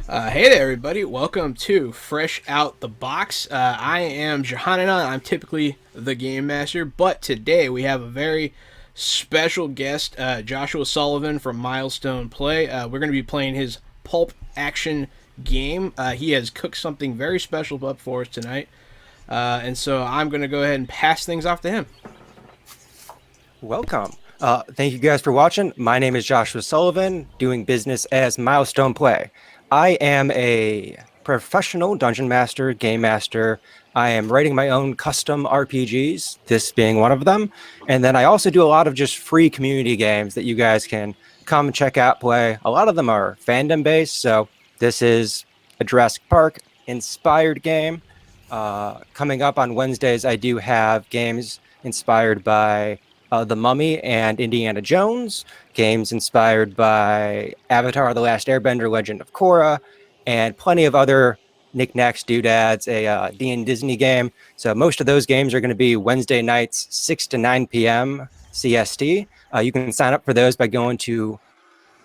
Hey there, everybody. Welcome to Fresh Out the Box. I am Jahan. I'm typically the game master, but today we have a very special guest, Joshua Sullivan from Milestone Play. We're going to be playing his Pulp Action game. He has cooked something very special up for us tonight, and so I'm going to go ahead and pass things off to him. Welcome. Thank you guys for watching. My name is Joshua Sullivan, doing business as Milestone Play. I am a professional dungeon master, game master. I am writing my own custom RPGs, this being one of them. And then I also do a lot of just free community games that you guys can come check out, play. A lot of them are fandom based. So this is a Jurassic Park inspired game. Coming up on Wednesdays, I do have games inspired by The Mummy and Indiana Jones, games inspired by Avatar: The Last Airbender, Legend of Korra, and plenty of other knickknacks, doodads, a D&D Disney game. So most of those games are going to be Wednesday nights, 6 to 9 p.m. CST. You can sign up for those by going to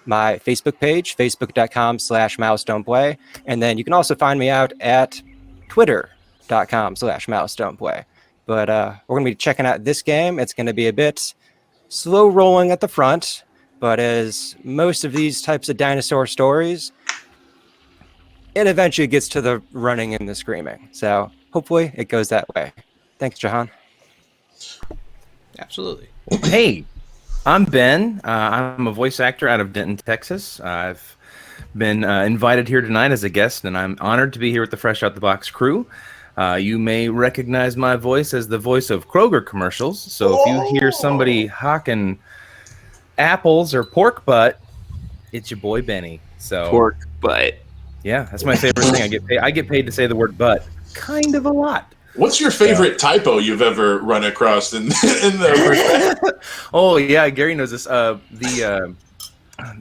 my Facebook page, facebook.com/milestoneplay. And then you can also find me out at twitter.com/milestoneplay. But we're going to be checking out this game. It's going to be a bit slow rolling at the front, but as most of these types of dinosaur stories, it eventually gets to the running and the screaming. So hopefully it goes that way. Thanks, Jahan. Absolutely. Hey, I'm Ben. I'm a voice actor out of Denton, Texas. I've been invited here tonight as a guest, and I'm honored to be here with the Fresh Out the Box crew. You may recognize my voice as the voice of Kroger commercials. So if you hear somebody hawking apples or pork butt, it's your boy Benny. So Pork butt. Yeah, that's my favorite thing. I get paid to say the word butt kind of a lot. What's your favorite typo you've ever run across in the? Oh yeah, Gary knows this.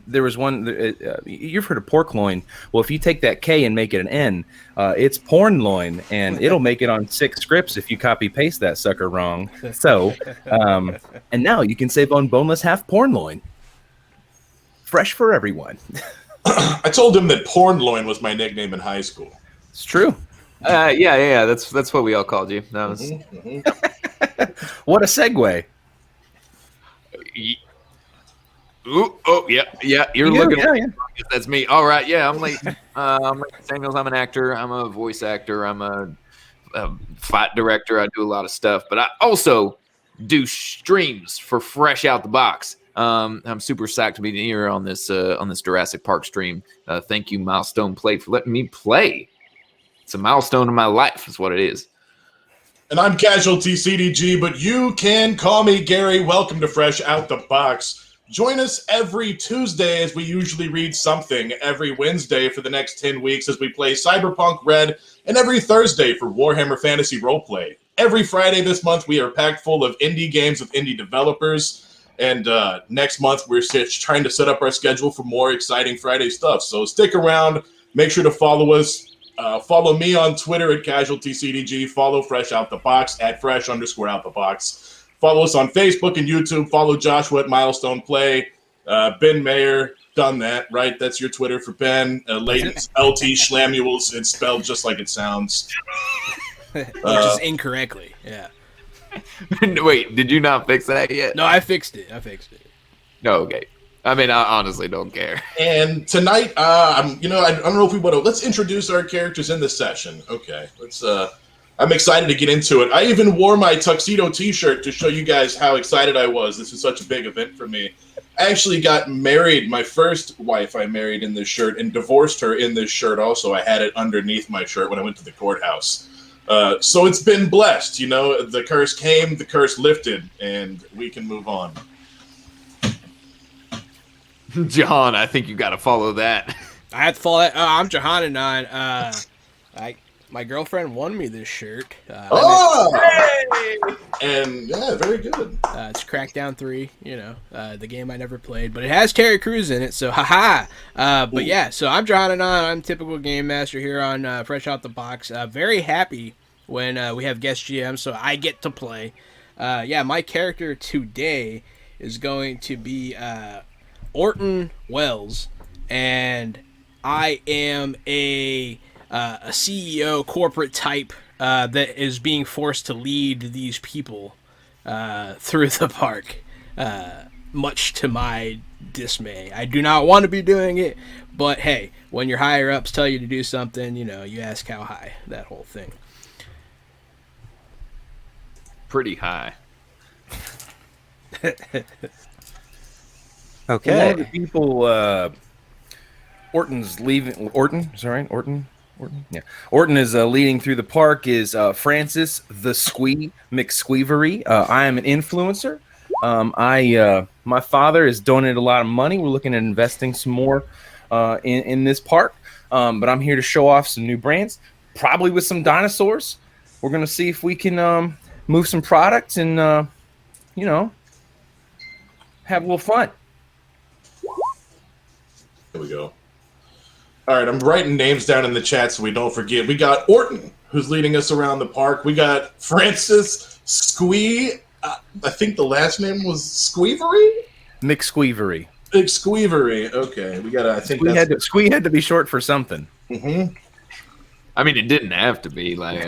There was one. You've heard of pork loin. Well, if you take that K and make it an N, it's porn loin, and it'll make it on 6 scripts if you copy paste that sucker wrong. So, and now you can save on boneless half porn loin. Fresh for everyone. I told him that porn loin was my nickname in high school. It's true. Yeah. That's what we all called you. That was... What a segue. Ooh, oh yeah. You're looking. Yeah. That's me. All right. Yeah, I'm Leighton. I'm Leighton Samuels. I'm an actor. I'm a voice actor. I'm a fight director. I do a lot of stuff, but I also do streams for Fresh Out the Box. I'm super psyched to be here on this Jurassic Park stream. Thank you, Milestone Play, for letting me play. It's a milestone in my life, is what it is. And I'm Casualty CDG, but you can call me Gary. Welcome to Fresh Out the Box. Join us every Tuesday as we usually read something, every Wednesday for the next 10 weeks as we play Cyberpunk Red, and every Thursday for Warhammer Fantasy Roleplay. Every Friday this month, we are packed full of indie games with indie developers. And next month, we're trying to set up our schedule for more exciting Friday stuff. So stick around. Make sure to follow us. Follow me on Twitter at CasualtyCDG. Follow Fresh Out the Box at Fresh_Out the Box. Follow us on Facebook and YouTube. Follow Joshua at Milestone Play. Ben Mayer, done that, right? That's your Twitter for Ben. Leighton's LT Schlamuels. It's spelled just like it sounds. Which is incorrectly, yeah. Wait, did you not fix that yet? No, I fixed it. No, okay. I mean, I honestly don't care. And tonight, I don't know if we want to. Let's introduce our characters in this session. Okay, let's. I'm excited to get into it. I even wore my tuxedo T-shirt to show you guys how excited I was. This is such a big event for me. I actually got married. My first wife I married in this shirt and divorced her in this shirt. Also, I had it underneath my shirt when I went to the courthouse. So it's been blessed. You know, the curse came, the curse lifted, and we can move on. Jahan, I think you got to follow that. I have to follow that. I'm Jahan and my girlfriend won me this shirt. And yeah, very good. It's Crackdown 3, the game I never played, but it has Terry Crews in it, so haha. But yeah, so I'm Jahan and I'm typical game master here on Fresh Out the Box. Very happy when we have guest GM, so I get to play. My character today is going to be Orton Welles, and I am a CEO corporate type that is being forced to lead these people through the park, much to my dismay. I do not want to be doing it, but hey, when your higher ups tell you to do something, you ask how high, that whole thing. Pretty high. Okay. One of the people, Orton's leaving. Orton, is that right? Orton. Yeah. Orton is leading through the park. Is Francis the Squee McSqueevery? I am an influencer. My father has donated a lot of money. We're looking at investing some more in this park. But I'm here to show off some new brands, probably with some dinosaurs. We're gonna see if we can move some products and have a little fun. Here we go. All right, I'm writing names down in the chat so we don't forget. We got Orton, who's leading us around the park. We got Francis Squee. I think the last name was Squeevery? McSqueevery. Squeevery. Okay, we got. I think Squee had to be short for something. Mm-hmm. I mean, it didn't have to be like.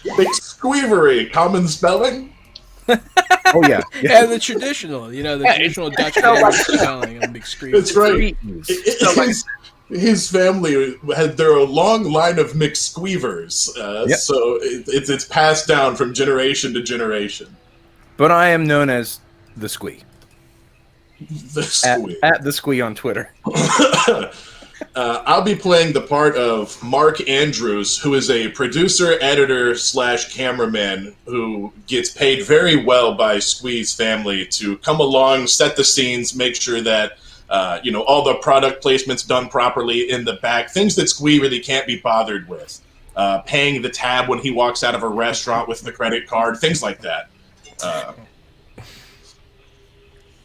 Squeevery. Common spelling. Oh yeah. And the traditional, traditional Dutch spelling of McScreever. That's right. His family had their long line of McSqueevers, so it's passed down from generation to generation. But I am known as the Squee. The Squee. At the Squee on Twitter. I'll be playing the part of Mark Andrews, who is a producer, editor / cameraman who gets paid very well by Squee's family to come along, set the scenes, make sure that all the product placements done properly in the back, things that Squee really can't be bothered with. Paying the tab when he walks out of a restaurant with the credit card, things like that.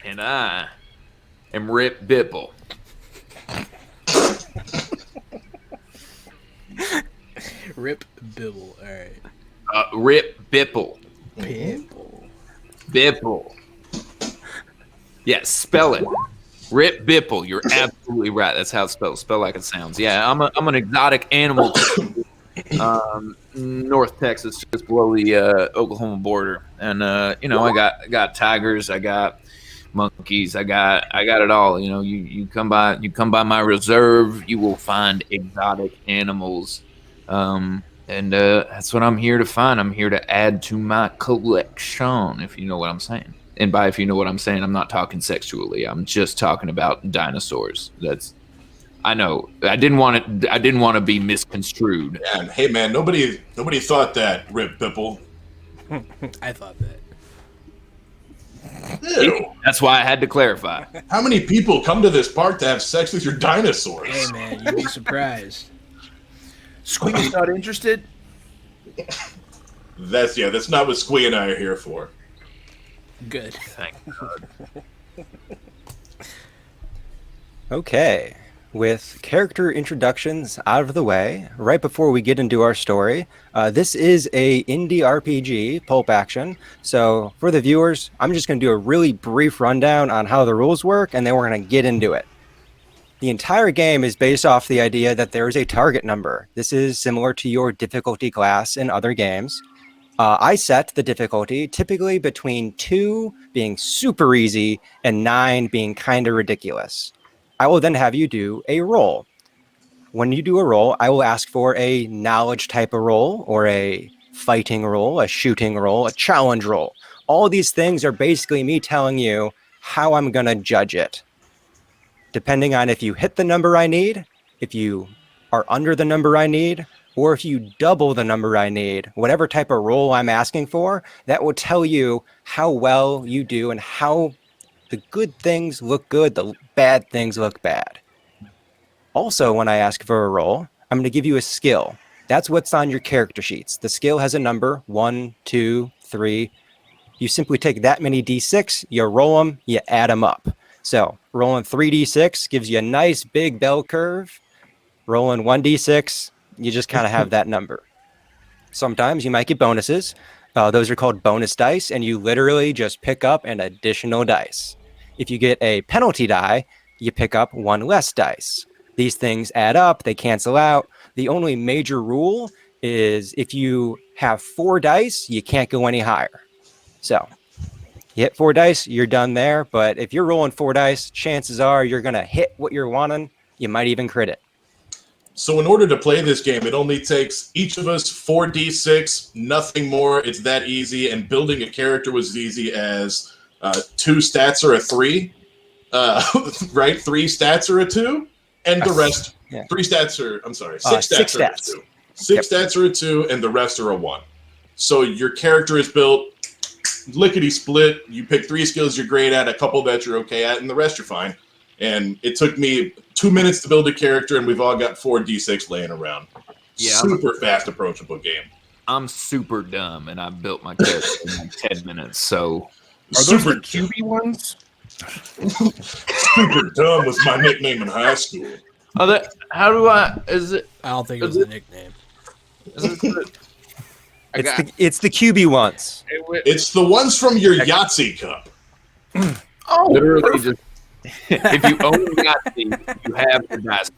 And I am Rip Bipple. Rip Bibble. All right. Rip Bipple. Bibble. Yeah, spell it. Rip Bipple. You're absolutely right. That's how it's spelled. Spell like it sounds. Yeah, I'm an exotic animal. North Texas, just below the Oklahoma border, and I got tigers, I got monkeys, I got it all. You come by my reserve, you will find exotic animals, and that's what I'm here to find. I'm here to add to my collection, if you know what I'm saying. And by if you know what I'm saying, I'm not talking sexually. I'm just talking about dinosaurs. I know. I didn't want to be misconstrued. Yeah, and hey, man, nobody thought that, Rip Bipple. I thought that. Ew. That's why I had to clarify. How many people come to this park to have sex with your dinosaurs? Hey, man, you'd be surprised. Squee's not interested? That's not what Squee and I are here for. Good. Thank God. Okay. With character introductions out of the way, right before we get into our story, this is a indie RPG, Pulp Action. So for the viewers, I'm just going to do a really brief rundown on how the rules work, and then we're going to get into it. The entire game is based off the idea that there is a target number. This is similar to your difficulty class in other games. I set the difficulty typically between 2 being super easy and 9 being kind of ridiculous. I will then have you do a roll. When you do a roll, I will ask for a knowledge type of roll, or a fighting roll, a shooting roll, a challenge roll. All of these things are basically me telling you how I'm going to judge it. Depending on if you hit the number I need, if you are under the number I need, or if you double the number I need, whatever type of roll I'm asking for, that will tell you how well you do and how the good things look good, the bad things look bad. Also, when I ask for a roll, I'm going to give you a skill. That's what's on your character sheets. The skill has a number, 1, 2, 3. You simply take that many d6, you roll them, you add them up. So rolling 3d6 gives you a nice big bell curve. Rolling 1d6, you just kind of have that number. Sometimes you might get bonuses. Those are called bonus dice, and you literally just pick up an additional dice. If you get a penalty die, you pick up one less dice. These things add up, they cancel out. The only major rule is if you have 4 dice, you can't go any higher. So you hit 4 dice, you're done there. But if you're rolling 4 dice, chances are you're going to hit what you're wanting. You might even crit it. So in order to play this game, it only takes each of us 4d6, nothing more. It's that easy. And building a character was as easy as 2 stats are a 3, right? 3 stats are a 2, and the rest, 3 stats are, I'm sorry, 6 stats are a 2. 6 stats are a 2, and the rest are a 1. So your character is built lickety-split. You pick 3 skills you're great at, a couple that you're okay at, and the rest you're fine. And it took me 2 minutes to build a character, and we've all got 4d6 laying around. Yeah, super fast, approachable game. I'm super dumb, and I built my character in like 10 minutes. So, are those the QB ones? Super dumb was my nickname in high school. How do I? Is it? I don't think it was a nickname. It's the QB ones. It's the ones from your Yahtzee cup. Literally just. If you own Yahtzee, you have the dice.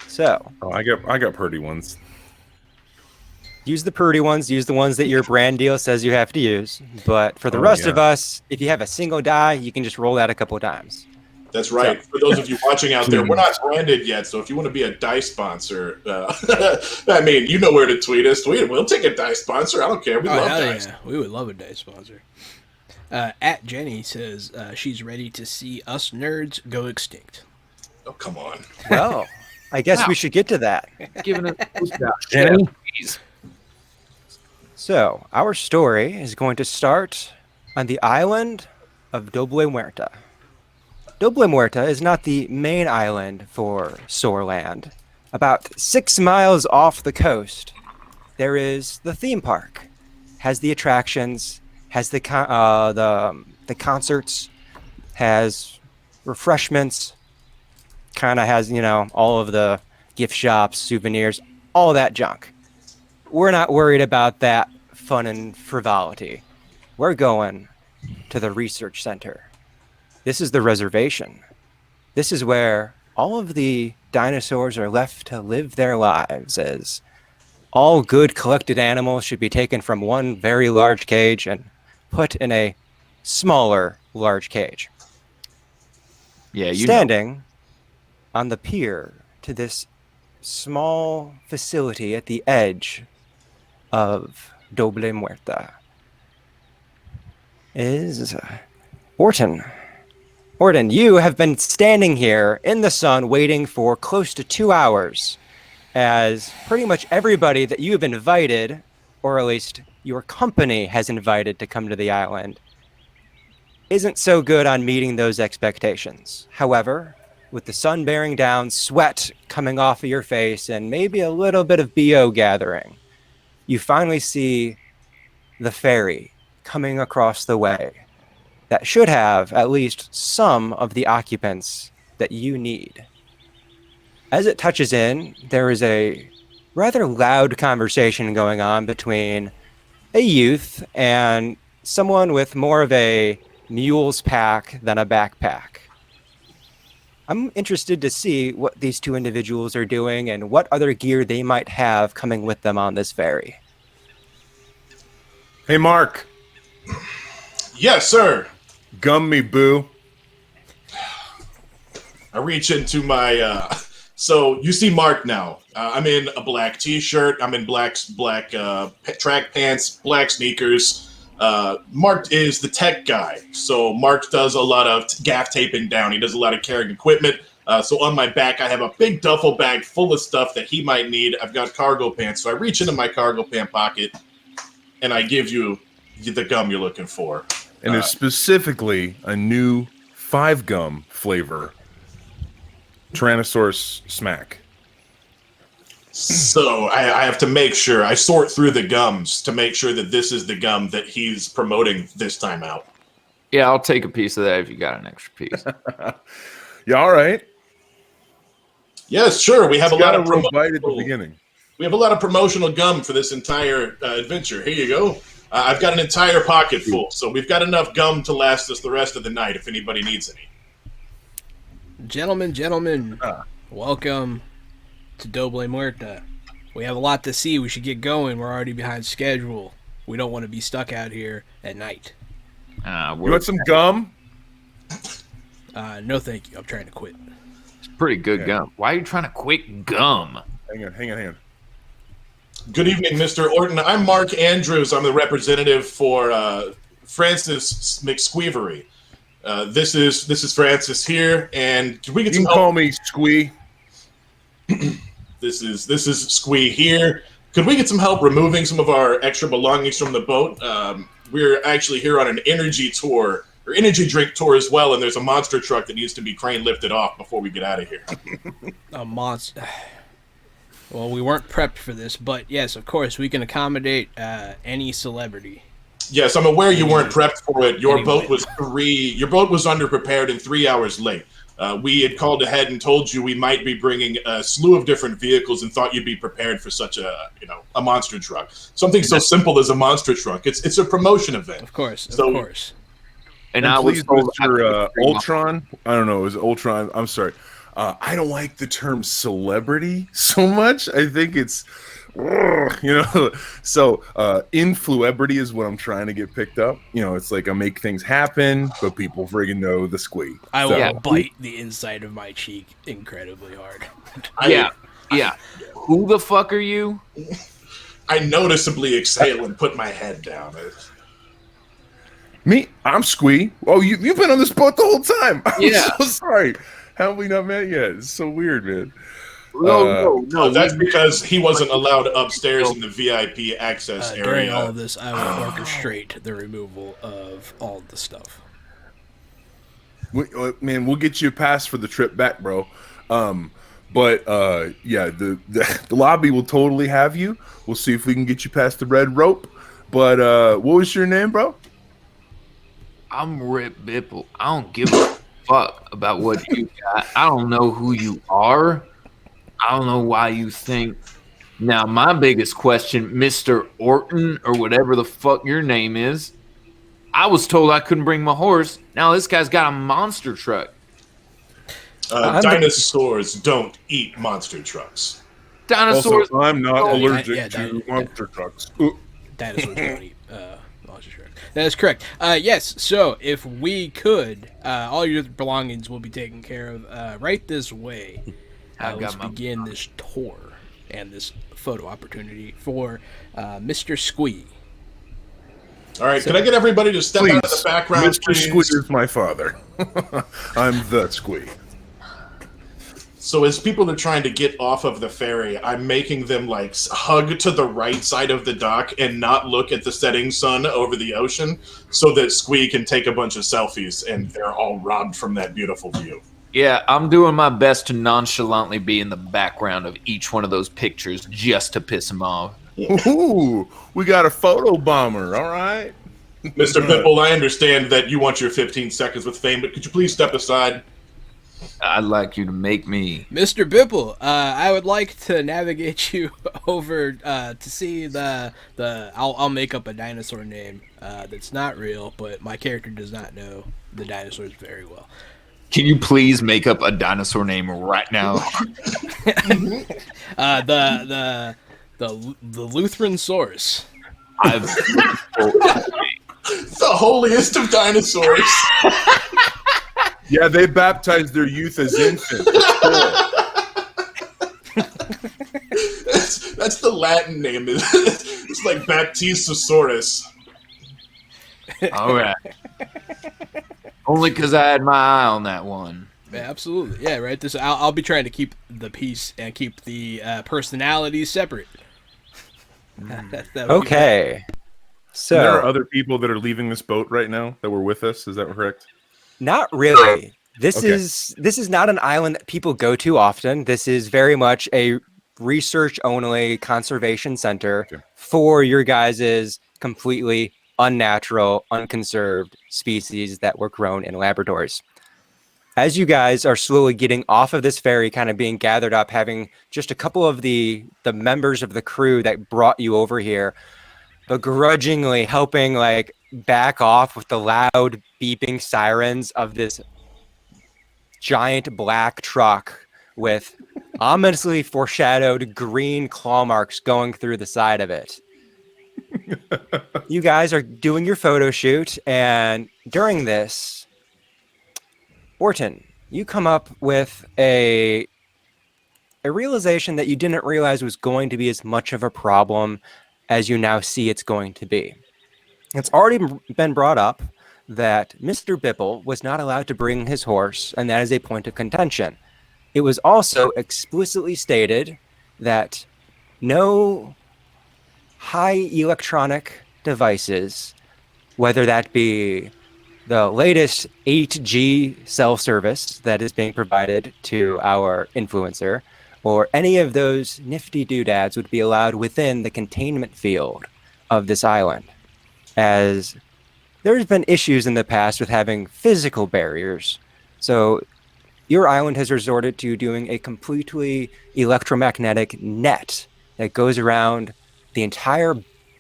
So, I got pretty ones. Use the pretty ones. Use the ones that your brand deal says you have to use. But for the rest of us, if you have a single die, you can just roll that a couple of times. That's right. For those of you watching out there, we're not branded yet, so if you want to be a dice sponsor, I mean, you know where to tweet us. We'll take a dice sponsor. I don't care. We love dice. Yeah. We would love a dice sponsor. At Jenny says she's ready to see us nerds go extinct. Oh, come on. Well, I guess we should get to that. Giving it Jenny. So, our story is going to start on the island of Doble Muerta. Doble Muerta is not the main island for Soarland. About 6 miles off the coast, there is the theme park. Has the attractions, has the concerts, has refreshments, kind of has, all of the gift shops, souvenirs, all that junk. We're not worried about that fun and frivolity. We're going to the research center. This is the reservation. This is where all of the dinosaurs are left to live their lives, as all good collected animals should be taken from one very large cage and put in a smaller large cage. Yeah, Standing on the pier to this small facility at the edge of Doble Muerta is Orton. Orton, you have been standing here in the sun waiting for close to 2 hours, as pretty much everybody that you have invited, or at least your company has invited to come to the island, isn't so good on meeting those expectations. However, with the sun bearing down, sweat coming off of your face, and maybe a little bit of BO gathering, you finally see the ferry coming across the way that should have at least some of the occupants that you need. As it touches in, there is a rather loud conversation going on between a youth and someone with more of a mule's pack than a backpack. I'm interested to see what these two individuals are doing and what other gear they might have coming with them on this ferry. Hey, Mark. Yes, sir. Gum me, boo. I reach into my... So you see Mark now. I'm in a black t-shirt. I'm in black track pants, black sneakers. Mark is the tech guy. So Mark does a lot of gaff taping down. He does a lot of carrying equipment. So on my back, I have a big duffel bag full of stuff that he might need. I've got cargo pants. So I reach into my cargo pant pocket and I give you the gum you're looking for. And it's specifically a new 5-gum flavor. Tyrannosaurus Smack. So I have to make sure. I sort through the gums to make sure that this is the gum that he's promoting this time out. Yeah, I'll take a piece of that if you got an extra piece. Yeah, all right. Yes, sure. We have a lot of right at the beginning. We have a lot of promotional gum for this entire adventure. Here you go. I've got an entire pocket full, so we've got enough gum to last us the rest of the night if anybody needs any. Gentlemen, welcome to Doble Muerta. We have a lot to see. We should get going. We're already behind schedule. We don't want to be stuck out here at night. You want some gum? No, thank you. I'm trying to quit. It's pretty good gum. Why are you trying to quit gum? Hang on. Good evening, Mr. Orton. I'm Mark Andrews. I'm the representative for Francis McSqueevery. This is Francis here, and can we get some help? Call me Squee. This is Squee here. Could we get some help removing some of our extra belongings from the boat? We're actually here on an energy tour, or energy drink tour as well, and there's a monster truck that needs to be crane lifted off before we get out of here. A monster. Well, we weren't prepped for this, but yes, of course, we can accommodate any celebrity. Yes, I'm aware you weren't prepped for it. Your boat was underprepared and 3 hours late. We had called ahead and told you we might be bringing a slew of different vehicles and thought you'd be prepared for such a monster truck. Something so simple as a monster truck. It's a promotion event. Of course. And I was told Ultron. I don't know. It was Ultron. I'm sorry. I don't like the term celebrity so much. I think it's, so influebrity is what I'm trying to get picked up. It's like I make things happen, but people friggin' know the Squee. I will bite the inside of my cheek incredibly hard. Yeah. Who the fuck are you? I noticeably exhale and put my head down. Me? I'm Squee. Oh, you've been on this boat the whole time. I'm so sorry. How have we not met yet? It's so weird, man. No, that's because he wasn't allowed upstairs in the VIP access area. During all of this, I will orchestrate the removal of all of the stuff. We'll get you a pass for the trip back, bro. But the lobby will totally have you. We'll see if we can get you past the red rope. But what was your name, bro? I'm Rip Bipple. I don't give a fuck about what you got. I don't know who you are. I don't know why you think. Now, my biggest question, Mr. Orton, or whatever the fuck your name is, I was told I couldn't bring my horse. Now this guy's got a monster truck. Dinosaurs don't eat monster trucks. Dinosaurs. Also, I'm not allergic to monster trucks. Dinosaurs don't eat monster trucks. That is correct. Yes, so if we could, all your belongings will be taken care of right this way. Let's begin this tour and this photo opportunity for Mr. Squee. All right, can I get everybody to step out of the background, Mr. Squee is my father. I'm the Squee. So as people are trying to get off of the ferry, I'm making them hug to the right side of the dock and not look at the setting sun over the ocean so that Squee can take a bunch of selfies and they're all robbed from that beautiful view. Yeah, I'm doing my best to nonchalantly be in the background of each one of those pictures just to piss him off. Ooh, we got a photo bomber, all right? Mr. Pitbull, I understand that you want your 15 seconds with fame, but could you please step aside? I'd like you to make me. Mr. Bipple, I would like to navigate you over to see I'll make up a dinosaur name that's not real, but my character does not know the dinosaurs very well. Can you please make up a dinosaur name right now? The Lutheran Source. The holiest of dinosaurs. Yeah, they baptized their youth as infants. That's the Latin name. It's like Baptistosaurus. All right. Only because I had my eye on that one. Yeah, absolutely. Yeah, right. I'll be trying to keep the peace and keep the personalities separate. Okay. So there are other people that are leaving this boat right now that were with us. Is that correct? Not really. This is not an island that people go to often. This is very much a research only conservation center for your guys's completely unnatural, unconserved species that were grown in laboratories. As you guys are slowly getting off of this ferry, kind of being gathered up, having just a couple of the members of the crew that brought you over here, begrudgingly helping back off with the loud beeping sirens of this giant black truck with ominously foreshadowed green claw marks going through the side of it. You guys are doing your photo shoot, and during this, Orton, you come up with a realization that you didn't realize was going to be as much of a problem as you now see it's going to be. It's already been brought up that Mr. Bipple was not allowed to bring his horse, and that is a point of contention. It was also explicitly stated that no high electronic devices, whether that be the latest 8G cell service that is being provided to our influencer, or any of those nifty doodads would be allowed within the containment field of this island, as there's been issues in the past with having physical barriers. So your island has resorted to doing a completely electromagnetic net that goes around the entire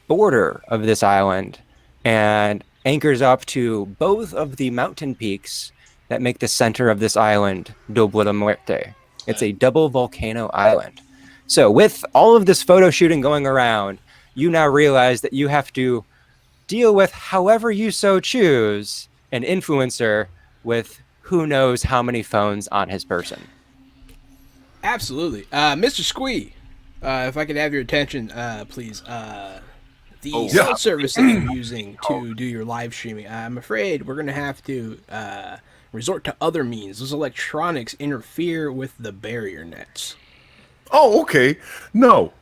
border of this island and anchors up to both of the mountain peaks that make the center of this island Doble de Muerte. It's a double volcano island. So with all of this photo shooting going around, you now realize that you have to deal with, however you so choose, an influencer with who knows how many phones on his person. Absolutely. Mr. Squee, if I could have your attention, please. The cell service that you're using to do your live streaming, I'm afraid we're going to have to resort to other means. Those electronics interfere with the barrier nets. Oh, okay. No.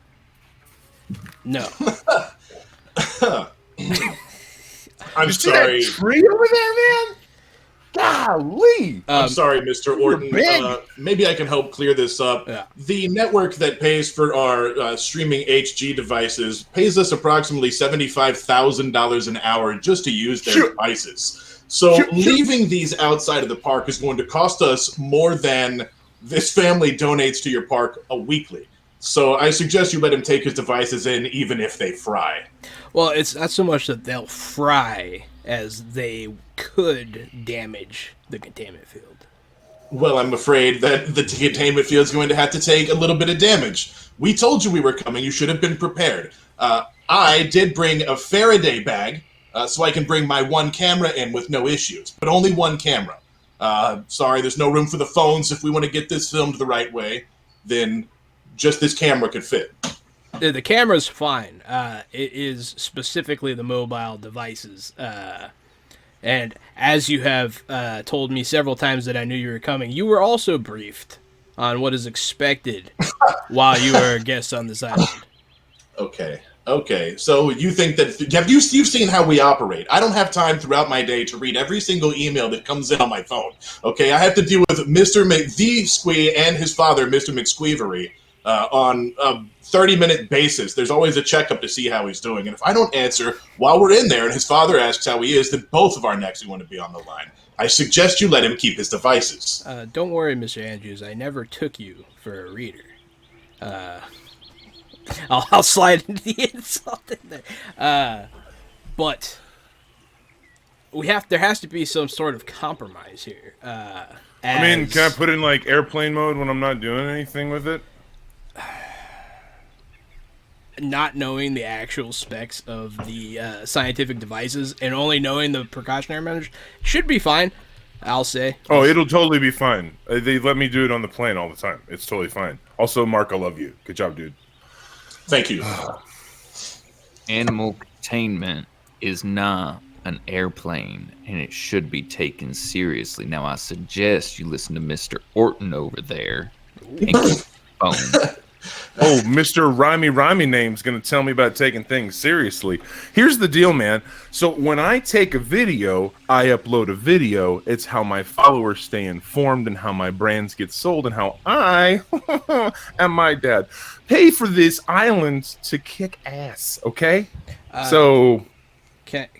I'm sorry. See that tree over there, man? Golly. I'm sorry, Mr. Orton. Maybe I can help clear this up. Yeah. The network that pays for our streaming HG devices pays us approximately $75,000 an hour just to use their devices. So leaving these outside of the park is going to cost us more than this family donates to your park weekly. So I suggest you let him take his devices in, even if they fry. Well, it's not so much that they'll fry as they could damage the containment field. Well, I'm afraid that the containment field is going to have to take a little bit of damage. We told you we were coming. You should have been prepared. I did bring a Faraday bag, so I can bring my one camera in with no issues, but only one camera. Sorry, there's no room for the phones. If we want to get this filmed the right way, then just this camera could fit. The camera's fine. It is specifically the mobile devices. And as you have told me several times that I knew you were coming, you were also briefed on what is expected while you are a guest on this island. Okay. So you think that you've seen how we operate. I don't have time throughout my day to read every single email that comes in on my phone. Okay, I have to deal with Mr. McSquee and his father, Mr. McSqueevery, on a 30-minute basis. There's always a checkup to see how he's doing. And if I don't answer while we're in there and his father asks how he is, then both of our necks are going to be on the line. I suggest you let him keep his devices. Don't worry, Mr. Andrews. I never took you for a reader. I'll slide into the insult in there. But there has to be some sort of compromise here. I mean, can I put it in like airplane mode when I'm not doing anything with it? Not knowing the actual specs of the scientific devices and only knowing the precautionary measures should be fine, I'll say. Oh, it'll totally be fine. They let me do it on the plane all the time. It's totally fine. Also, Mark, I love you. Good job, dude. Thank you. Animal containment is not an airplane, and it should be taken seriously. Now, I suggest you listen to Mr. Orton over there and keep the phone. Oh, Mr. Rhymey name's going to tell me about taking things seriously. Here's the deal, man. So when I take a video, I upload a video. It's how my followers stay informed and how my brands get sold and how I and my dad pay for this island to kick ass, okay? So...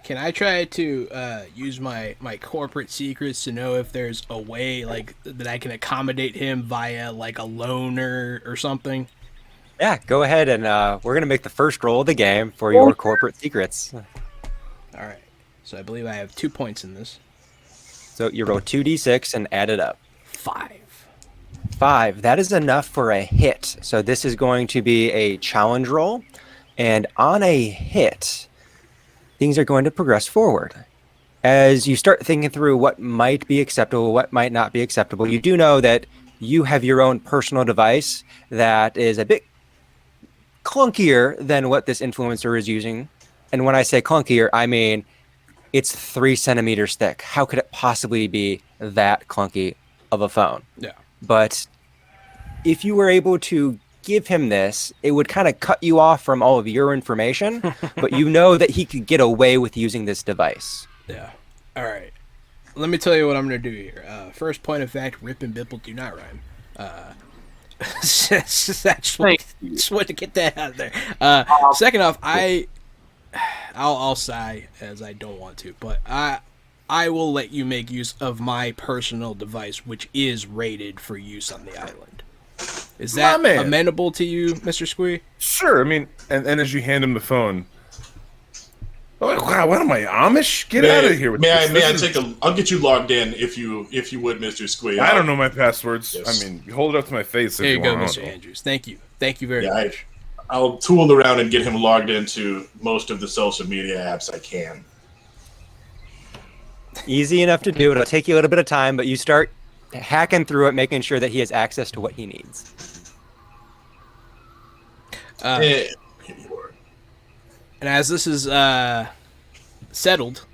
Can I try to use my corporate secrets to know if there's a way like that I can accommodate him via like a loaner or something? Yeah, go ahead and we're gonna make the first roll of the game for your corporate secrets. All right. So I believe I have 2 points in this. So you roll 2d6 and add it up. 5. 5. That is enough for a hit. So this is going to be a challenge roll. And on a hit, things are going to progress forward. As you start thinking through what might be acceptable, what might not be acceptable, you do know that you have your own personal device that is a bit clunkier than what this influencer is using. And when I say clunkier, I mean it's 3 centimeters thick. How could it possibly be that clunky of a phone? Yeah. But if you were able to give him this, it would kind of cut you off from all of your information, but you know that he could get away with using this device. Yeah. All right. Let me tell you what I'm going to do here. First point of fact, Rip and Bipple do not rhyme. Just want to get that out there. Second off, I'll sigh as I don't want to, but I will let you make use of my personal device, which is rated for use on the island. Is that amenable to you, Mr. Squee? Sure. I mean, and as you hand him the phone, oh, wow, what am I, Amish? Get out of here with this. May I take a? I'll get you logged in if you would, Mr. Squee. I don't know my passwords. Yes. I mean, you hold it up to my face. There you go, Mr. Andrews. Thank you very much. I'll tool around and get him logged into most of the social media apps I can. Easy enough to do. It'll take you a little bit of time, but you start hacking through it, making sure that he has access to what he needs. And as this is settled,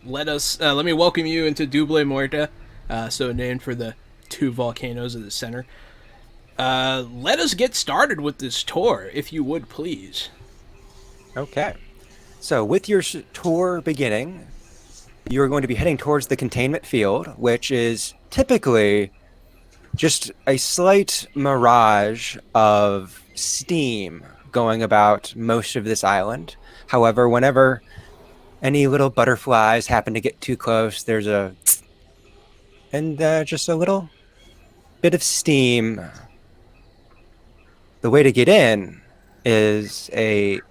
let me welcome you into Double Muerta, so named for the 2 volcanoes of the center. Let us get started with this tour, if you would, please. Okay. So with your tour beginning, you're going to be heading towards the containment field, which is typically just a slight mirage of steam going about most of this island. However, whenever any little butterflies happen to get too close, there's just a little bit of steam. The way to get in is a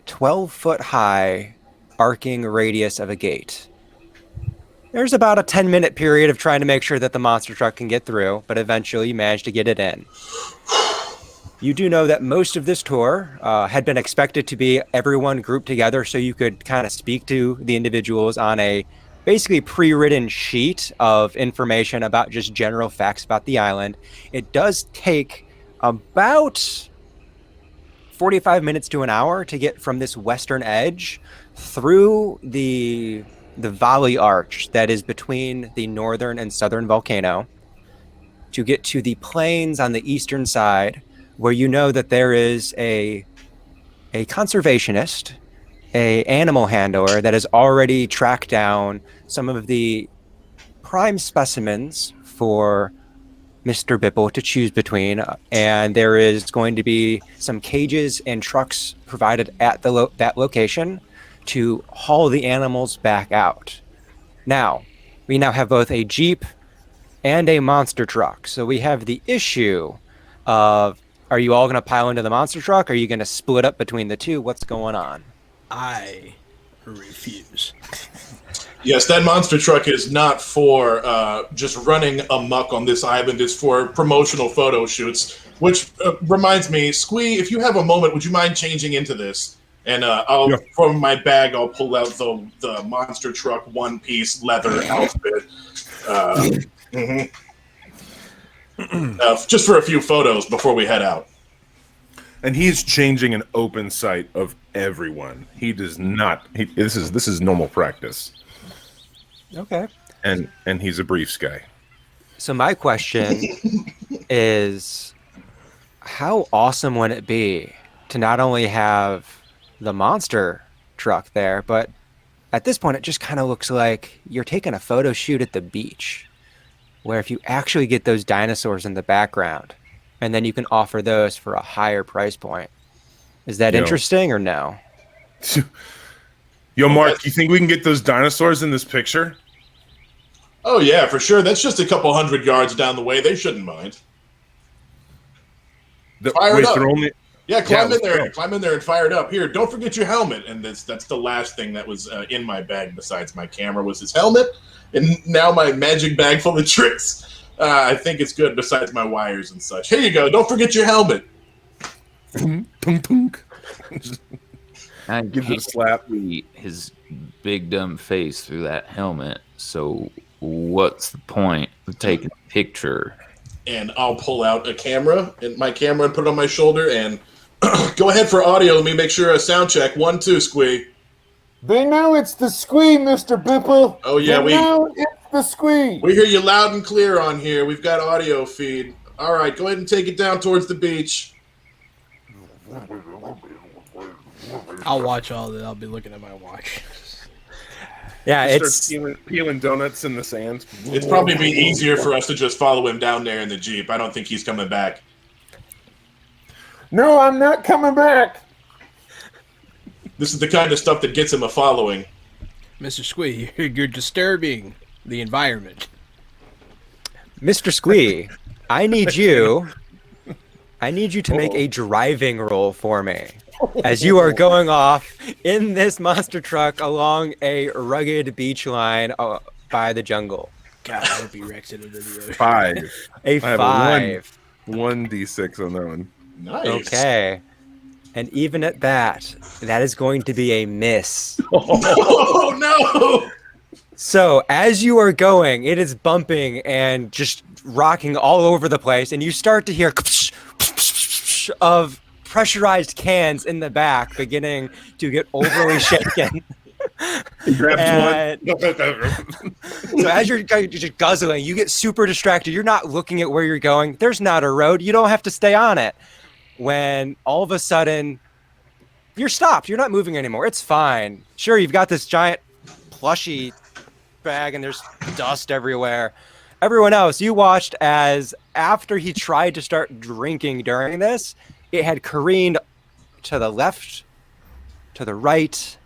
12-foot high arcing radius of a gate. There's about a 10-minute period of trying to make sure that the monster truck can get through, but eventually you manage to get it in. You do know that most of this tour had been expected to be everyone grouped together so you could kind of speak to the individuals on a basically pre-written sheet of information about just general facts about the island. It does take about 45 minutes to an hour to get from this western edge through the valley arch that is between the northern and southern volcano to get to the plains on the eastern side, where you know that there is a conservationist, a animal handler that has already tracked down some of the prime specimens for Mr. Bipple to choose between, and there is going to be some cages and trucks provided at that location to haul the animals back out. Now, we now have both a Jeep and a monster truck. So we have the issue of, are you all going to pile into the monster truck? Are you going to split up between the two? What's going on? I refuse. Yes, that monster truck is not for just running amok on this island. It's for promotional photo shoots, which reminds me, Squee, if you have a moment, would you mind changing into this? And from my bag, I'll pull out the monster truck one-piece leather outfit. Just for a few photos before we head out. And he's changing an open sight of everyone. He does not. This is normal practice. Okay. And he's a briefs guy. So my question is, how awesome would it be to not only have the monster truck there, but at this point it just kind of looks like you're taking a photo shoot at the beach, where if you actually get those dinosaurs in the background and then you can offer those for a higher price point. Is that interesting or no? Yo, Mark, you think we can get those dinosaurs in this picture? Oh yeah, for sure. That's just a couple 100 yards down the way. They shouldn't mind. Fire it up. Climb in there and fire it up. Here, don't forget your helmet. And that's the last thing that was in my bag besides my camera was his helmet. And now my magic bag full of tricks. I think it's good besides my wires and such. Here you go. Don't forget your helmet. Tunk, tunk. I Gives it a can't slap. see his big dumb face through that helmet. So what's the point of taking a picture? And I'll pull out a camera and my camera and put it on my shoulder and go ahead for audio. Let me make sure a sound check. 1, 2, Squee. They know it's the Squee, Mr. Bipple. Oh, yeah, they know it's the Squee. We hear you loud and clear on here. We've got audio feed. All right, go ahead and take it down towards the beach. I'll watch all of it. I'll be looking at my watch. Yeah, Starts it's peeling donuts in the sand. It's probably be easier for us to just follow him down there in the Jeep. I don't think he's coming back. No, I'm not coming back. This is the kind of stuff that gets him a following. Mr. Squee, you're disturbing the environment. Mr. Squee. I need you to make a driving roll for me as you are going off in this monster truck along a rugged beach line by the jungle. God, I hope he wrecks it into the ocean. 5. A I have 5. 1d6 on that one. Nice. Okay. And even at that is going to be a miss. Oh, no! So as you are going, it is bumping and just rocking all over the place, and you start to hear of pressurized cans in the back beginning to get overly shaken. He grabs And- one. So as you're just guzzling, you get super distracted. You're not looking at where you're going. There's not a road. You don't have to stay on it. When all of a sudden, you're stopped. You're not moving anymore. It's fine. Sure, you've got this giant plushy bag and there's dust everywhere. Everyone else, you watched as after he tried to start drinking during this, it had careened to the left, to the right,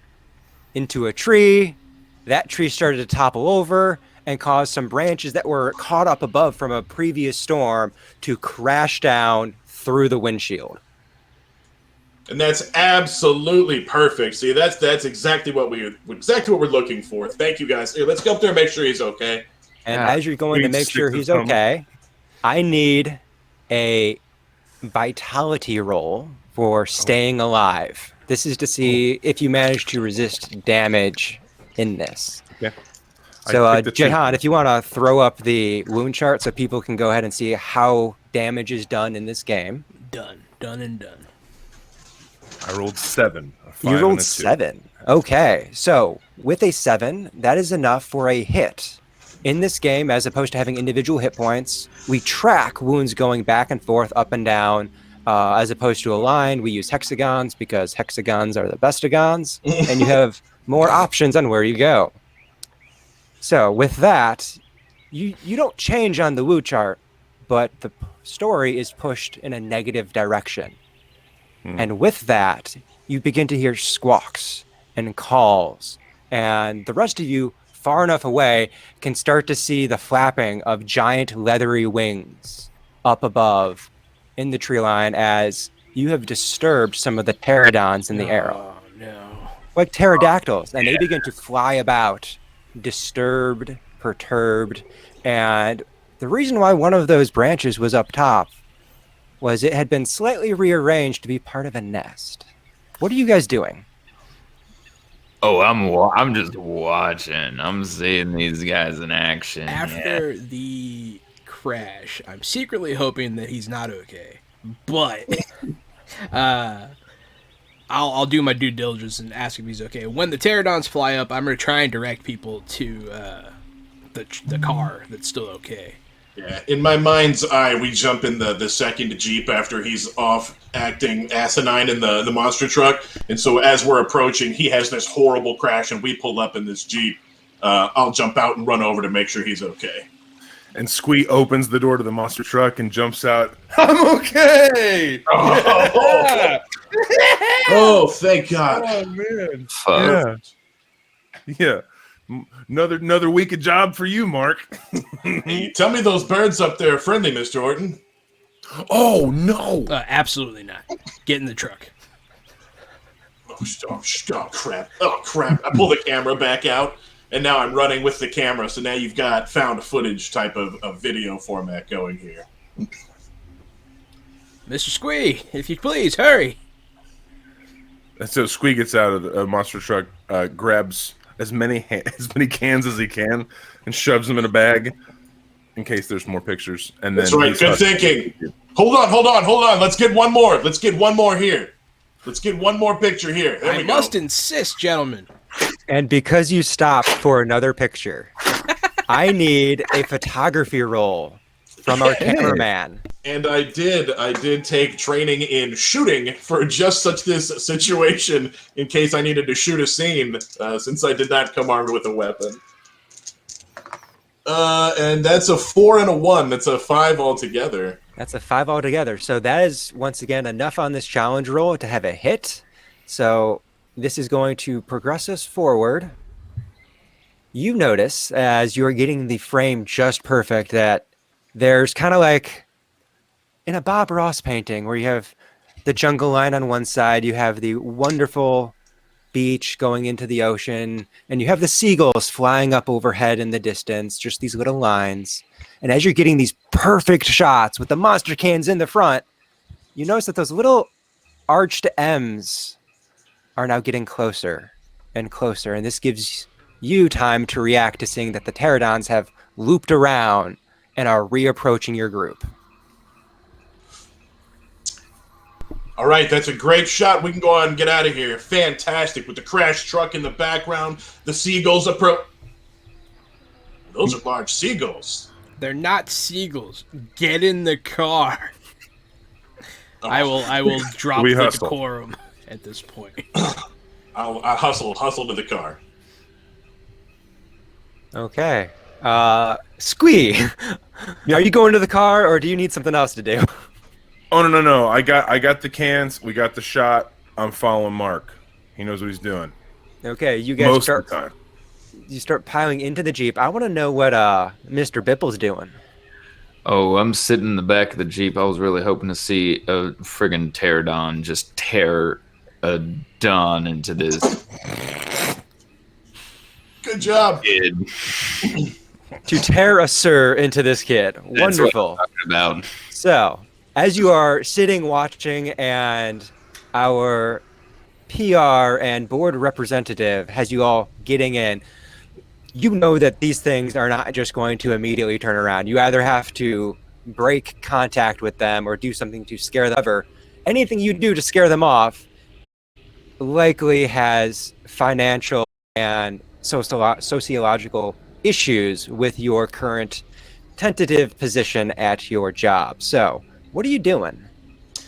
into a tree. That tree started to topple over and cause some branches that were caught up above from a previous storm to crash down through the windshield. And that's absolutely perfect. See, that's exactly what we're looking for. Thank you, guys. Here, let's go up there and make sure he's okay. And Yeah. as you're going to Please make stick sure to he's some. okay, I need a vitality roll for staying alive. This is to see if you manage to resist damage in this. Okay. So, I picked a 2. Jahan, if you want to throw up the wound chart so people can go ahead and see how damage is done in this game. Done and done. I rolled 7. A 5 You and a rolled 2. 7. Okay, so with a 7, that is enough for a hit. In this game, as opposed to having individual hit points, we track wounds going back and forth, up and down. As opposed to a line, we use hexagons because hexagons are the bestagons, and you have more options on where you go. So with that, you don't change on the woo chart, but the story is pushed in a negative direction. And with that, you begin to hear squawks and calls, and the rest of you, far enough away, can start to see the flapping of giant leathery wings up above in the tree line as you have disturbed some of the pterodons in the air, Oh, no. like pterodactyls, and they begin to fly about, disturbed, perturbed, and the reason why one of those branches was up top was it had been slightly rearranged to be part of a nest. What are you guys doing? Oh, I'm just watching. I'm seeing these guys in action. After the crash, I'm secretly hoping that he's not okay. But I'll do my due diligence and ask if he's okay. When the pterodons fly up, I'm gonna try and direct people to the car that's still okay. Yeah, in my mind's eye, we jump in the second Jeep after he's off acting asinine in the monster truck. And so as we're approaching, he has this horrible crash, and we pull up in this Jeep. I'll jump out and run over to make sure he's okay. And Squee opens the door to the monster truck and jumps out. I'm okay! Oh, oh thank God. Oh, man. Fuck. Yeah. Another week of job for you, Mark. Hey, tell me those birds up there are friendly, Mr. Orton. Oh, no. Absolutely not. Get in the truck. Oh, crap. Oh, crap. I pull the camera back out. and now I'm running with the camera. So now you've got found footage type of video format going here. Mr. Squee, if you please, hurry. And so Squee gets out of the monster truck, grabs as many cans as he can, and shoves them in a bag in case there's more pictures. And That's then right. Good thinking. Hold on. Let's get one more. Here. Let's get one more picture here. There we go. I must insist, gentlemen. And because you stopped for another picture, I need a photography roll from our cameraman. And I did take training in shooting for just such this situation in case I needed to shoot a scene, since I did not come armed with a weapon. And that's a 4 and a 1. That's a 5 altogether. That's a 5 altogether. So that is, once again, enough on this challenge roll to have a hit. So this is going to progress us forward. You notice, as you're getting the frame just perfect, that there's kind of like in a Bob Ross painting where you have the jungle line on one side, you have the wonderful beach going into the ocean, and you have the seagulls flying up overhead in the distance, just these little lines. And as you're getting these perfect shots with the monster cans in the front, you notice that those little arched M's are now getting closer and closer. And this gives you time to react to seeing that the pterodons have looped around and are reapproaching your group. All right, that's a great shot. We can go on and get out of here. Fantastic. With the crash truck in the background, the seagulls approach. Those are large seagulls. They're not seagulls. Get in the car. Oh. I will drop the decorum at this point. I'll hustle to the car. Okay. Squee, are you going to the car, or do you need something else to do? Oh no! I got the cans. We got the shot. I'm following Mark. He knows what he's doing. Okay, you guys most of the time. You start piling into the Jeep. I want to know what Mr. Bipple's doing. Oh, I'm sitting in the back of the Jeep. I was really hoping to see a friggin' pterodon just tear a Don into this. Good job. Kid. To tear a sir into this kid. That's Wonderful. What I'm talking about. So, as you are sitting watching, and our PR and board representative has you all getting in, you know that these things are not just going to immediately turn around. You either have to break contact with them or do something to scare them. However, anything you do to scare them off likely has financial and sociological issues with your current tentative position at your job. So, what are you doing?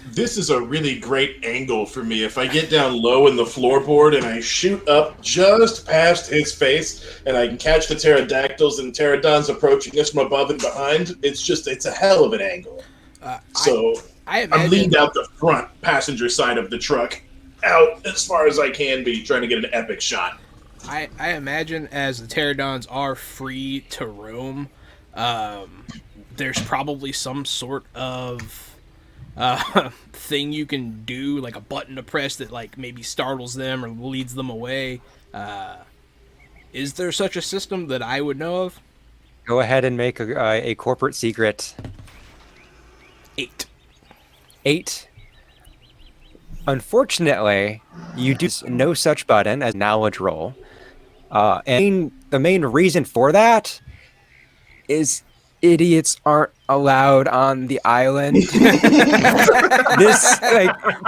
This is a really great angle for me. If I get down low in the floorboard and I shoot up just past his face and I can catch the pterodactyls and pterodons approaching us from above and behind, it's a hell of an angle. I'm leaned out the front passenger side of the truck, out as far as I can be, trying to get an epic shot. I imagine as the pterodons are free to roam, there's probably some sort of thing you can do, like a button to press that like maybe startles them or leads them away. Is there such a system that I would know of? Go ahead and make a corporate secret. 8. Unfortunately, you do no such button as knowledge roll. And the main reason for that is idiots aren't allowed on the island.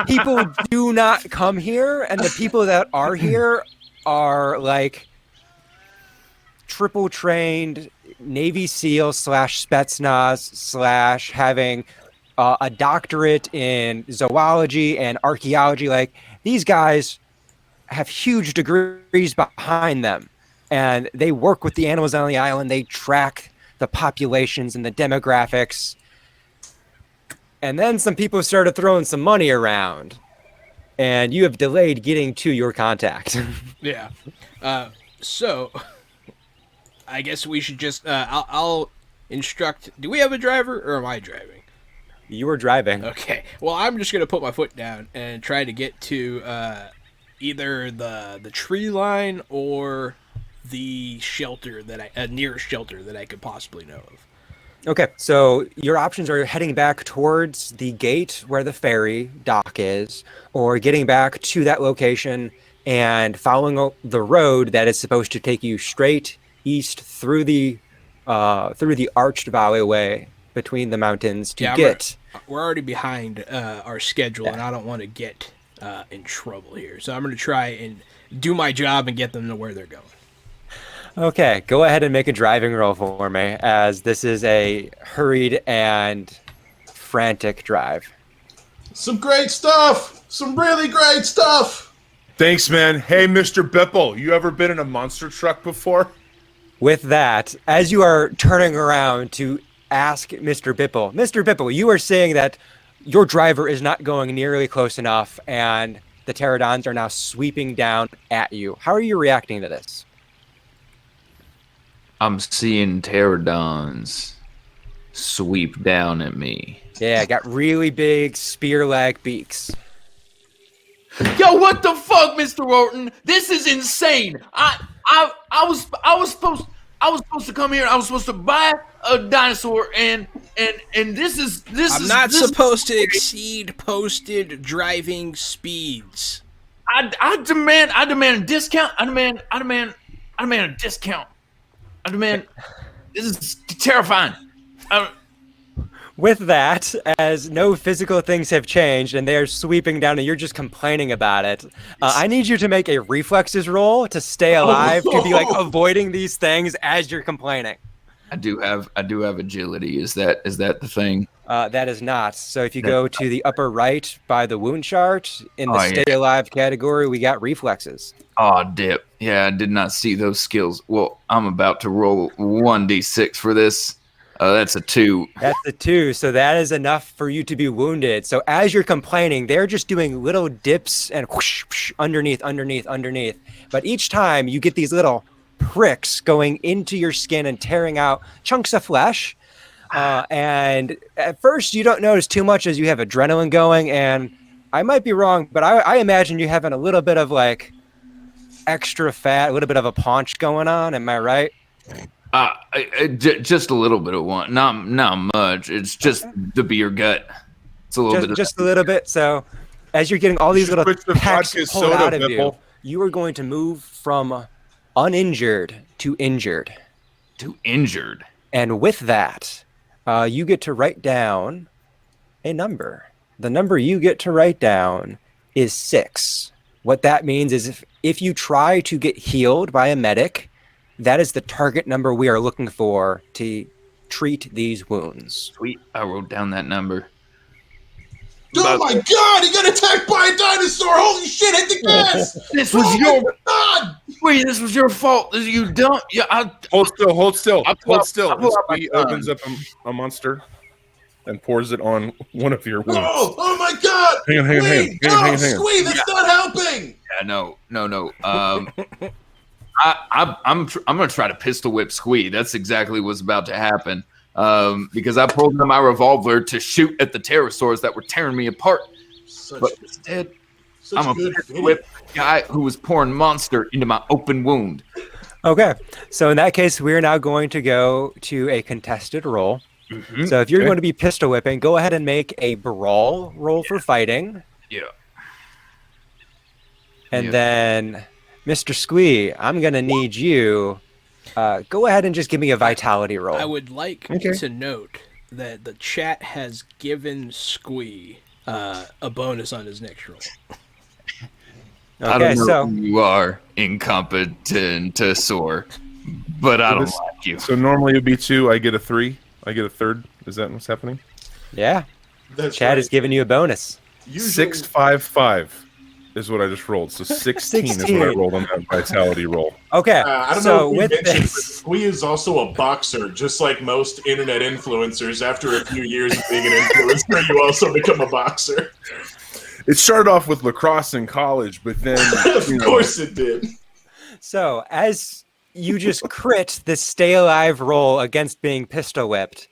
People do not come here, and the people that are here are like triple trained Navy SEAL / Spetsnaz / having a doctorate in zoology and archaeology. Like, these guys have huge degrees behind them, and they work with the animals on the island. They track the populations and the demographics. And then some people started throwing some money around, and you have delayed getting to your contact. Yeah. So I guess we should just I'll instruct. Do we have a driver, or am I driving? You were driving. Okay. Well, I'm just gonna put my foot down and try to get to either the tree line or the shelter nearest shelter that I could possibly know of. Okay, so your options are heading back towards the gate where the ferry dock is, or getting back to that location and following the road that is supposed to take you straight east through the arched alleyway between the mountains to get. We're already behind our schedule, and I don't want to get in trouble here. So I'm going to try and do my job and get them to where they're going. Okay, go ahead and make a driving roll for me, as this is a hurried and frantic drive. Some great stuff. Some really great stuff. Thanks, man. Hey, Mr. Bipple, you ever been in a monster truck before? With that, as you are turning around to ask Mr. Bipple, you are saying that your driver is not going nearly close enough, and the pterodons are now sweeping down at you. How are you reacting to this? I'm seeing pterodons sweep down at me. Yeah, got really big spear-like beaks. Yo, what the fuck, Mr. Orton? This is insane. I was supposed to come here. I was supposed to buy a dinosaur, and this I'm not supposed to exceed posted driving speeds. I demand a discount. I demand a discount. I demand. This is terrifying. With that, as no physical things have changed and they're sweeping down and you're just complaining about it, I need you to make a reflexes roll to stay alive, to be like avoiding these things as you're complaining. I do have agility. Is that the thing? That is not. So if you go to the upper right by the wound chart, in the stay alive category, we got reflexes. Oh, dip. Yeah, I did not see those skills. Well, I'm about to roll 1d6 for this. That's a 2. That's a 2. So that is enough for you to be wounded. So as you're complaining, they're just doing little dips and whoosh, whoosh, underneath. But each time you get these little pricks going into your skin and tearing out chunks of flesh. And at first you don't notice too much as you have adrenaline going. And I might be wrong, but I imagine you having a little bit of like extra fat, a little bit of a paunch going on. Am I right? Just a little bit of one, not much. It's just the beer gut. It's a little bit, just a little bit. So, as you're getting all these little packs pulled out of you, you are going to move from uninjured to injured. And with that, you get to write down a number. The number you get to write down is 6. What that means is if you try to get healed by a medic, that is the target number we are looking for to treat these wounds. Sweet. I wrote down that number. Oh my god, he got attacked by a dinosaur! Holy shit, hit the gas! This was your Wait, this was your fault. You don't. Yeah, hold still. He opens up a monster and pours it on one of your wounds. Oh my god! Hang on. Squee, that's not helping! Yeah, no. I'm gonna try to pistol whip Squee. That's exactly what's about to happen. Because I pulled out my revolver to shoot at the pterosaurs that were tearing me apart. But instead, I'm a pistol whip guy who was pouring monster into my open wound. Okay, so in that case, we're now going to go to a contested roll. Mm-hmm. So if you're going to be pistol whipping, go ahead and make a brawl roll for fighting. Yeah. And then, Mr. Squee, I'm going to need you. Go ahead and just give me a vitality roll. I would like to note that the chat has given Squee a bonus on his next roll. I don't know who you are, incompetent-saur, but I don't like you. So normally it would be 2, I get a 3, I get a 3rd. Is that what's happening? Yeah. That's Chad is giving you a bonus. 655 is what I just rolled. So 16 is what I rolled on that vitality roll. Okay. I don't know if we mentioned, but Squee is also a boxer, just like most internet influencers. After a few years of being an influencer, you also become a boxer. It started off with lacrosse in college, but then... Of course it did. So, as you just crit this stay alive roll against being pistol whipped,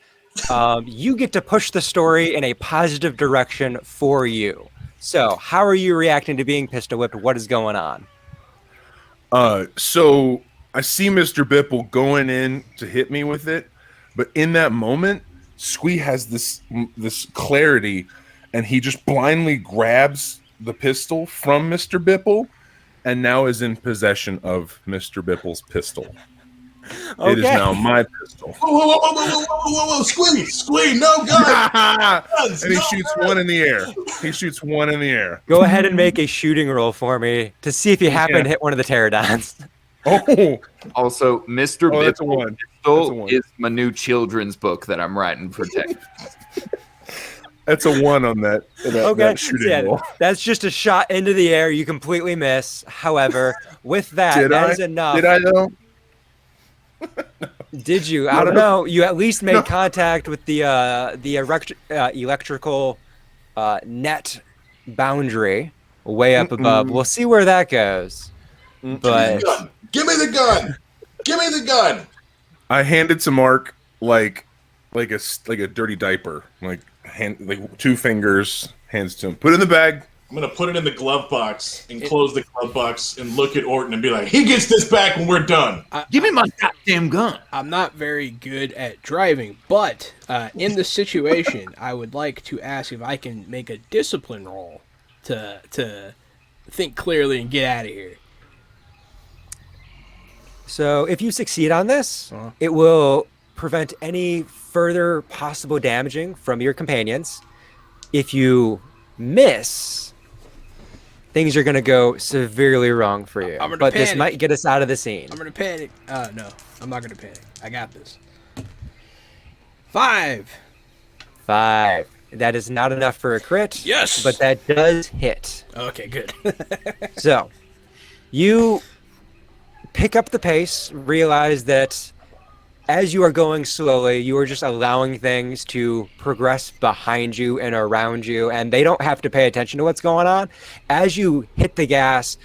you get to push the story in a positive direction for you. So, how are you reacting to being pistol whipped? What is going on? So I see Mr. Bipple going in to hit me with it, but in that moment, Squee has this clarity, and he just blindly grabs the pistol from Mr. Bipple, and now is in possession of Mr. Bipple's pistol. Okay. It is now my pistol. Whoa, Squee, no guns! And he shoots one in the air. He shoots one in the air. Go ahead and make a shooting roll for me to see if you happen to hit one of the pterodons. Oh, Also, Mr. that's a Bipple's one. pistol is my new children's book that I'm writing for Tech. That's a one on that shooting roll. That's just a shot into the air. You completely miss. However, with that, that is enough. Did I though? Did you? I don't know. You at least made contact with the electrical net boundary way up above. We'll see where that goes. But give me the gun. I handed to Mark like a dirty diaper, like two fingers, hands to him. Put it in the bag. I'm gonna put it in the glove box and close the glove box and look at Orton and be like, "He gets this back when we're done." Give me my goddamn gun. I'm not very good at driving, but in this situation, I would like to ask if I can make a discipline roll to think clearly and get out of here. so if you succeed on this, it will prevent any further possible damaging from your companions. If you miss, things are going to go severely wrong for you. But this might get us out of the scene. I'm going to panic. No, I'm not going to panic. I got this. 5. That is not enough for a crit. Yes! But that does hit. Okay, good. So, you pick up the pace, realize that as you are going slowly, you are just allowing things to progress behind you and around you, and they don't have to pay attention to what's going on. As you hit the gas,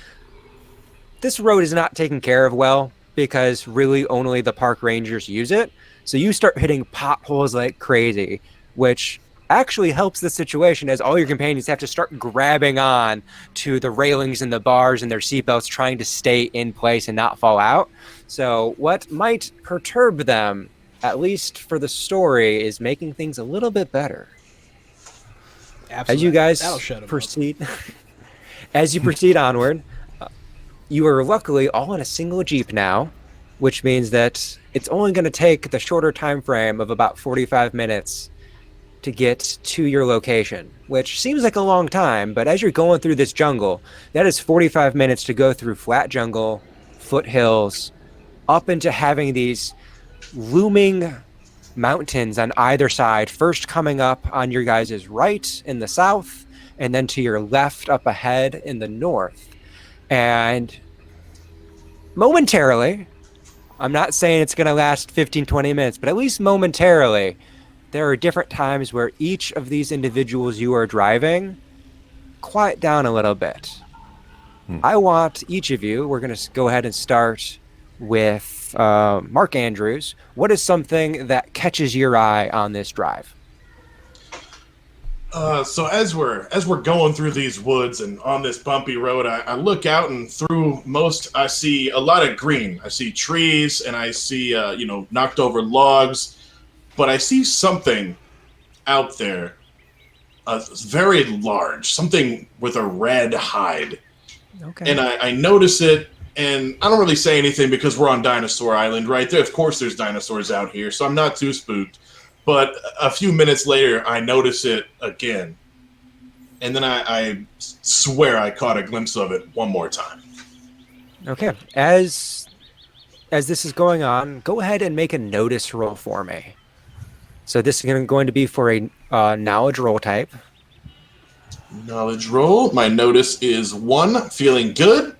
this road is not taken care of well because really only the park rangers use it. So you start hitting potholes like crazy, which actually helps the situation as all your companions have to start grabbing on to the railings and the bars and their seatbelts, trying to stay in place and not fall out. So what might perturb them, at least for the story, is making things a little bit better. Absolutely. As you guys proceed, as you proceed onward, you are luckily all in a single Jeep now, which means that it's only going to take the shorter time frame of about 45 minutes to get to your location, which seems like a long time, but as you're going through this jungle, that is 45 minutes to go through flat jungle, foothills, up into having these looming mountains on either side, first coming up on your guys' right in the south, and then to your left up ahead in the north. And momentarily, I'm not saying it's going to last 15, 20 minutes, but at least momentarily, there are different times where each of these individuals you are driving quiet down a little bit. I want each of you, we're going to go ahead and start with Mark Andrews. What is something that catches your eye on this drive? So as we're going through these woods and on this bumpy road, I look out, and through I see a lot of green. I see trees, and I see knocked over logs. But I see something out there, very large, something with a red hide. Okay. And I notice it, and I don't really say anything because we're on Dinosaur Island, right? There, of course, there's dinosaurs out here, so I'm not too spooked. But a few minutes later, I notice it again. And then I swear I caught a glimpse of it one more time. Okay. As this is going on, go ahead and make a notice roll for me. So this is going to be for a knowledge roll type. Knowledge roll. My notice is 1, feeling good.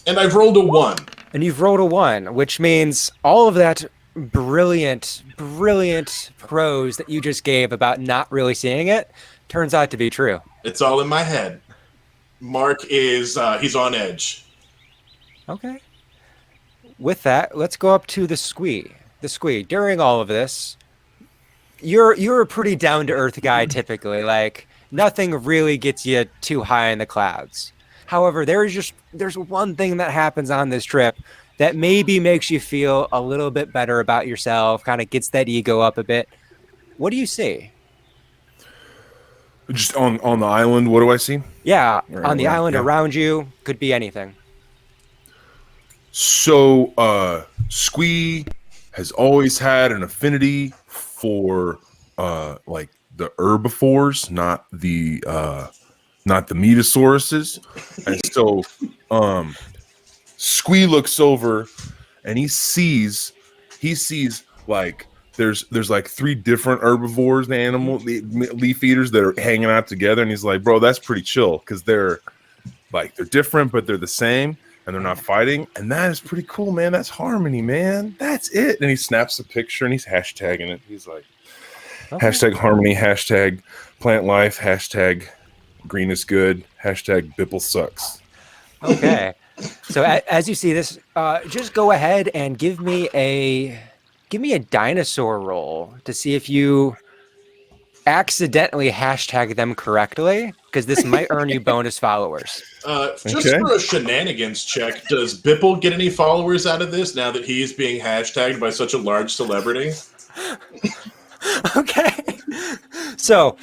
And I've rolled a 1. And you've rolled a 1, which means all of that brilliant prose that you just gave about not really seeing it turns out to be true. It's all in my head. Mark is, he's on edge. Okay. With that, let's go up to the Squee. The Squee, during all of this, you're a pretty down-to-earth guy typically. Like, nothing really gets you too high in the clouds. However, there's one thing that happens on this trip that maybe makes you feel a little bit better about yourself, kind of gets that ego up a bit. What do you see? Just on the island, what do I see? Yeah, Or on the around- island yeah. around you, could be anything. So, Squee has always had an affinity for like the herbivores, not the metasauruses. And so Squee looks over and he sees like there's like 3 different herbivores, the leaf eaters that are hanging out together, and he's like, bro, that's pretty chill because they're different but they're the same and they're not fighting, and that is pretty cool, man. That's harmony, man. That's it. And he snaps a picture and he's hashtagging it. He's like, hashtag harmony, hashtag plant life, hashtag green is good, hashtag Bipple sucks. Okay. So as you see this, just go ahead and give me a dinosaur roll to see if you accidentally hashtag them correctly, because this might earn you bonus followers. Just for a shenanigans check, does Bipple get any followers out of this now that he's being hashtagged by such a large celebrity? Okay. So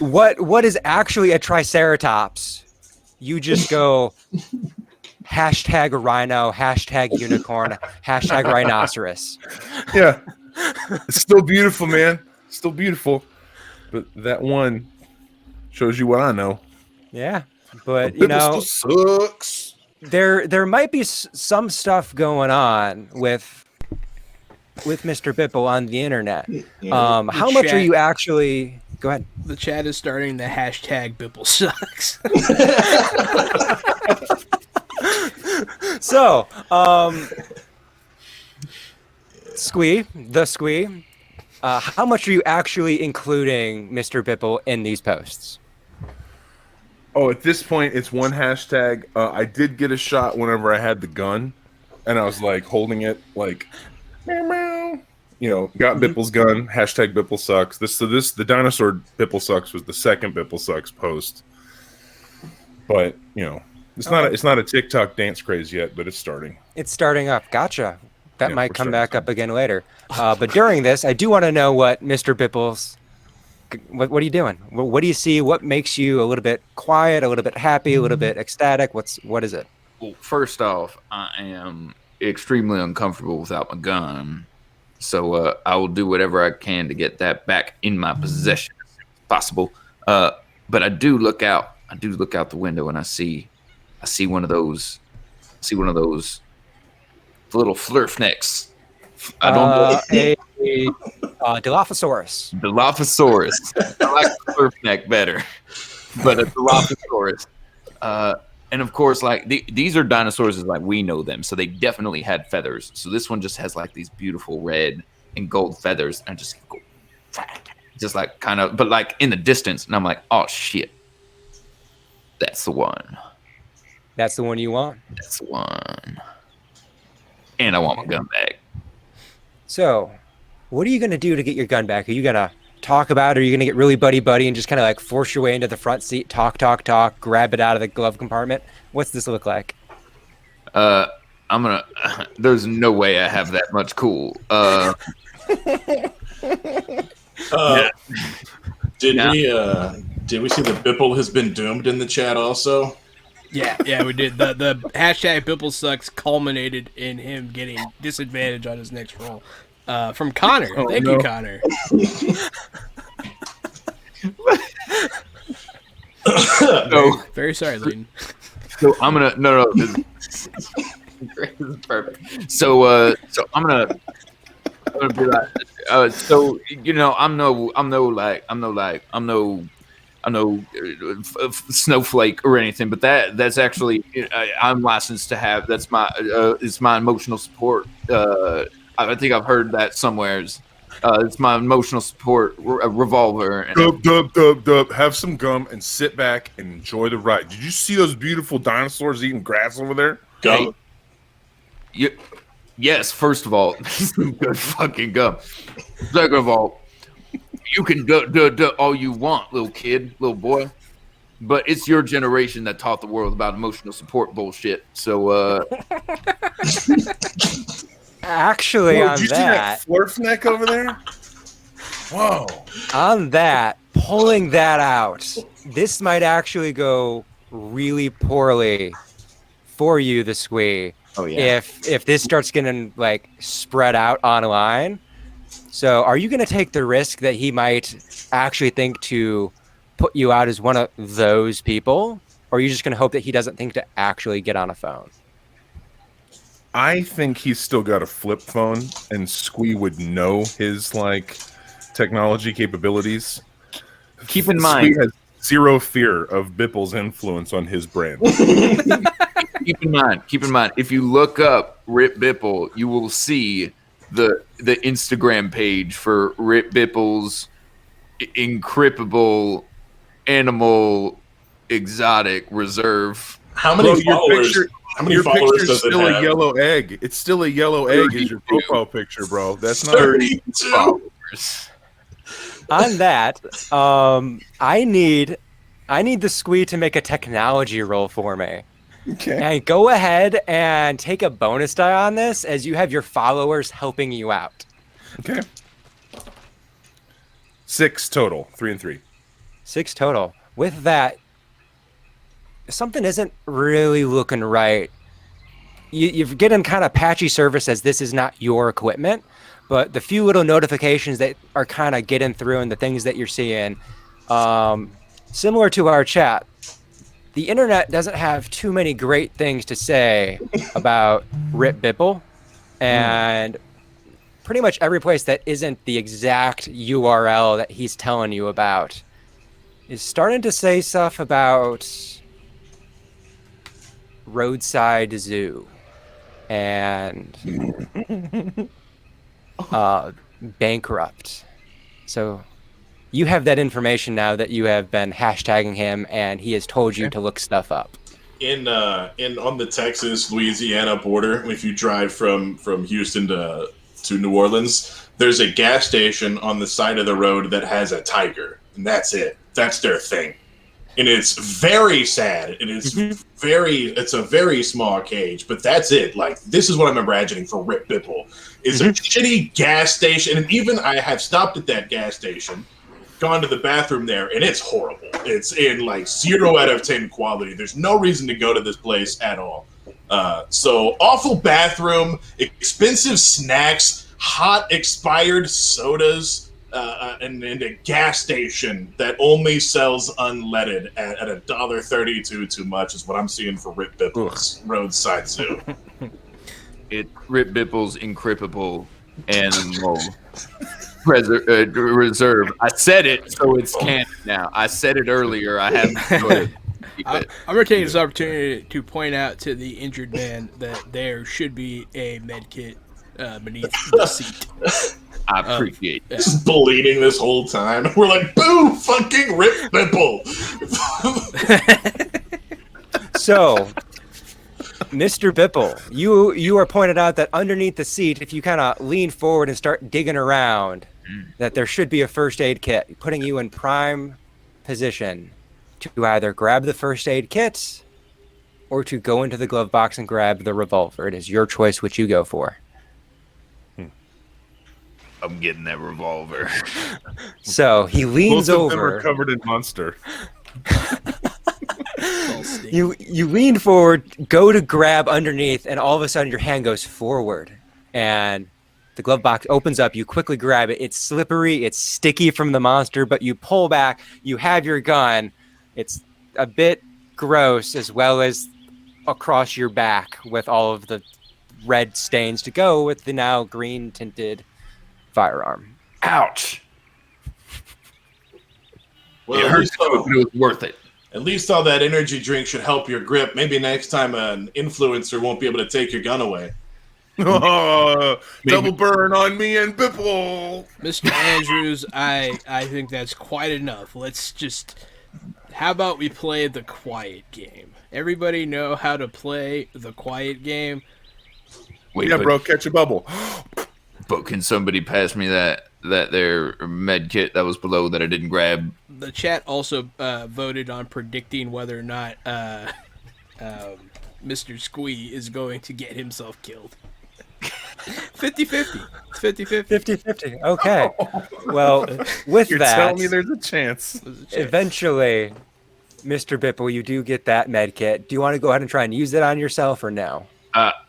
what is actually a triceratops? You just go hashtag rhino, hashtag unicorn, hashtag rhinoceros. Yeah. It's still beautiful, man. Still beautiful. But that one shows you what I know. Yeah. But The Bipple still sucks. there might be some stuff going on with Mr. Bipple on the internet. How much are you actually? Go ahead. The chat is starting the hashtag Bipple sucks. So, Squee, how much are you actually including Mr. Bipple in these posts? Oh, at this point, it's one hashtag. I did get a shot whenever I had the gun, and I was like holding it, like, meow, meow. You know, got Bipple's gun. Hashtag Bipple sucks. The dinosaur Bipple sucks was the second Bipple sucks post. But you know, it's not a TikTok dance craze yet, but it's starting. It's starting up. Gotcha. That Yeah, might we're come starting back to- up again later. But during this, I do want to know what Mr. Bipple's. What are you doing? What do you see? What makes you a little bit quiet, a little bit happy, a little bit ecstatic? What is it? Well, first off, I am extremely uncomfortable without my gun, so I will do whatever I can to get that back in my possession as soon as possible. But I do look out. I do look out the window and I see one of those. Little flurfnecks. I don't know. A Dilophosaurus. Dilophosaurus. I like flurfneck better, but a Dilophosaurus. And of course, like these are dinosaurs as like we know them, so they definitely had feathers. So this one just has like these beautiful red and gold feathers, and just like kind of, but like in the distance, and I'm like, oh shit, that's the one. That's the one you want? That's the one. And I want my gun back. So, what are you going to do to get your gun back? Are you going to talk about it? Or are you going to get really buddy-buddy and just kind of like force your way into the front seat, talk, grab it out of the glove compartment? What's this look like? There's no way I have that much cool. Did we see that Bipple has been doomed in the chat also? Yeah, we did. The hashtag Bipple sucks culminated in him getting disadvantage on his next roll. From Connor. Thank you, Connor. No. Very sorry, Leighton. So I'm gonna This is perfect. So I'm gonna be like, so you know, I'm no snowflake or anything, but that's actually I'm licensed to have. That's my it's my emotional support. I think I've heard that somewhere. It's my emotional support revolver. And Dub. Have some gum and sit back and enjoy the ride. Did you see those beautiful dinosaurs eating grass over there? Gum. Yes. First of all, some good fucking gum. Second of all, you can do all you want, little kid, little boy. but it's your generation that taught the world about emotional support bullshit. So, Actually, Whoa, on did you see that, that flurf neck over there? Whoa. on that, pulling that out, this might actually go really poorly for you, the squee. oh yeah, If this starts getting like spread out online. So are you going to take the risk that he might actually think to put you out as one of those people? Or are you just going to hope that he doesn't think to actually get on a phone? I think he's still got a flip phone, and Squee would know his like technology capabilities. keep in Squee mind. has zero fear of Bipple's influence on his brand. Keep in mind, if you look up Rip Bipple, you will see the Instagram page for Rip Bipple's encryptable animal exotic reserve. How many Bro, followers? How many your followers picture's does it still a have? yellow egg. It's still a yellow egg as your 32. profile picture, bro. That's not 32. Followers. On that, I need the squee to make a technology roll for me. okay. And go ahead and take a bonus die on this as you have your followers helping you out. Okay. 6 total, 3 and 3. 6 total. With that, something isn't really looking right. You're getting kind of patchy service as this is not your equipment, but the few little notifications that are kind of getting through and the things that you're seeing, similar to our chat, the internet doesn't have too many great things to say about Rip Bipple, and pretty much every place that isn't the exact URL that he's telling you about is starting to say stuff about roadside zoo and bankrupt. So you have that information now that you have been hashtagging him, and he has told you to look stuff up. In on the Texas Louisiana border, if you drive from Houston to New Orleans, there's a gas station on the side of the road that has a tiger, and that's it. That's their thing, and it's very sad. And it's a very small cage, but that's it. Like, this is what I'm imagining for Rip Bipple. It's a shitty gas station, and even I have stopped at that gas station, gone to the bathroom there, and it's horrible. It's in like 0 out of 10 quality. There's no reason to go to this place at all. So awful bathroom, expensive snacks, hot expired sodas, and a gas station that only sells unleaded at $1.32 too much is what I'm seeing for Rip Bipple's roadside zoo. It Rip Bipple's encryptable animal reserve. I said it, so it's canon now. I said it earlier. I haven't. I'm going to take this opportunity to point out to the injured man that there should be a med kit beneath the seat. I appreciate that. Just bleeding this whole time. We're like, boo, fucking Rip Bipple. So, Mr. Bipple, you are pointed out that underneath the seat, if you kind of lean forward and start digging around, that there should be a first aid kit, putting you in prime position to either grab the first aid kit or to go into the glove box and grab the revolver. It is your choice which you go for. I'm getting that revolver. So he leans Both of over. them are covered in monster. You lean forward, go to grab underneath, and all of a sudden your hand goes forward, and the glove box opens up. You quickly grab it. It's slippery, it's sticky from the monster, but you pull back. You have your gun. It's a bit gross, as well as across your back with all of the red stains to go with the now green tinted firearm. Ouch! Well, It at hurts, least, but it was worth it. at least all that energy drink should help your grip. Maybe next time an influencer won't be able to take your gun away. Oh, double burn on me and Bipple. Mr. Andrews, I think that's quite enough. Let's just... How about we play the quiet game? Everybody know how to play the quiet game? Wait, Yeah, bro, catch a bubble. But can somebody pass me that that their med kit that was below that I didn't grab. The chat also voted on predicting whether or not Mr. Squee is going to get himself killed. 50-50. It's 50-50. 50-50. Okay. Well, with You're that, telling me there's a chance. eventually, Mr. Bipple, you do get that med kit. Do you want to go ahead and try and use it on yourself or no?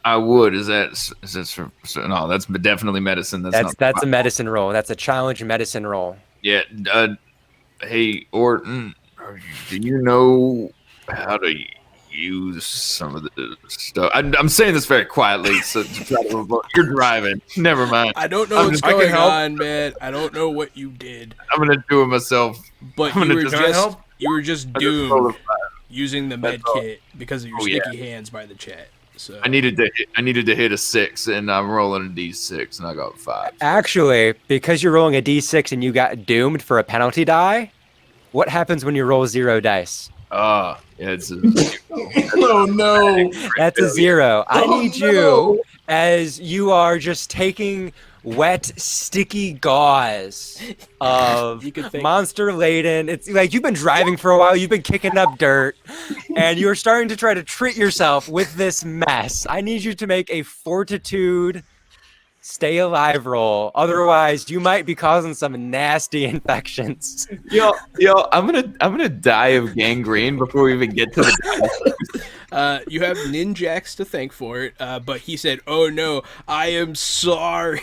I would. Is that no? That's definitely medicine. That's a medicine roll. That's a challenge medicine roll. Yeah. Hey, Orton, do you know how to use some of the stuff? I'm saying this very quietly, so to try to avoid, you're driving. Never mind. I don't know what's going on, man. I don't know what you did. I'm gonna do it myself. But you were just doomed using the med kit because of your sticky hands by the chat. So I needed to hit a 6, and I'm rolling a D6, and I got 5. Actually, because you're rolling a D6 and you got doomed for a penalty die, what happens when you roll 0 dice? Yeah, it's a Oh no! That's a 0. I need you, as you are just taking wet, sticky gauze of Monster Leighton. It's like you've been driving for a while, you've been kicking up dirt, and you're starting to try to treat yourself with this mess. I need you to make a fortitude stay alive roll. Otherwise, you might be causing some nasty infections. Yo, I'm gonna die of gangrene before we even get to the you have Ninjax to thank for it, but he said, "Oh no, I am sorry."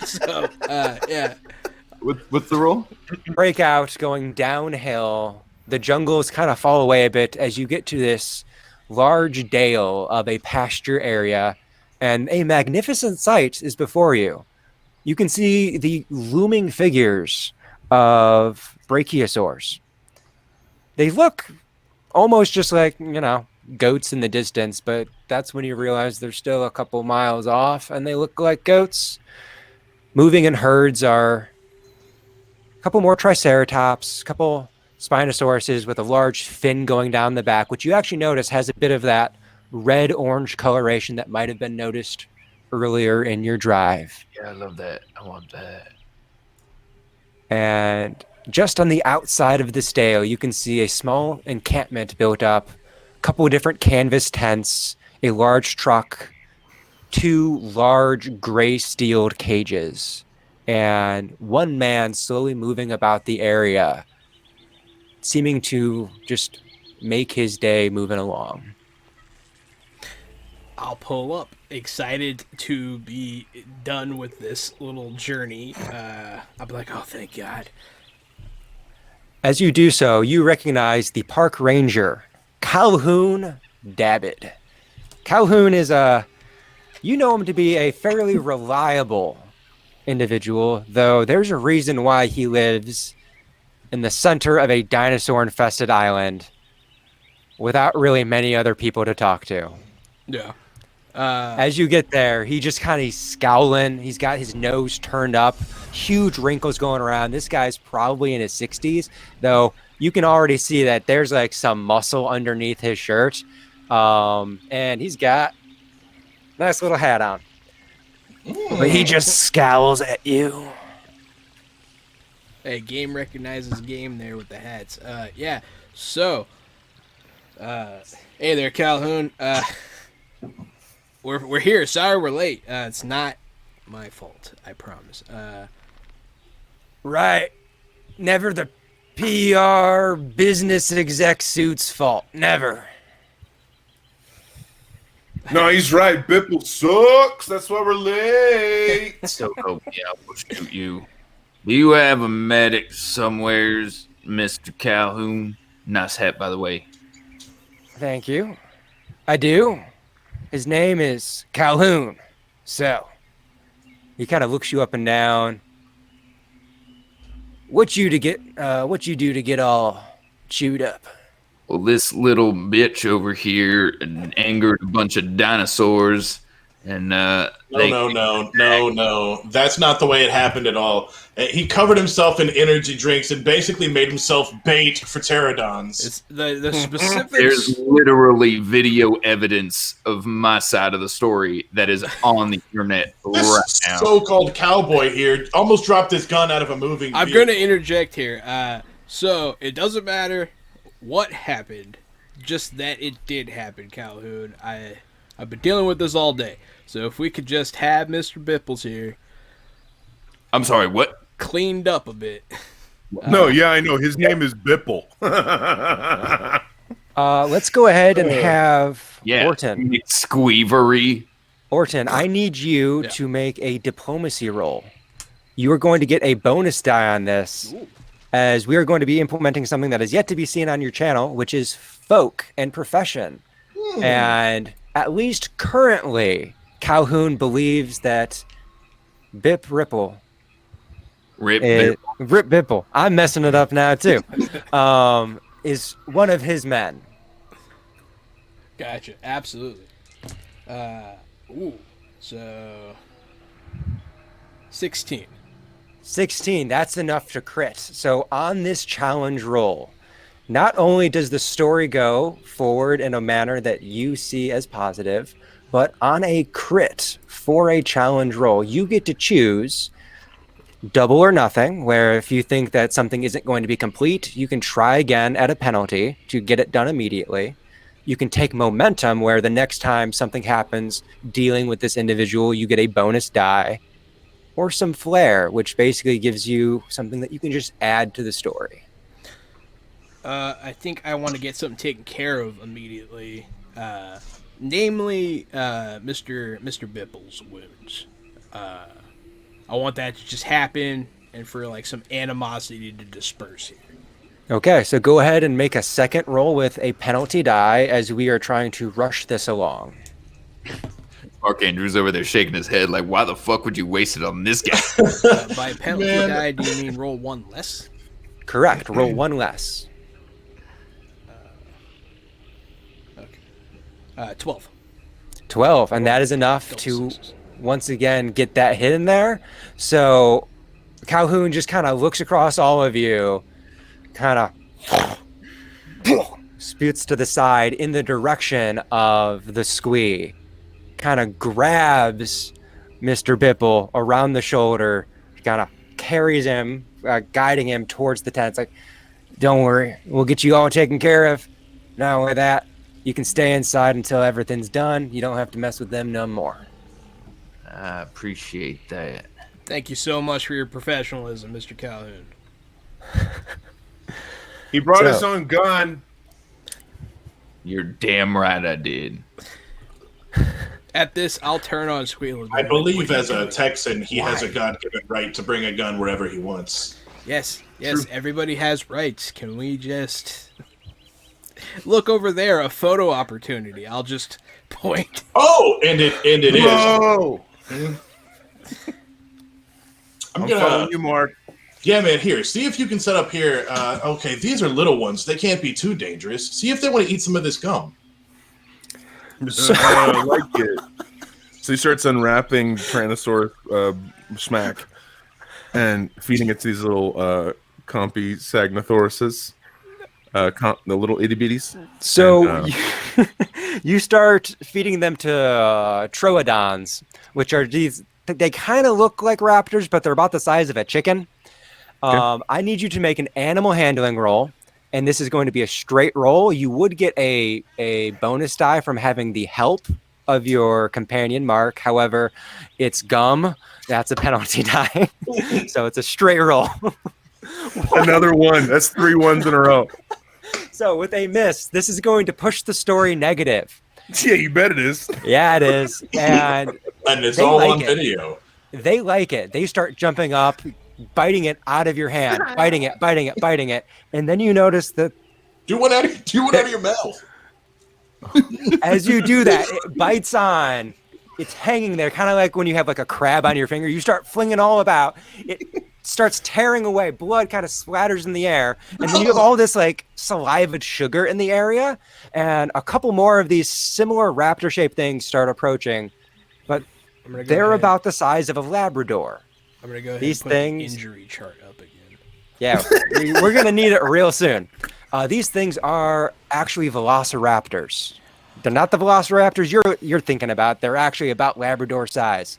So, yeah. What's the roll? Breakout going downhill. The jungles kind of fall away a bit as you get to this large dale of a pasture area, and a magnificent sight is before you. You can see the looming figures of brachiosaurs. They look almost just like, goats in the distance, but that's when you realize they're still a couple miles off and they look like goats. Moving in herds are a couple more triceratops, a couple spinosauruses with a large fin going down the back, which you actually notice has a bit of that red-orange coloration that might have been noticed earlier in your drive. Yeah, I love that. I want that. And just on the outside of this dale, you can see a small encampment built up, a couple of different canvas tents, a large truck, 2 large gray-steeled cages, and one man slowly moving about the area, seeming to just make his day moving along. I'll pull up, excited to be done with this little journey. I'll be like, oh, thank God. As you do so, you recognize the park ranger, Calhoun Dabbit. Calhoun is you know him to be a fairly reliable individual, though there's a reason why he lives in the center of a dinosaur-infested island without really many other people to talk to. Yeah. As you get there, he just kind of scowling. He's got his nose turned up, huge wrinkles going around. This guy's probably in his 60s, though you can already see that there's like some muscle underneath his shirt. And he's got a nice little hat on. But he just scowls at you. Hey, game recognizes game there with the hats. Yeah, so, hey there, Calhoun. We're here. Sorry we're late. It's not my fault, I promise. Right. Never the PR business exec suit's fault. Never. No, he's right. Bipple sucks. That's why we're late. So, yeah, we'll shoot you. Do you have a medic somewheres, Mr. Calhoun? Nice hat, by the way. Thank you. I do. His name is Calhoun. So, he kind of looks you up and down. What you do to get all chewed up? Well, this little bitch over here angered a bunch of dinosaurs, And No. That's not the way it happened at all. He covered himself in energy drinks and basically made himself bait for pterodons. It's the specifics. there's literally video evidence of my side of the story that is on the internet This right now. so-called cowboy here almost dropped his gun out of a moving I'm vehicle. going to interject here. So it doesn't matter what happened, just that it did happen, Calhoun. I've been dealing with this all day. So if we could just have Mr. Bipples here I'm sorry, what? cleaned up a bit. No, yeah, I know. His name is Bipple. Let's go ahead and have Yeah, Orton. squeevery. Orton, I need you Yeah. to make a diplomacy roll. You are going to get a bonus die on this, as we are going to be implementing something that is yet to be seen on your channel, which is folk and profession. And at least currently, Calhoun believes that Bip Ripple Rip. Rip Bipple. I'm messing it up now too. Is one of his men. Gotcha. Absolutely. So 16. 16. That's enough to crit. So on this challenge roll, not only does the story go forward in a manner that you see as positive, but on a crit for a challenge roll, you get to choose double or nothing, where if you think that something isn't going to be complete, you can try again at a penalty to get it done immediately. You can take momentum, where the next time something happens dealing with this individual, you get a bonus die, or some flair, which basically gives you something that you can just add to the story. I think I want to get something taken care of immediately. Namely, Mr. Bipple's wounds. I want that to just happen, and for like some animosity to disperse here. Okay, so go ahead and make a second roll with a penalty die, as we are trying to rush this along. Mark Andrews over there shaking his head like, why the fuck would you waste it on this guy? By penalty die, do you mean roll one less? Correct. Roll one less. Okay. 12. 12, and that is enough to once again get that hit in there. So Calhoun just kind of looks across all of you, kind of spoots to the side in the direction of the squee, kind of grabs Mr. Bipple around the shoulder, kind of carries him, guiding him towards the tent. It's like, don't worry, we'll get you all taken care of. Not only that, you can stay inside until everything's done. You don't have to mess with them no more. I appreciate that. Thank you so much for your professionalism, Mr. Calhoun. He brought his own gun. You're damn right I did. At this, I'll turn on Squealer. I believe as a Texan, he has a God-given right to bring a gun wherever he wants. Yes, everybody has rights. Can we just look over there? A photo opportunity. I'll just point. Oh, and it is. Whoa! I'm following you, Mark. Yeah, man, here. See if you can set up here. Okay, these are little ones. They can't be too dangerous. See if they want to eat some of this gum. I like it. So he starts unwrapping Tyrannosaurus smack and feeding it to these little compy Sagnathoruses, the little itty bitties. So And, you start feeding them to troodons, which are these. They kind of look like raptors, but they're about the size of a chicken. I need you to make an animal handling roll, and this is going to be a straight roll. You would get a bonus die from having the help of your companion, Mark. However, it's gum. That's a penalty die. So it's a straight roll. another one. That's 3 ones in a row. So with a miss, this is going to push the story negative. Yeah, you bet it is. Yeah, it is. And it's they all like on it. video. They like it. They start jumping up, biting it out of your hand, biting it. And then you notice that Do one out of your mouth. as you do that, it bites on. It's hanging there, kind of like when you have like a crab on your finger. You start flinging all about. It starts tearing away. Blood kind of splatters in the air. And then you have all this like saliva sugar in the area. And a couple more of these similar raptor-shaped things start approaching. but I'm gonna go they're ahead. about the size of a Labrador. I'm gonna go ahead These and put things- the injury chart up again. Yeah, we're gonna need it real soon. These things are actually velociraptors. They're not the velociraptors you're thinking about. They're actually about Labrador size.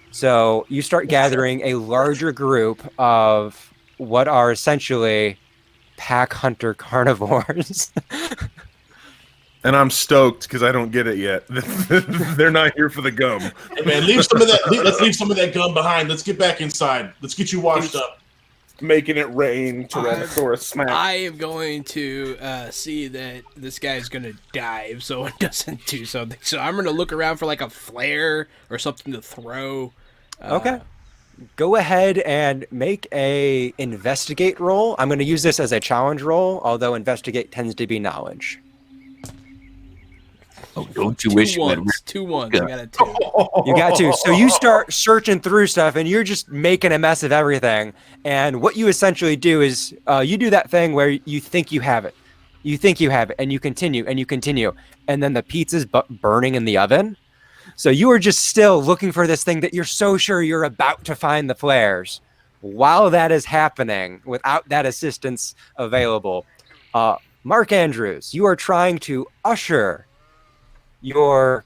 So you start gathering a larger group of what are essentially pack hunter carnivores. And I'm stoked because I don't get it yet. They're not here for the gum. Hey man, leave some of that. Let's leave some of that gum behind. Let's get back inside. Let's get you washed up. Making it rain, Tyrannosaurus smack. I am going to see that this guy's going to die if someone doesn't do something. So I'm going to look around for like a flare or something to throw. Okay. Go ahead and make a investigate roll. I'm going to use this as a challenge roll, although investigate tends to be knowledge. Oh, don't you wish you had 2 ones. I got a 2. You got to. So you start searching through stuff and you're just making a mess of everything. And what you essentially do is you do that thing where you think you have it. You think you have it and you continue and you continue. And then the pizza's burning in the oven. So you are just still looking for this thing that you're so sure you're about to find the flares. While that is happening, without that assistance available, Mark Andrews, you are trying to usher your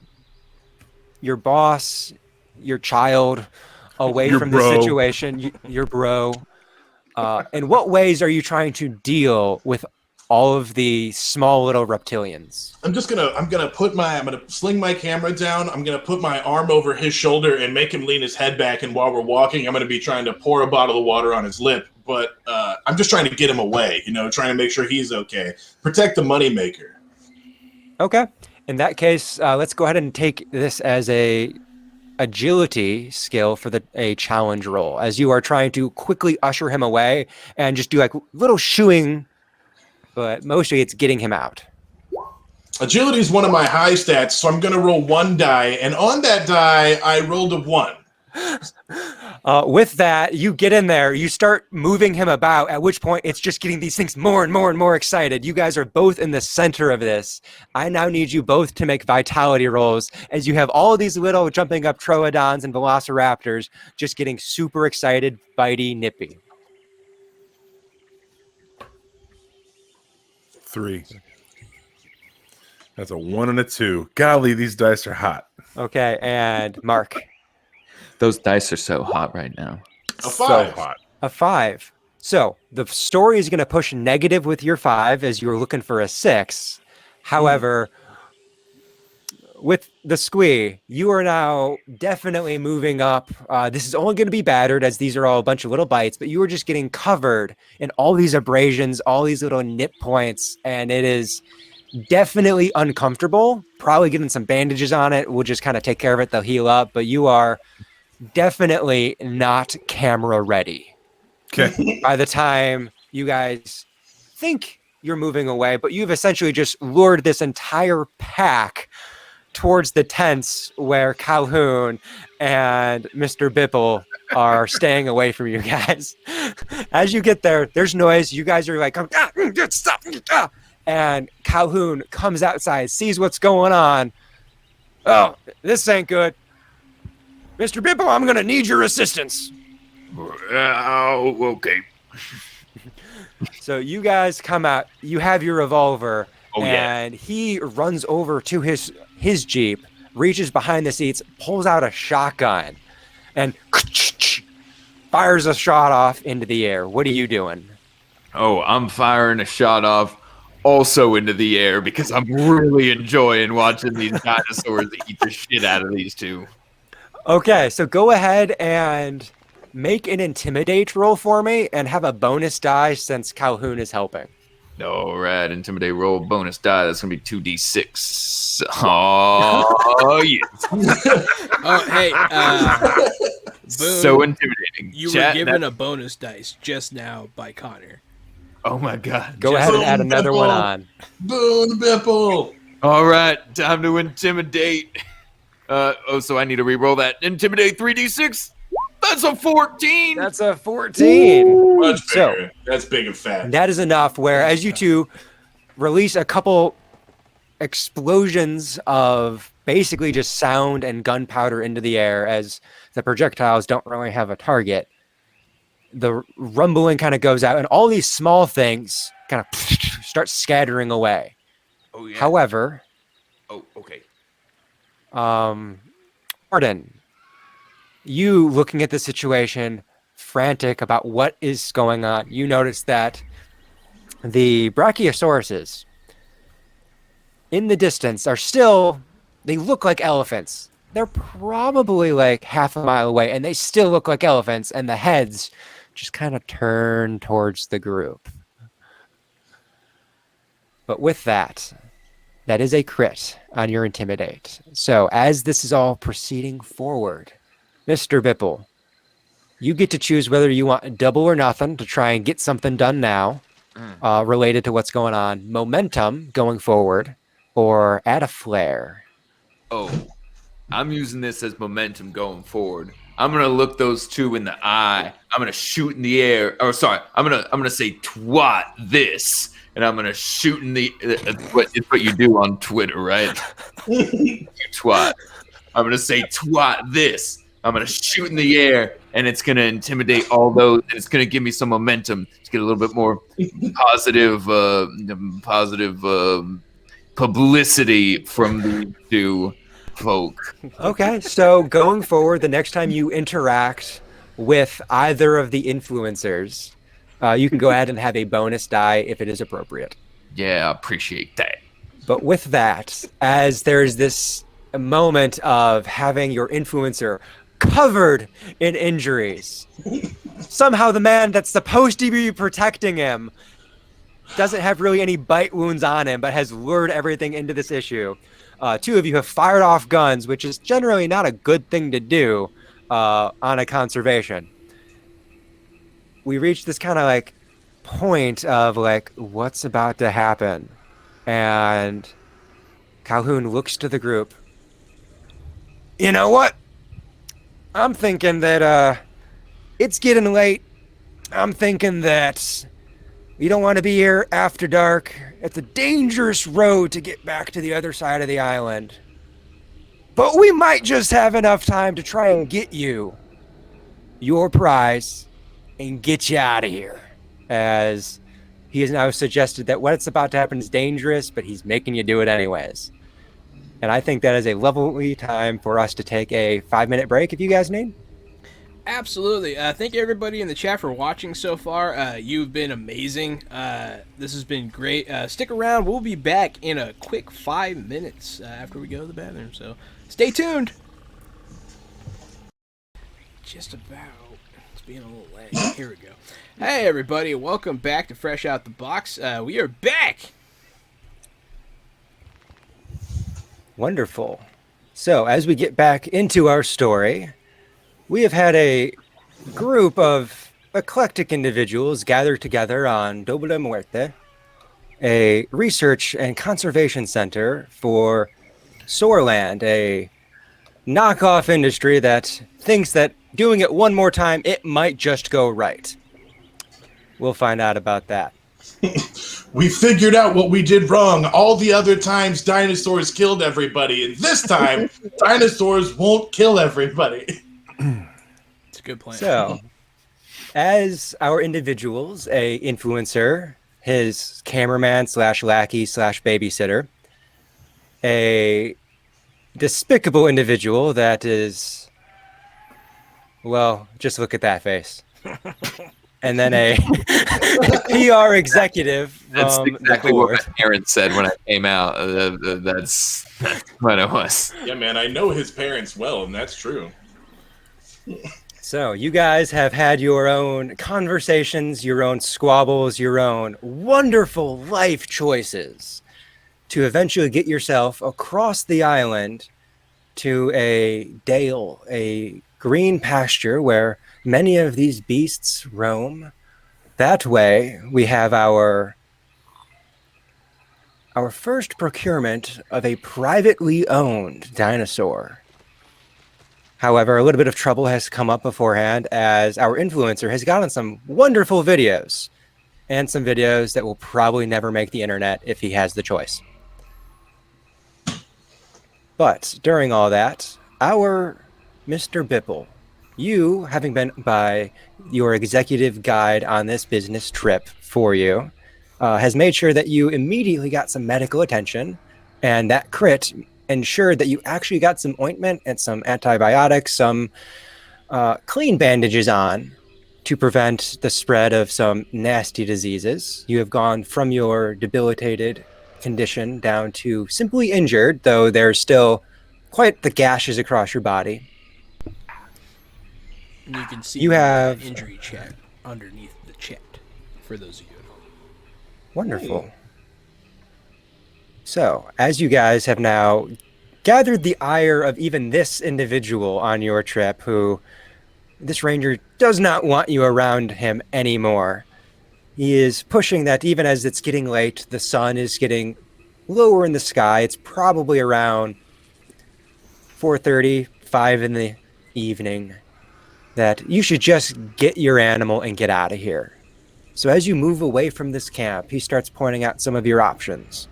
boss, your child, away Your from bro. the situation, your bro. In what ways are you trying to deal with all of the small little reptilians? I'm gonna sling my camera down. I'm gonna put my arm over his shoulder and make him lean his head back. And while we're walking, I'm gonna be trying to pour a bottle of water on his lip. But I'm just trying to get him away. Trying to make sure he's okay. Protect the moneymaker. Okay. In that case, let's go ahead and take this as a agility skill for a challenge roll, as you are trying to quickly usher him away and just do like little shooing, but mostly it's getting him out. Agility is one of my high stats, so I'm gonna roll 1 die, and on that die, I rolled a 1. With that, you get in there, you start moving him about, at which point it's just getting these things more and more and more excited. You guys are both in the center of this. I now need you both to make vitality rolls as you have all these little jumping up troodons and velociraptors just getting super excited, bitey, nippy. 3. That's a 1 and a 2. Golly, these dice are hot. Okay, and Mark. Those dice are so hot right now. A 5. So hot. A 5. So the story is going to push negative with your 5 as you're looking for a 6. However, with the squee, you are now definitely moving up. This is only going to be battered as these are all a bunch of little bites, but you are just getting covered in all these abrasions, all these little nip points, and it is definitely uncomfortable. Probably getting some bandages on it. We'll just kind of take care of it. They'll heal up, but you are definitely not camera ready. Okay. By the time you guys think you're moving away, but you've essentially just lured this entire pack towards the tents where Calhoun and Mr. Bipple are staying away from you guys. As you get there, there's noise. You guys are like, stop. And Calhoun comes outside, sees what's going on. Oh, this ain't good. Mr. Bipple, I'm going to need your assistance. Oh, okay. So you guys come out. You have your revolver. Oh, yeah. And he runs over to his Jeep, reaches behind the seats, pulls out a shotgun, and fires a shot off into the air. What are you doing? Oh, I'm firing a shot off also into the air because I'm really enjoying watching these dinosaurs eat the shit out of these two. Okay, so go ahead and make an intimidate roll for me and have a bonus die since Calhoun is helping. All right, intimidate roll bonus die. That's gonna be 2d6. Oh yes. Oh, hey, Boone, So intimidating. you Chat, were given that- a bonus dice just now by Connor. Oh my god. Go ahead and add another one on. Boone Bipple. All right, time to intimidate. So I need to re-roll that. Intimidate 3d6. That's a 14. That's a 14. Much So- bigger. That's big and fat. That is enough where as you two release a couple explosions of basically just sound and gunpowder into the air as the projectiles don't really have a target. The rumbling kind of goes out, and all these small things kind of start scattering away. Oh yeah. However, okay. Arden, you looking at the situation, frantic about what is going on, you notice that the brachiosauruses in the distance are still, they look like elephants. They're probably like half a mile away, and they still look like elephants, and the heads just kind of turn towards the group. But with that, that is a crit on your Intimidate. So as this is all proceeding forward, Mr. Bipple, you get to choose whether you want double or nothing to try and get something done now related to what's going on, momentum going forward, or add a flare. Oh, I'm using this as momentum going forward. I'm gonna look those two in the eye. I'm gonna shoot in the air. Oh, sorry. I'm gonna say twat this, and I'm gonna shoot in the. It's what you do on Twitter, right? You twat. I'm gonna say twat this. I'm gonna shoot in the air, and it's gonna intimidate all those. And it's gonna give me some momentum to get a little bit more positive publicity from the two folk. Okay, so going forward, the next time you interact with either of the influencers, you can go ahead and have a bonus die if it is appropriate. Yeah, I appreciate that. But with that, as there's this moment of having your influencer covered in injuries, somehow the man that's supposed to be protecting him doesn't have really any bite wounds on him, but has lured everything into this issue. Two of you have fired off guns, which is generally not a good thing to do on a conservation. We reach this kind of like point of like, what's about to happen? And Calhoun looks to the group. You know what? I'm thinking that it's getting late. I'm thinking that we don't want to be here after dark. It's a dangerous road to get back to the other side of the island. But we might just have enough time to try and get you your prize and get you out of here. As he has now suggested that what's about to happen is dangerous, but he's making you do it anyways. And I think that is a lovely time for us to take a 5-minute break if you guys need. Absolutely. Thank everybody in the chat for watching so far. You've been amazing. This has been great. Stick around. We'll be back in a quick 5 minutes after we go to the bathroom. So stay tuned. Just about. It's being a little late. Here we go. Hey, everybody. Welcome back to Fresh Out the Box. We are back. Wonderful. So as we get back into our story, we have had a group of eclectic individuals gathered together on Doble Muerte, a research and conservation center for Soarland, a knockoff industry that thinks that doing it one more time, it might just go right. We'll find out about that. We figured out what we did wrong. All the other times dinosaurs killed everybody, and this time dinosaurs won't kill everybody. It's a good plan. So, as our individuals, a influencer, his cameraman / lackey / babysitter, a despicable individual that is, well, just look at that face. And then a PR executive. That's exactly what my parents said when I came out. That's what it was. Yeah, man, I know his parents well, and that's true. So you guys have had your own conversations, your own squabbles, your own wonderful life choices to eventually get yourself across the island to a dale, a green pasture where many of these beasts roam. That way, we have our first procurement of a privately owned dinosaur. However, a little bit of trouble has come up beforehand as our influencer has gotten some wonderful videos and some videos that will probably never make the internet if he has the choice. But during all that, our Mr. Bipple, you, having been by your executive guide on this business trip for you, has made sure that you immediately got some medical attention, and that crit ensured that you actually got some ointment and some antibiotics, some clean bandages on to prevent the spread of some nasty diseases. You have gone from your debilitated condition down to simply injured, though there's still quite the gashes across your body. And you can see You the have- injury chat underneath the chat for those of you at home. Wonderful. So, as you guys have now gathered the ire of even this individual on your trip, who this ranger does not want you around him anymore. He is pushing that even as it's getting late, the sun is getting lower in the sky. It's probably around 4:30, 5 in the evening, that you should just get your animal and get out of here. So as you move away from this camp, he starts pointing out some of your options.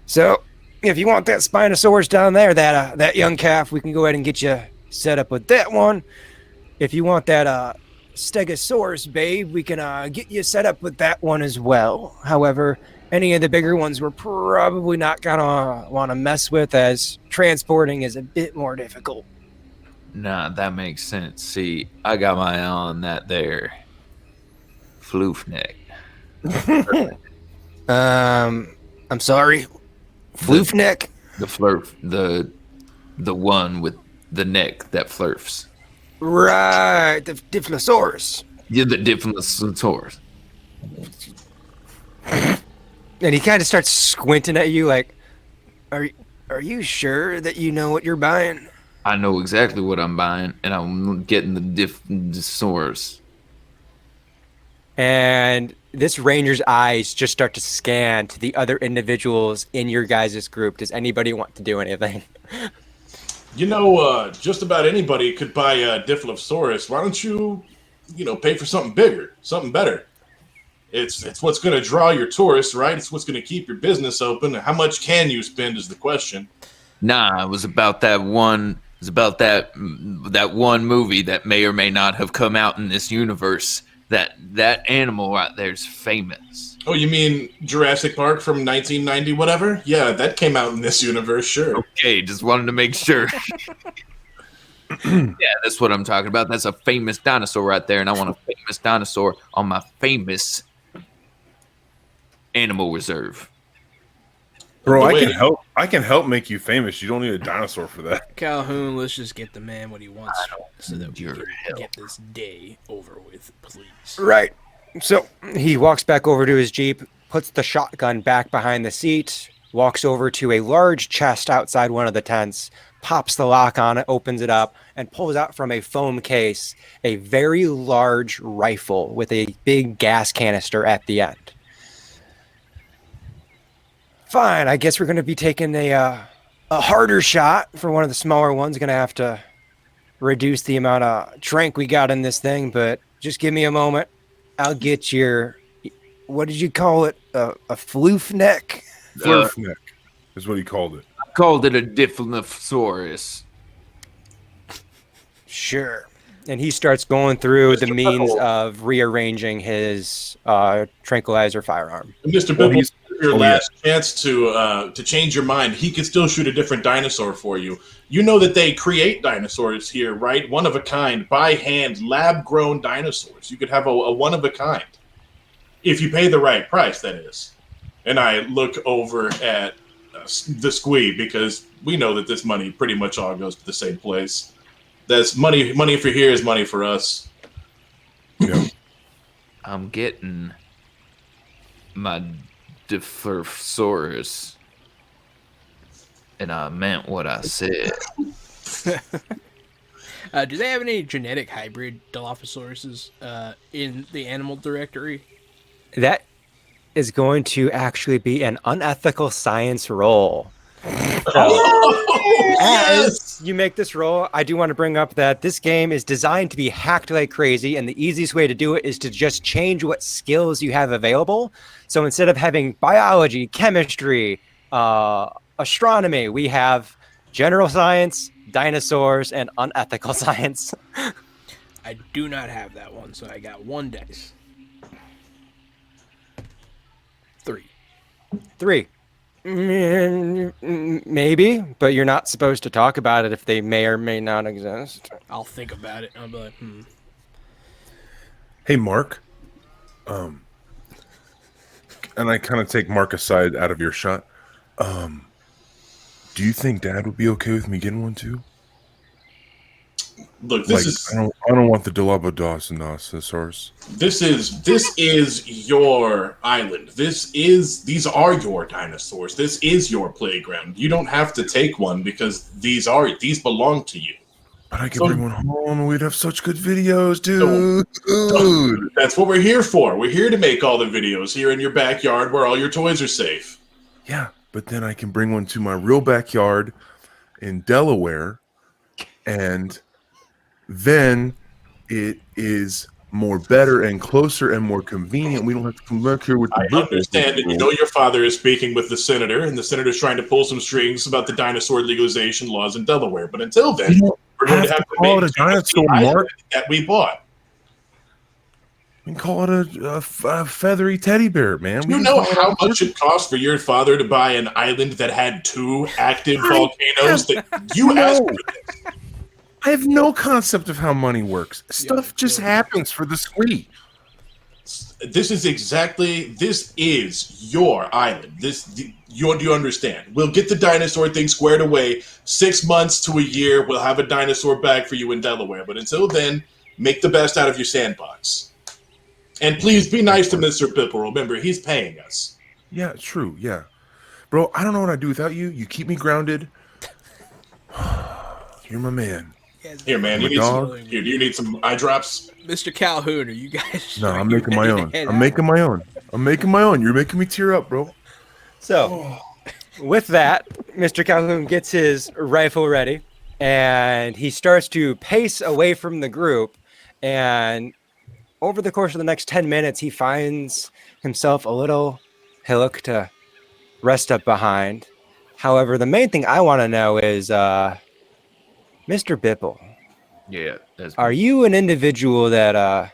So if you want that Spinosaurus down there, that young calf, we can go ahead and get you set up with that one. If you want that Stegosaurus, babe, we can get you set up with that one as well. However, any of the bigger ones we're probably not gonna want to mess with, as transporting is a bit more difficult. Nah, that makes sense. See, I got my eye on that there floof neck. I'm sorry. Floof neck? The flurf, the one with the neck that flurfs. Right, the Diplosaurus. You're the Diplosaurus. And he kind of starts squinting at you like, are you sure that you know what you're buying? I know exactly what I'm buying, and I'm getting the Dinosaurs. And this ranger's eyes just start to scan to the other individuals in your guys' group. Does anybody want to do anything? You know, just about anybody could buy a Dilophosaurus. Why don't you, pay for something bigger, something better? It's what's going to draw your tourists, right? It's what's going to keep your business open. How much can you spend is the question. Nah, it was about that one. It was about that one movie that may or may not have come out in this universe. That animal right there is famous. Oh, you mean Jurassic Park from 1990, whatever? Yeah, that came out in this universe, sure. Okay, just wanted to make sure. Yeah, that's what I'm talking about. That's a famous dinosaur right there, and I want a famous dinosaur on my famous animal reserve. Bro, I can help make you famous. You don't need a dinosaur for that. Calhoun, let's just get the man what he wants so that we your can help. get this day over with, please. Right. So he walks back over to his Jeep, puts the shotgun back behind the seat, walks over to a large chest outside one of the tents, pops the lock on it, opens it up, and pulls out from a foam case a very large rifle with a big gas canister at the end. Fine, I guess we're going to be taking a harder shot for one of the smaller ones. Going to have to reduce the amount of trank we got in this thing, but just give me a moment. I'll get your, what did you call it? A floof neck? Flurf neck is what he called it. I called it a Dilophosaurus. Sure. And he starts going through the means of rearranging his tranquilizer firearm. Mr. Well, Bibble, your last chance to change your mind. He could still shoot a different dinosaur for you. You know that they create dinosaurs here, right? One of a kind, by hand, lab-grown dinosaurs. You could have a one of a kind. If you pay the right price, that is. And I look over at the squee, because we know that this money pretty much all goes to the same place. That's money for here is money for us. Yeah. I'm getting my Dilophosaurus, and I meant what I said. Do they have any genetic hybrid Dilophosauruses in the animal directory? That is going to actually be an unethical science roll. As you make this roll, I do want to bring up that this game is designed to be hacked like crazy, and the easiest way to do it is to just change what skills you have available. So instead of having biology, chemistry, astronomy, we have general science, dinosaurs, and unethical science. I do not have that one, so I got 1 dice. 3. 3. Maybe, but you're not supposed to talk about it if they may or may not exist. I'll think about it. I'll be like, Hey, Mark. And I kind of take Mark aside out of your shot. Do you think Dad would be okay with me getting one too? Look, this I don't want the Dinosaurs. This is your island. These are your dinosaurs. This is your playground. You don't have to take one because these belong to you. But I could bring one home and we'd have such good videos, dude. That's what we're here for. We're here to make all the videos here in your backyard where all your toys are safe. Yeah, but then I can bring one to my real backyard in Delaware, and then it is more better and closer and more convenient. We don't have to come back here with the I understand, and you know your father is speaking with the senator, and the senator's trying to pull some strings about the dinosaur legalization laws in Delaware. But until then, we're going to have to call make it a dinosaur, Mark, that we bought. and call it a feathery teddy bear, man. Do you know how much it cost for your father to buy an island that had 2 active volcanoes? That you asked for this. I have no concept of how money works. Stuff just happens for the sweet. This is your island. Do you understand? We'll get the dinosaur thing squared away. 6 months to a year, we'll have a dinosaur bag for you in Delaware. But until then, make the best out of your sandbox. And please be nice to Mr. Pipple. Remember, he's paying us. Yeah, true. Yeah. Bro, I don't know what I'd do without you. You keep me grounded. You're my man. Here, man. You need some eye drops? Mr. Calhoun, are you guys... No, I'm making my own. I'm making my own. You're making me tear up, bro. So, with that, Mr. Calhoun gets his rifle ready, and he starts to pace away from the group, and over the course of the next 10 minutes, he finds himself a little hillock to rest up behind. However, the main thing I want to know is, Mr. Bipple. Yeah. Are you an individual that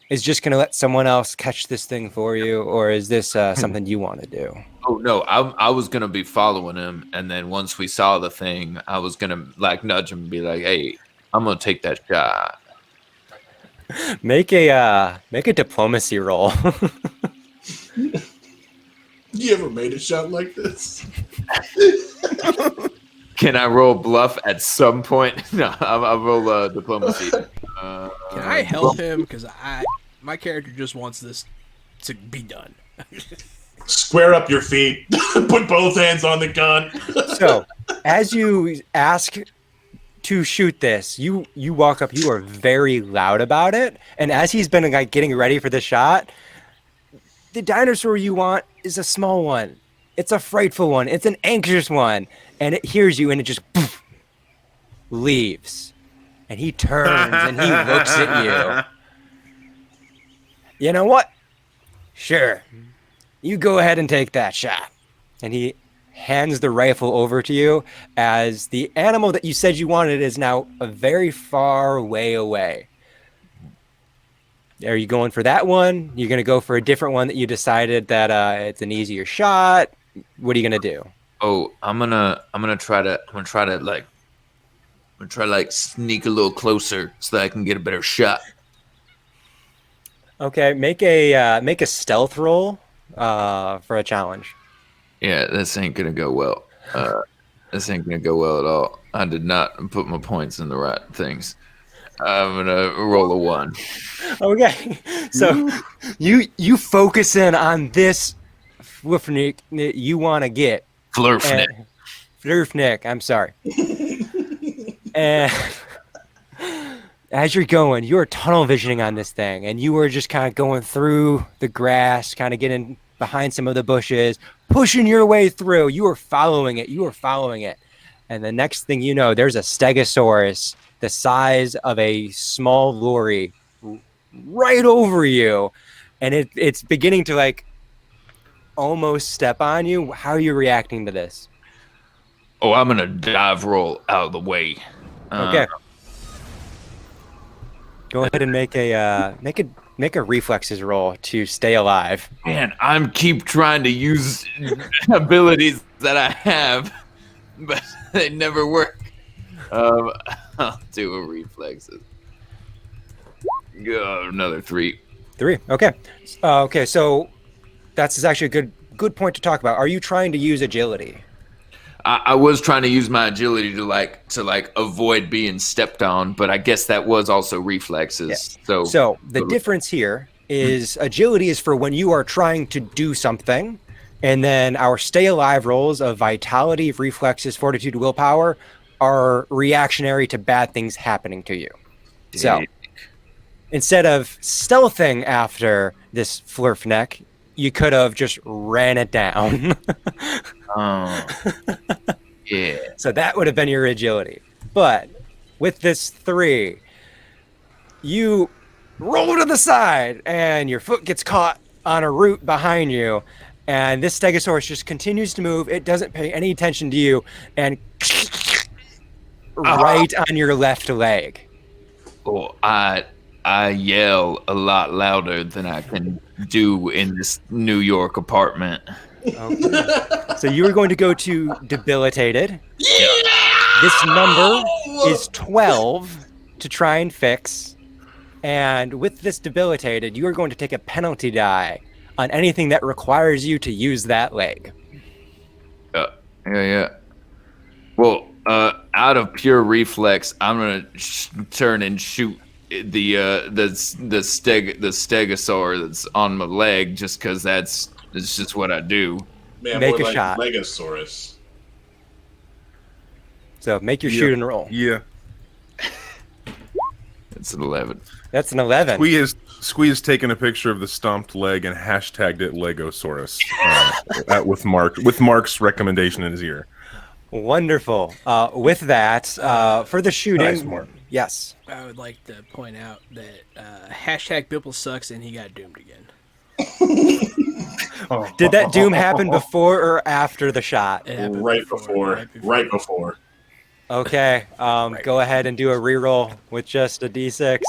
is just going to let someone else catch this thing for you, or is this something you want to do? Oh, no, I was going to be following him, and then once we saw the thing, I was going to nudge him and be like, hey, I'm going to take that shot. Make a diplomacy roll. You ever made a shot like this? Can I roll bluff at some point? No, I'll roll diplomacy. Can I help him? Because my character just wants this to be done. Square up your feet. Put both hands on the gun. So, as you ask to shoot this, you walk up. You are very loud about it, and as he's been getting ready for the shot, the dinosaur you want is a small one. It's a frightful one. It's an anxious one. And it hears you and it just leaves. And he turns and he looks at you. You know what? Sure. You go ahead and take that shot. And he hands the rifle over to you as the animal that you said you wanted is now a very far way away. Are you going for that one? You're going to go for a different one that you decided that it's an easier shot? What are you going to do? Oh, I'm gonna try to sneak a little closer so that I can get a better shot. Okay, make a stealth roll for a challenge. Yeah, this ain't gonna go well. This ain't gonna go well at all. I did not put my points in the right things. I'm gonna roll a 1. Okay, so you focus in on this Flurfnick that you want to get. Flurfnick, I'm sorry. And as you're going, you're tunnel visioning on this thing, and you are just kind of going through the grass, kind of getting behind some of the bushes, pushing your way through. You are following it. And the next thing you know, there's a Stegosaurus the size of a small lorry right over you. And it's beginning to almost step on you. How are you reacting to this? Oh, I'm gonna dive roll out of the way. Okay. Go ahead and make a reflexes roll to stay alive. Man, I'm keep trying to use abilities that I have, but they never work. I'll do a reflexes. Another 3. 3. Okay. Okay. So that's actually a good point to talk about. Are you trying to use agility? I was trying to use my agility to avoid being stepped on, but I guess that was also reflexes. Yeah. So the difference here is agility is for when you are trying to do something, and then our stay alive rolls of vitality, reflexes, fortitude, willpower are reactionary to bad things happening to you. So instead of stealthing after this flurf neck, you could have just ran it down. Oh, yeah. So that would have been your agility. But with this 3, you roll to the side and your foot gets caught on a root behind you. And this Stegosaurus just continues to move. It doesn't pay any attention to you. And right on your left leg. Oh, I yell a lot louder than I can do in this New York apartment. Okay. So you are going to go to debilitated. Yeah! This number is 12 to try and fix. And with this debilitated, you are going to take a penalty die on anything that requires you to use that leg. Yeah. Well, out of pure reflex, I'm gonna turn and shoot the stegosaur that's on my leg, just because it's just what I do. Man, make more a like shot. Legosaurus. So make your shoot and roll. Yeah. It's an 11. That's an 11. Squee has taken a picture of the stomped leg and hashtagged it Legosaurus with Mark's recommendation in his ear. Wonderful. With that, for the shooting, Nice, Mark. Yes. I would like to point out that hashtag Bipple sucks and he got doomed again. Did that doom happen before or after the shot? It happened Right before. Okay. Go ahead and do a reroll with just a d6.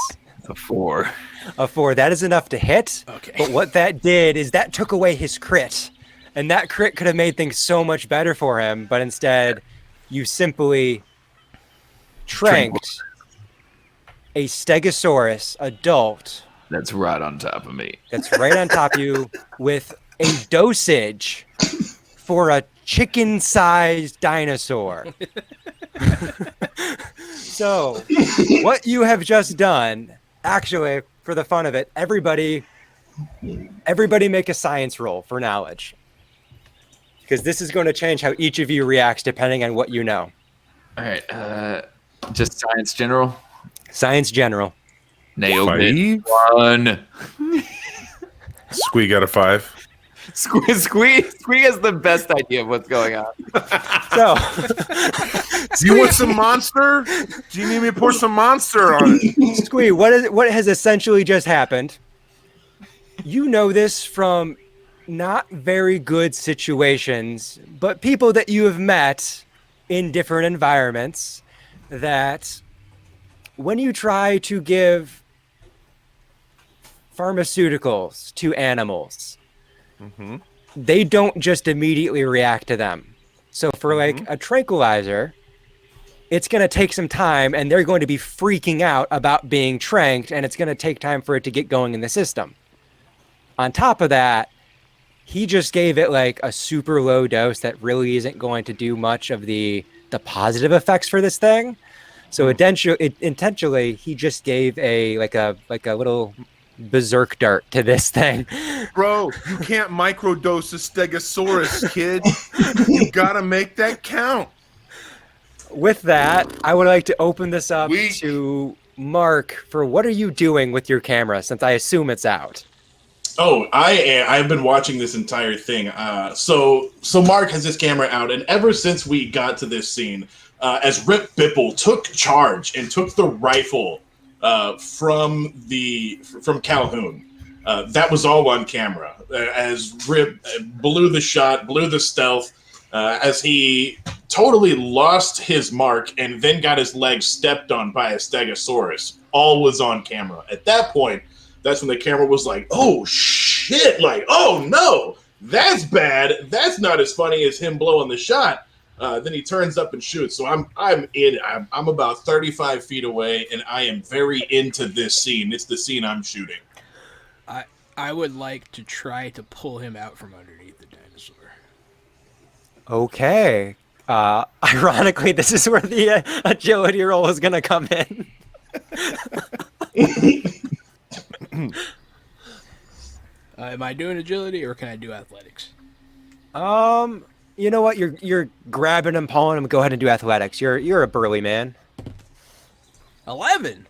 A 4. A 4. That is enough to hit. Okay. But what that did is that took away his crit. And that crit could have made things so much better for him. But instead, you simply tranked a Stegosaurus adult. That's right on top of me. That's right on top of you with a dosage for a chicken-sized dinosaur. So, what you have just done, actually, for the fun of it, everybody make a science roll for knowledge. Because this is going to change how each of you reacts depending on what you know. All right. Just science general. Science general. Nailed 5? it. 1. Squee got a 5. Squee has the best idea of what's going on. So, Do you want some monster? Do you need me to pour some monster on it? Squee, what has essentially just happened? You know this from not very good situations, but people that you have met in different environments, that when you try to give pharmaceuticals to animals, they don't just immediately react to them. So for like a tranquilizer, it's going to take some time and they're going to be freaking out about being tranked, and it's going to take time for it to get going in the system. On top of that, he just gave it like a super low dose that really isn't going to do much of the positive effects for this thing. So intentionally, he just gave a little berserk dart to this thing. Bro, you can't microdose a Stegosaurus, kid. You gotta make that count. With that, I would like to open this up to Mark for what are you doing with your camera, since I assume it's out. Oh, I've been watching this entire thing. So Mark has his camera out, and ever since we got to this scene, as Rip Bipple took charge and took the rifle from Calhoun, that was all on camera. As Rip blew the shot, blew the stealth, as he totally lost his mark and then got his leg stepped on by a Stegosaurus. All was on camera. At that point, that's when the camera was like, oh, shit. Like, oh, no, that's bad. That's not as funny as him blowing the shot. Then he turns up and shoots. So I'm about 35 feet away, and I am very into this scene. It's the scene I'm shooting. I would like to try to pull him out from underneath the dinosaur. Okay. Ironically, this is where the agility roll is going to come in. Am I doing agility or can I do athletics? You know what? You're grabbing him, pulling him. Go ahead and do athletics. You're a burly man. 11.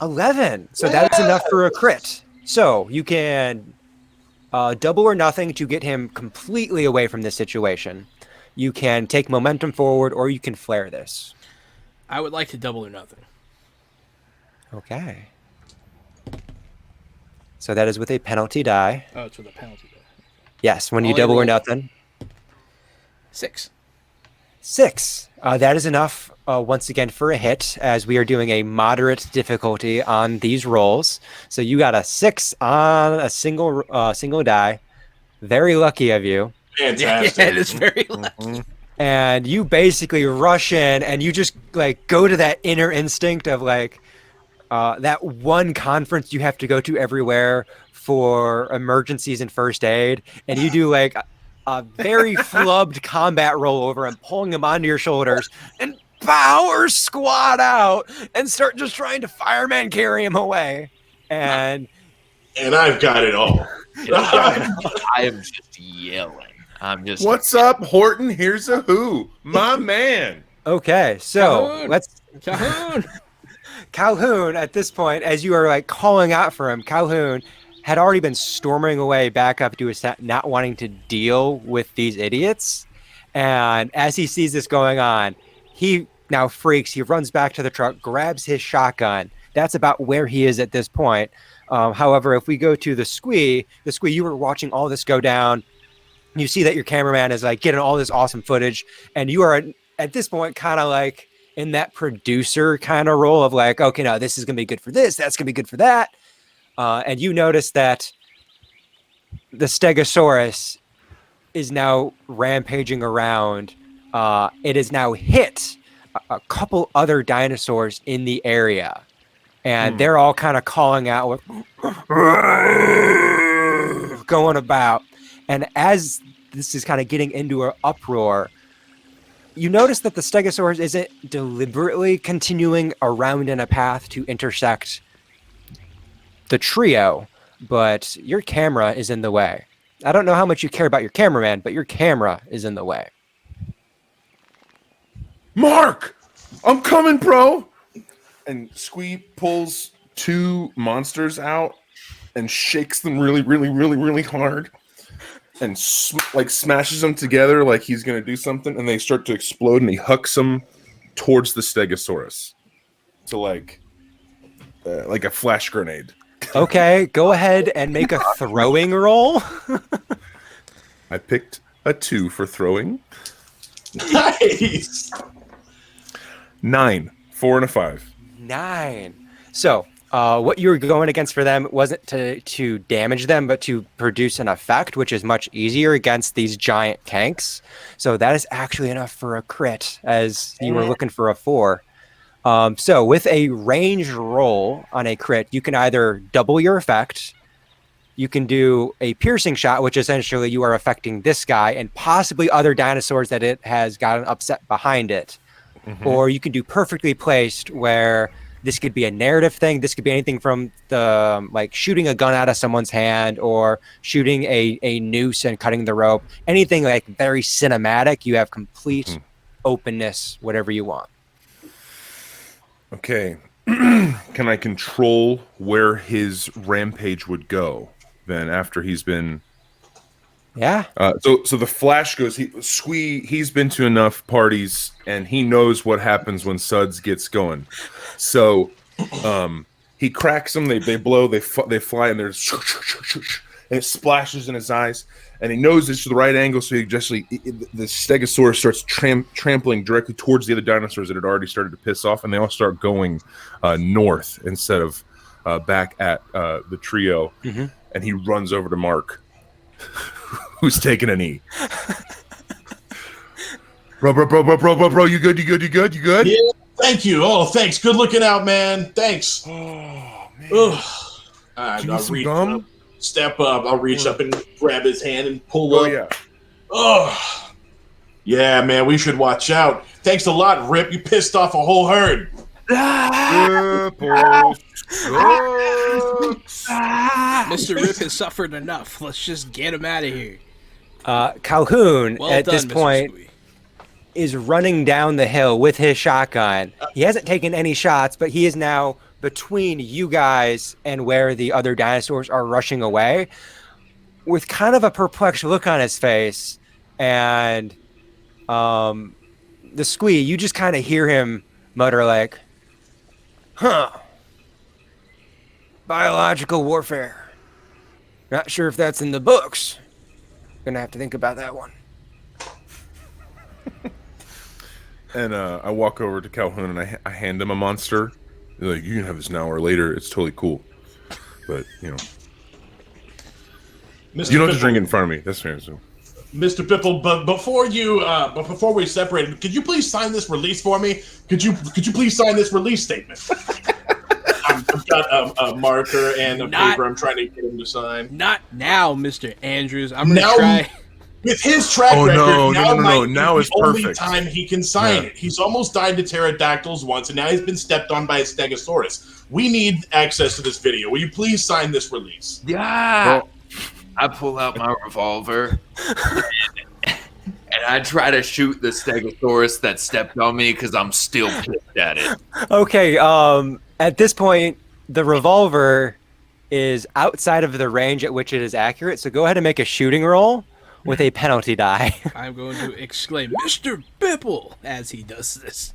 11. So that's enough for a crit. So you can double or nothing to get him completely away from this situation. You can take momentum forward, or you can flare this. I would like to double or nothing. Okay. So that is with a penalty die. Oh, it's with a penalty die. Yes, when you Only double or roll. nothing. 6. 6. That is enough, once again, for a hit, as we are doing a moderate difficulty on these rolls. So you got a 6 on a single die. Very lucky of you. Fantastic. Yeah, it is very lucky. And you basically rush in, and you just like go to that inner instinct of like that one conference you have to go to everywhere for emergencies and first aid, and you do like a very flubbed combat rollover and pulling him onto your shoulders and power squat out and start just trying to fireman carry him away. And I've got it all. I am just yelling. I'm just. What's up, Horton? Here's a who, my man. okay, so Calhoun! let's Jahan! Calhoun, at this point, as you are like calling out for him, Calhoun had already been storming away back up to his set, not wanting to deal with these idiots. And as he sees this going on, he now freaks. He runs back to the truck, grabs his shotgun. That's about where he is at this point. However, if we go to the squee, you were watching all this go down. You see that your cameraman is like getting all this awesome footage, and you are at this point kind of like in that producer kind of role of like, okay, no, this is going to be good for this. That's going to be good for that. And you notice that the Stegosaurus is now rampaging around. It has now hit a couple other dinosaurs in the area. And they're all kind of calling out with going about. And as this is kind of getting into an uproar, you notice that the Stegosaurus isn't deliberately continuing around in a path to intersect the trio, but your camera is in the way. I don't know how much you care about your cameraman, but your camera is in the way. Mark, I'm coming, bro. And Squee pulls 2 monsters out and shakes them really, really, really, really hard. And smashes them together like he's going to do something, and they start to explode, and he hucks them towards the Stegosaurus. So like a flash grenade. Okay, go ahead and make a throwing roll. I picked a 2 for throwing. Nice. 9, 4 and a 5. 9. So what you were going against for them wasn't to damage them, but to produce an effect, which is much easier against these giant tanks. So that is actually enough for a crit, as you were looking for a 4. So with a range roll on a crit, you can either double your effect, you can do a piercing shot, which essentially you are affecting this guy and possibly other dinosaurs that it has gotten upset behind it. Or you can do perfectly placed, where this could be a narrative thing. This could be anything from the like shooting a gun out of someone's hand or shooting a noose and cutting the rope. Anything like very cinematic. You have complete openness, whatever you want. Okay. Can I control where his rampage would go then after he's been... Yeah. So the flash goes. He's been to enough parties, and he knows what happens when Suds gets going. So he cracks them. They blow. They fly, and there's and it splashes in his eyes, and he knows it's the right angle, so he just the Stegosaurus starts trampling directly towards the other dinosaurs that had already started to piss off, and they all start going north instead of back at the trio. Mm-hmm. And he runs over to Mark, who's taking a knee. Bro, you good? Yeah, thank you. Oh, thanks. Good looking out, man. Thanks. Oh, man. Ugh. I'll some gum? up, step up. I'll reach up and grab his hand and pull Oh, up. yeah. Oh, yeah, man. We should watch out. Thanks a lot, Rip. You pissed off a whole herd. Mr. Rip has suffered enough. Let's just get him out of here. Calhoun, Well at done, this Mr. point, Squee. is running down the hill with his shotgun. He hasn't taken any shots, but he is now between you guys and where the other dinosaurs are rushing away with kind of a perplexed look on his face. And the Squee, you just kind of hear him mutter like, huh, biological warfare. Not sure if that's in the books. Gonna have to think about that one. And I walk over to Calhoun and I hand him a monster. They're like, you can have this now or later. It's totally cool. But, you know. Mr. You don't have to Pipple, drink it in front of me. That's fair. So. Mr. Pipple, but before we separate, could you please sign this release for me? Could you please sign this release statement? I've got a marker and a paper. I'm trying to get him to sign. Not now, Mr. Andrews. I'm gonna try. With his track record, no. Now it's the only perfect. time he can sign it. He's almost died to pterodactyls once, and now he's been stepped on by a stegosaurus. We need access to this video. Will you please sign this release? Yeah. Well, I pull out my revolver and I try to shoot the stegosaurus that stepped on me because I'm still pissed at it. Okay, at this point, the revolver is outside of the range at which it is accurate, so go ahead and make a shooting roll with a penalty die. I'm going to exclaim, Mr. Bipple, as he does this.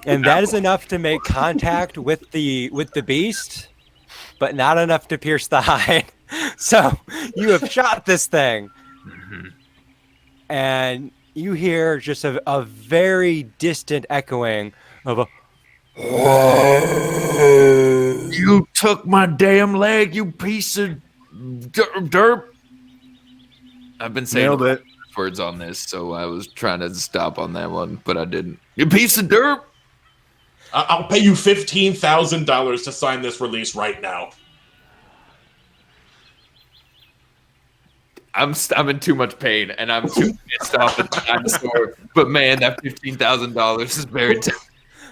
And that is enough to make contact with the beast, but not enough to pierce the hide. So you have shot this thing. And you hear just a very distant echoing of a You took my damn leg, you piece of derp. I've been saying words on this, so I was trying to stop on that one, but I didn't. You piece of derp. I'll pay you $15,000 to sign this release right now. I'm in too much pain, and I'm too pissed off at the dinosaur. But man, that $15,000 is very tough.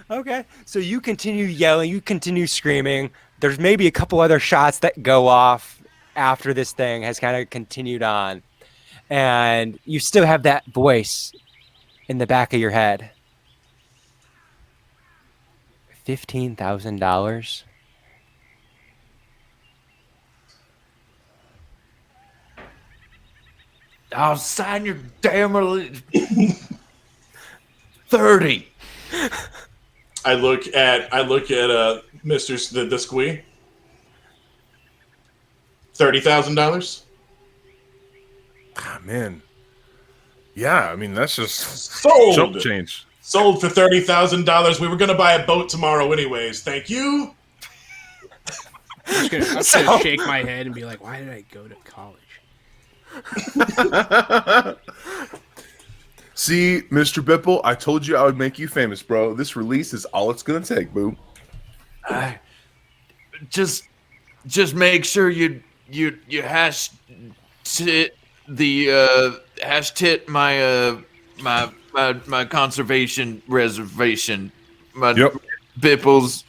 Okay, so you continue yelling, you continue screaming. There's maybe a couple other shots that go off after this thing has kind of continued on. And you still have that voice in the back of your head. $15,000? I'll sign your damn release. 30. I look at Mr. the Squee. $30,000. Ah, man. Yeah, I mean, that's just Sold. chump change. Sold for $30,000. We were gonna buy a boat tomorrow, anyways. Thank you. I'm just gonna shake my head and be like, why did I go to college? See, Mr. Bipple, I told you I would make you famous, bro. This release is all it's gonna take, boo. Just make sure you hash tit my my conservation reservation. Yep. Bipples.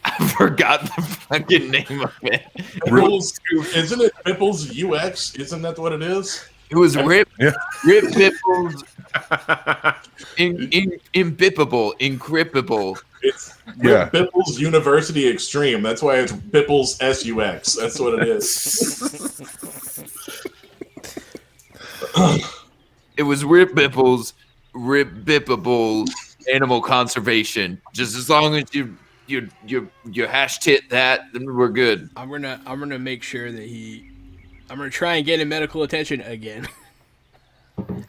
I forgot the fucking name of it. Bipples, isn't it Bipples UX? Isn't that what it is? It was Rip Yeah. Bipples imbippable, encryptable. It's Yeah. Bipples University Extreme. That's why it's Bipples SUX. That's what it is. It was Rip Bipples, Rip Bippable animal conservation. Just as long as you you hash tit that, then we're good. I'm gonna make sure that I'm gonna try and get him medical attention again.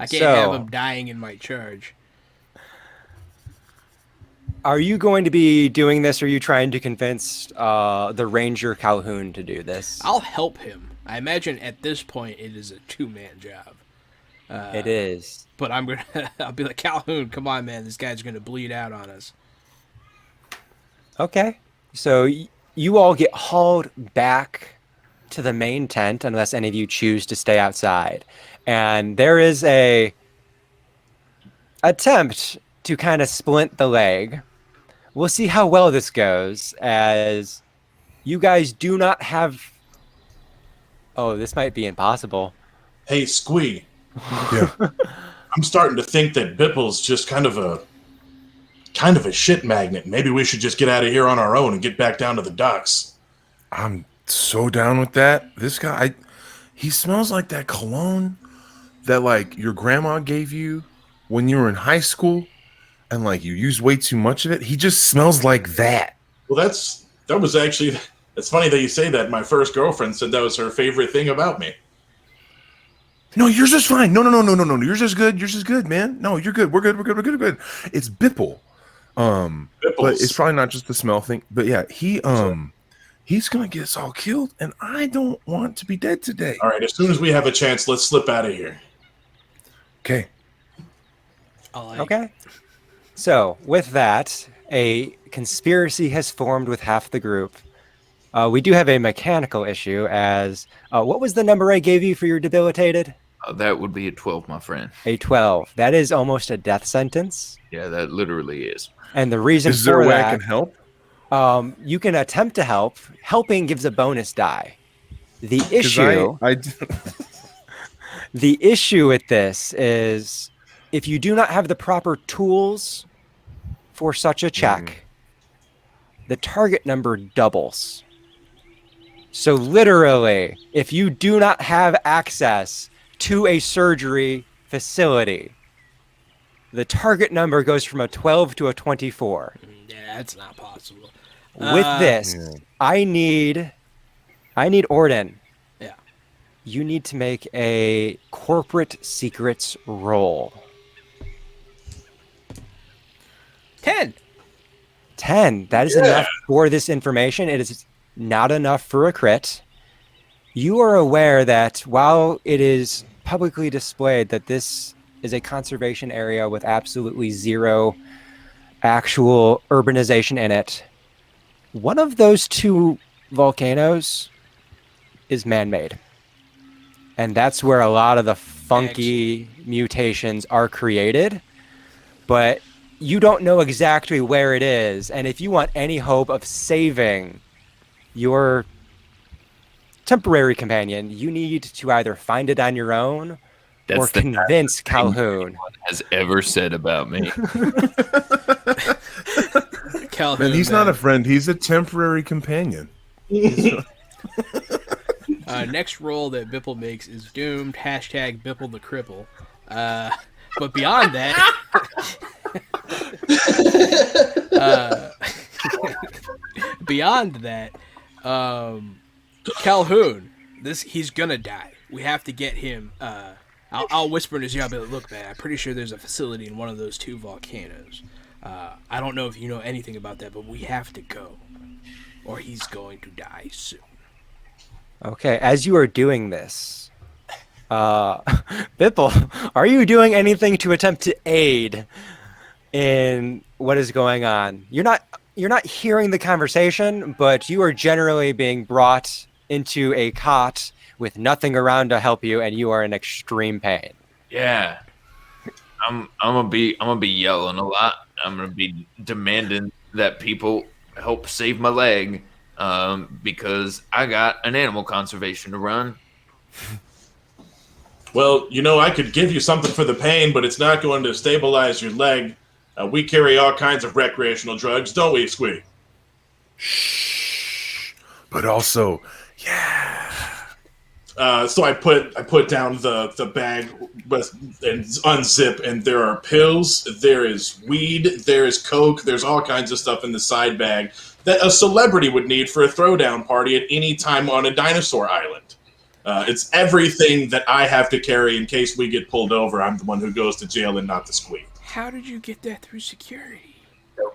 I can't have him dying in my charge. Are you going to be doing this, or are you trying to convince the Ranger Calhoun to do this? I'll help him. I imagine at this point it is a 2-man job. It is. But I'll be like, Calhoun, come on, man, this guy's gonna bleed out on us. Okay. So you all get hauled back to the main tent, unless any of you choose to stay outside. And there is a attempt to kind of splint the leg. We'll see how well this goes, as you guys do not have... Oh, this might be impossible. Hey, Squee. Yeah. I'm starting to think that Bipple's just kind of a shit magnet. Maybe we should just get out of here on our own and get back down to the docks. I'm so down with that. This guy, he smells like that cologne that like your grandma gave you when you were in high school, and like you used way too much of it. He just smells like that. Well, that's funny that you say that. My first girlfriend said that was her favorite thing about me. No, yours is fine. No. Yours is good. Yours is good, man. No, you're good. We're good. It's Bipple. But it's probably not just the smell thing. But yeah, he's gonna get us all killed, and I don't want to be dead today. All right, as soon as we have a chance, let's slip out of here. Okay. Okay. So with that, a conspiracy has formed with half the group. We do have a mechanical issue, as what was the number I gave you for your debilitated? That would be a 12, my friend. A 12. That is almost a death sentence. Yeah, that literally is. And the reason Is there for a way that, I can help? you can attempt to help. Helping gives a bonus die. The issue, the issue with this is, if you do not have the proper tools for such a check, the target number doubles. So literally, if you do not have access to a surgery facility, the target number goes from a 12 to a 24. Yeah, that's not possible. With this, I need Orden. Yeah. You need to make a corporate secrets roll. 10. 10. That is enough for this information. It is not enough for a crit. You are aware that while it is publicly displayed that this is a conservation area with absolutely zero actual urbanization in it, one of those two volcanoes is man-made. And that's where a lot of the funky mutations are created. But you don't know exactly where it is. And if you want any hope of saving your temporary companion, you need to either find it on your own or convince Calhoun. No one has ever said about me. Calhoun, Man, he's not a friend. He's a temporary companion. Next roll that Bipple makes is doomed. Hashtag Bipple the Cripple. But beyond that, Calhoun, he's gonna die. We have to get him. I'll whisper in his ear. I'll be like, "Look, man, I'm pretty sure there's a facility in one of those two volcanoes. I don't know if you know anything about that, but we have to go, or he's going to die soon." Okay, as you are doing this, Bipple, are you doing anything to attempt to aid in what is going on? You're not hearing the conversation, but you are generally being brought into a cot with nothing around to help you, and you are in extreme pain. Yeah, I'm gonna be yelling a lot. I'm gonna be demanding that people help save my leg, because I got an animal conservation to run. Well, I could give you something for the pain, but it's not going to stabilize your leg. We carry all kinds of recreational drugs, don't we, Squee? Shh. But also, yeah. So I put down the bag and unzip, and there are pills, there is weed, there is coke, there's all kinds of stuff in the side bag that a celebrity would need for a throwdown party at any time on a dinosaur island. It's everything that I have to carry in case we get pulled over. I'm the one who goes to jail and not the squeak. How did you get that through security?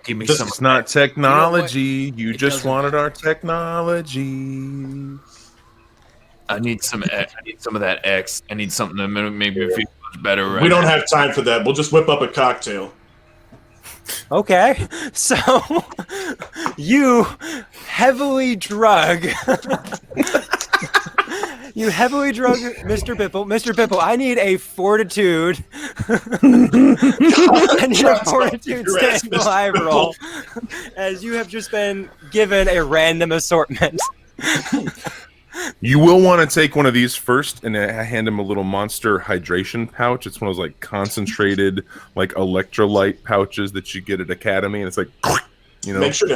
Give me It's not technology. You It just doesn't wanted matter. our technology. I need some of that X. I need something to make me feel much better. Right We don't now. have time for that. We'll just whip up a cocktail. Okay, so you heavily drug. You heavily drug Mr. Bipple. Mr. Bipple, I need a fortitude. I need a fortitude staying alive roll, as you have just been given a random assortment. You will want to take one of these first, and I hand him a little monster hydration pouch. It's one of those like concentrated, like electrolyte pouches that you get at Academy, and it's like, you know. Make sure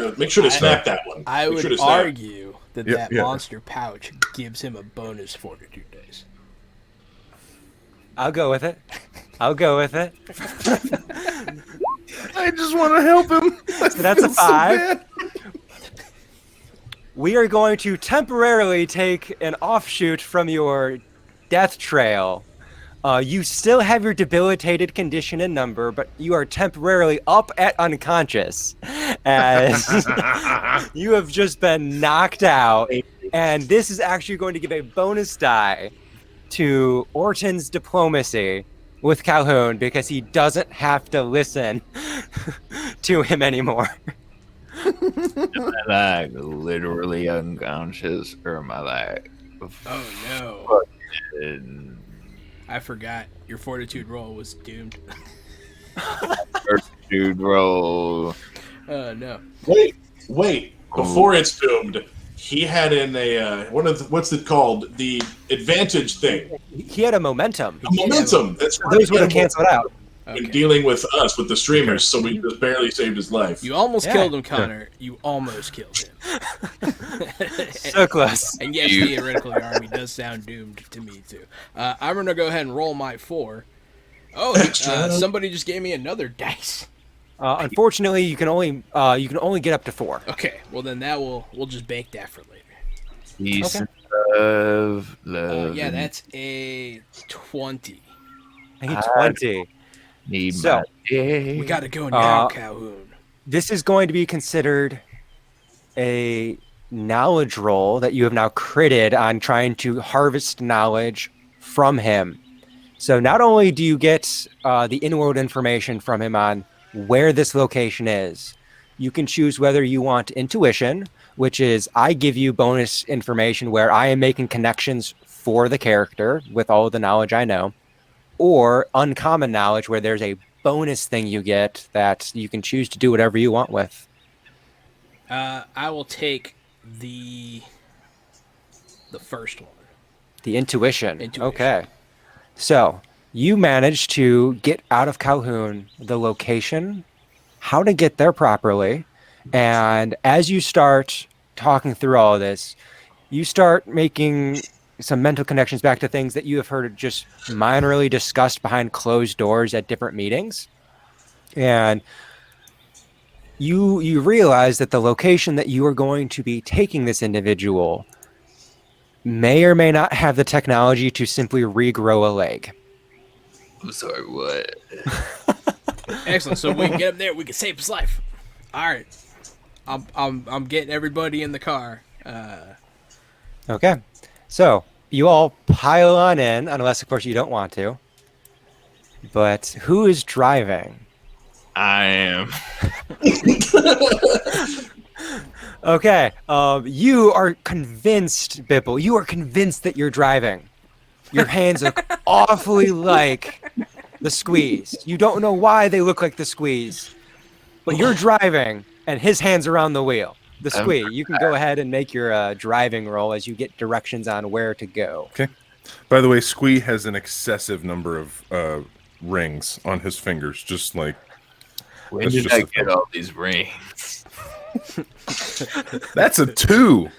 to snap that one. I Make sure would to snap. argue that Yeah, yeah. monster pouch gives him a bonus fortitude dice. I'll go with it. I'll go with it. I just want to help him. So that's a 5. We are going to temporarily take an offshoot from your death trail. You still have your debilitated condition and number, but you are temporarily up at unconscious, as you have just been knocked out. And this is actually going to give a bonus die to Orton's diplomacy with Calhoun, because he doesn't have to listen to him anymore. Am I like literally unconscious, or am I like? Oh no! fucking I forgot your fortitude roll was doomed. Dude, roll. Oh no! Wait. Before it's doomed, he had in a what's it called? The advantage thing. He had a momentum. Momentum. That's right. Those would have canceled out. In Okay. dealing with us, with the streamers, so we just barely saved his life. You almost Yeah. killed him, Connor. You almost killed him. So close. And yes, theoretically, Army does sound doomed to me too. I'm gonna go ahead and roll my 4. Oh, somebody just gave me another dice. Unfortunately, you can only get up to 4. Okay, well then we'll just bank that for later. Peace Okay. and love. Yeah, that's a 20. I think 20. Need So, my day. We gotta go now, Uh, Calhoun. This is going to be considered a knowledge roll that you have now critted on trying to harvest knowledge from him. So not only do you get the in-world information from him on where this location is, you can choose whether you want intuition, which is I give you bonus information where I am making connections for the character with all of the knowledge I know, or uncommon knowledge where there's a bonus thing you get that you can choose to do whatever you want with. I will take the first one. The intuition. Intuition. Okay. So you managed to get out of Calhoun the location, how to get there properly, and as you start talking through all of this, you start making some mental connections back to things that you have heard just minorly discussed behind closed doors at different meetings. And you realize that the location that you are going to be taking this individual may or may not have the technology to simply regrow a leg. I'm sorry, what? Excellent. So we can get him there. We can save his life. All right. I'm getting everybody in the car. Okay. So you all pile on in, unless of course you don't want to. But who is driving? I am. Okay. You are convinced, Bipple. You are convinced that you're driving. Your hands look awfully like the squeeze. You don't know why they look like the squeeze, but you're driving, and his hands are on the wheel. The squeeze. You can go ahead and make your driving roll as you get directions on where to go. Okay. By the way, Squee has an excessive number of rings on his fingers, just like. When That's did just I a get thing. all these rings? That's a 2.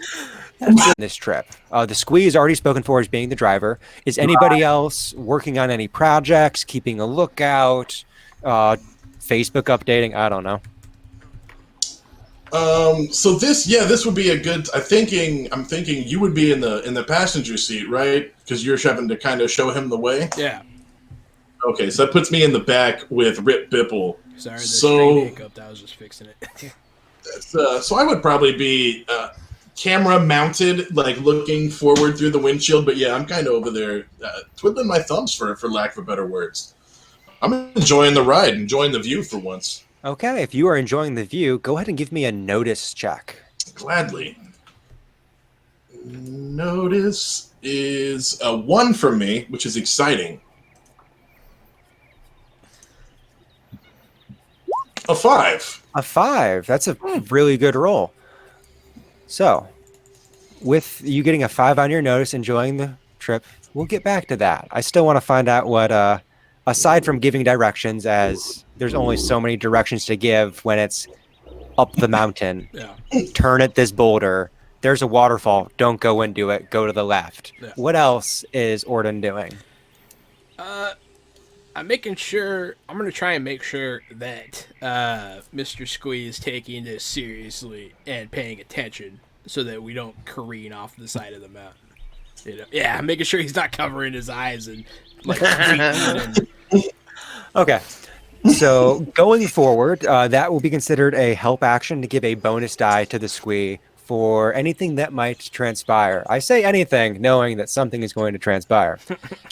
this trip. The Squee is already spoken for as being the driver. Is anybody else working on any projects, keeping a lookout, Facebook updating? I don't know. So this would be a good. I'm thinking you would be in the passenger seat, right? Because you're having to kind of show him the way. Yeah. Okay, so that puts me in the back with Rip Bipple. Sorry, the screen hiccuped. I was just fixing it. So I would probably be camera mounted, like looking forward through the windshield. But yeah, I'm kind of over there twiddling my thumbs for lack of better words. I'm enjoying the ride, enjoying the view for once. Okay, if you are enjoying the view, go ahead and give me a notice check. Gladly. Notice is a 1 for me, which is exciting. A 5. A 5. That's a really good roll. So, with you getting a 5 on your notice, enjoying the trip, we'll get back to that. I still want to find out what, aside from giving directions, as there's only so many directions to give when it's up the mountain. Yeah. Turn at this boulder. There's a waterfall. Don't go into it. Go to the left. Yeah. What else is Orden doing? I'm making sure. I'm gonna try and make sure that Mr. Squee is taking this seriously and paying attention, so that we don't careen off the side of the mountain. You know? Yeah, I'm making sure he's not covering his eyes and like. Okay. So going forward, that will be considered a help action to give a bonus die to the Squee for anything that might transpire. I say anything, knowing that something is going to transpire.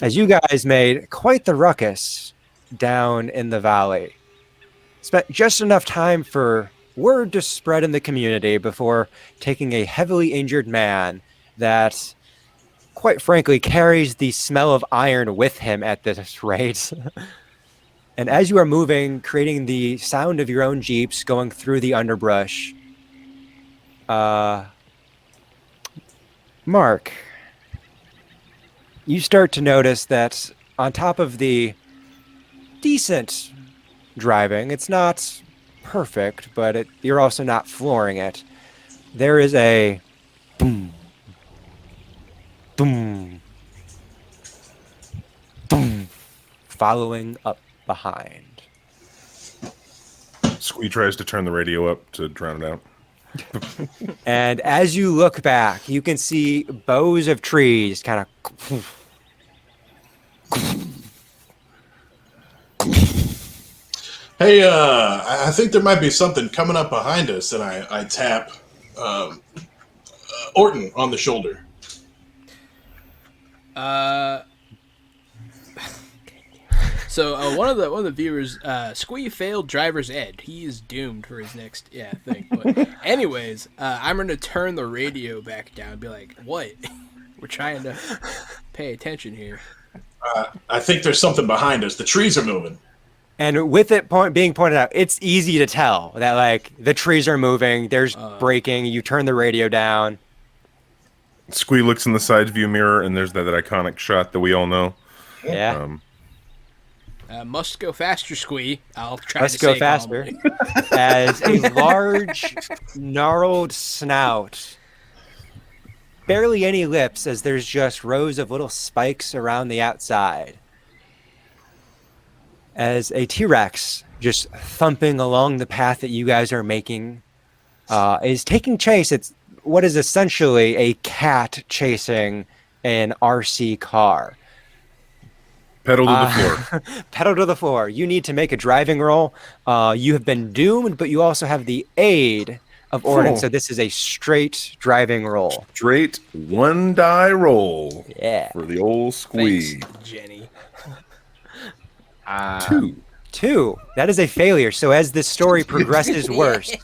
As you guys made quite the ruckus down in the valley. Spent just enough time for word to spread in the community before taking a heavily injured man that, quite frankly, carries the smell of iron with him at this rate. And as you are moving, creating the sound of your own jeeps going through the underbrush, Mark, you start to notice that on top of the decent driving, it's not perfect, but you're also not flooring it. There is a boom, boom, boom, following up behind. Squee tries to turn the radio up to drown it out. And as you look back, you can see bows of trees kind of. Hey, I think there might be something coming up behind us, and I tap Orton on the shoulder. So one of the viewers, Squee failed driver's ed. He is doomed for his next thing. But anyways, I'm gonna turn the radio back down and be like, "What? We're trying to pay attention here." I think there's something behind us. The trees are moving. And with it being pointed out, it's easy to tell that like the trees are moving. There's braking. You turn the radio down. Squee looks in the side view mirror, and there's that iconic shot that we all know. Yeah. Must go faster, Squee. I'll try Must to go say faster. calmly. As a large, gnarled snout, barely any lips, as there's just rows of little spikes around the outside. As a T-Rex just thumping along the path that you guys are making is taking chase. It's what is essentially a cat chasing an RC car. Pedal to the floor. Pedal to the floor. You need to make a driving roll. You have been doomed, but you also have the aid of Orden. So this is a straight driving roll. Straight one die roll. Yeah. For the old Squee. Thanks, Jenny. 2. That is a failure. So as the story progresses worse,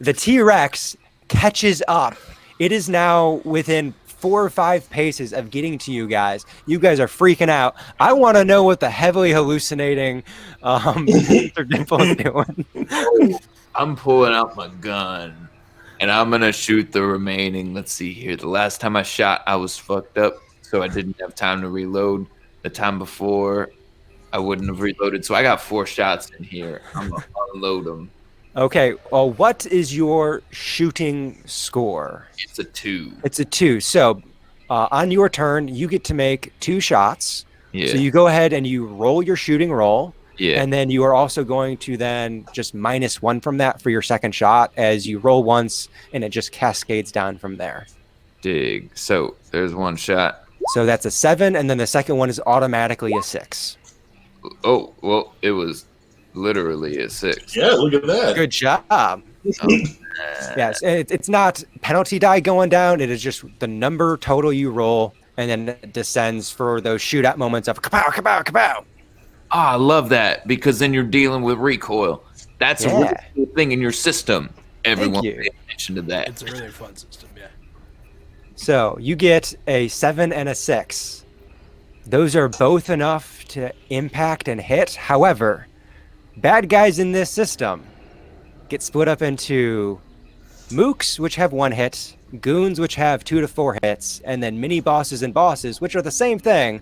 the T-Rex catches up. It is now within 4 or 5 paces of getting to you guys. You guys are freaking out. I want to know what the heavily hallucinating Mr. Dimple is doing. I'm pulling out my gun, and I'm going to shoot the remaining. Let's see here. The last time I shot, I was fucked up, so I didn't have time to reload. The time before, I wouldn't have reloaded. So I got 4 shots in here. I'm going to unload them. Okay, well, what is your shooting score? It's a 2. It's a 2. So on your turn, you get to make 2 shots. Yeah. So you go ahead and you roll your shooting roll. Yeah. And then you are also going to then just -1 from that for your second shot as you roll once and it just cascades down from there. Dig. So there's one shot. So that's a 7, and then the second one is automatically a 6. Oh, well, it was literally a 6. Yeah, look at that. Good job. Oh, Yes, it's not penalty die going down. It is just the number total you roll, and then it descends for those shootout moments of kapow, kapow, kapow. Oh, I love that because then you're dealing with recoil. That's a really cool thing in your system. Everyone pay attention to that. It's a really fun system, yeah. So you get a 7 and a 6. Those are both enough to impact and hit. However, bad guys in this system get split up into mooks, which have 1 hit, goons, which have 2 to 4 hits, and then mini bosses and bosses, which are the same thing,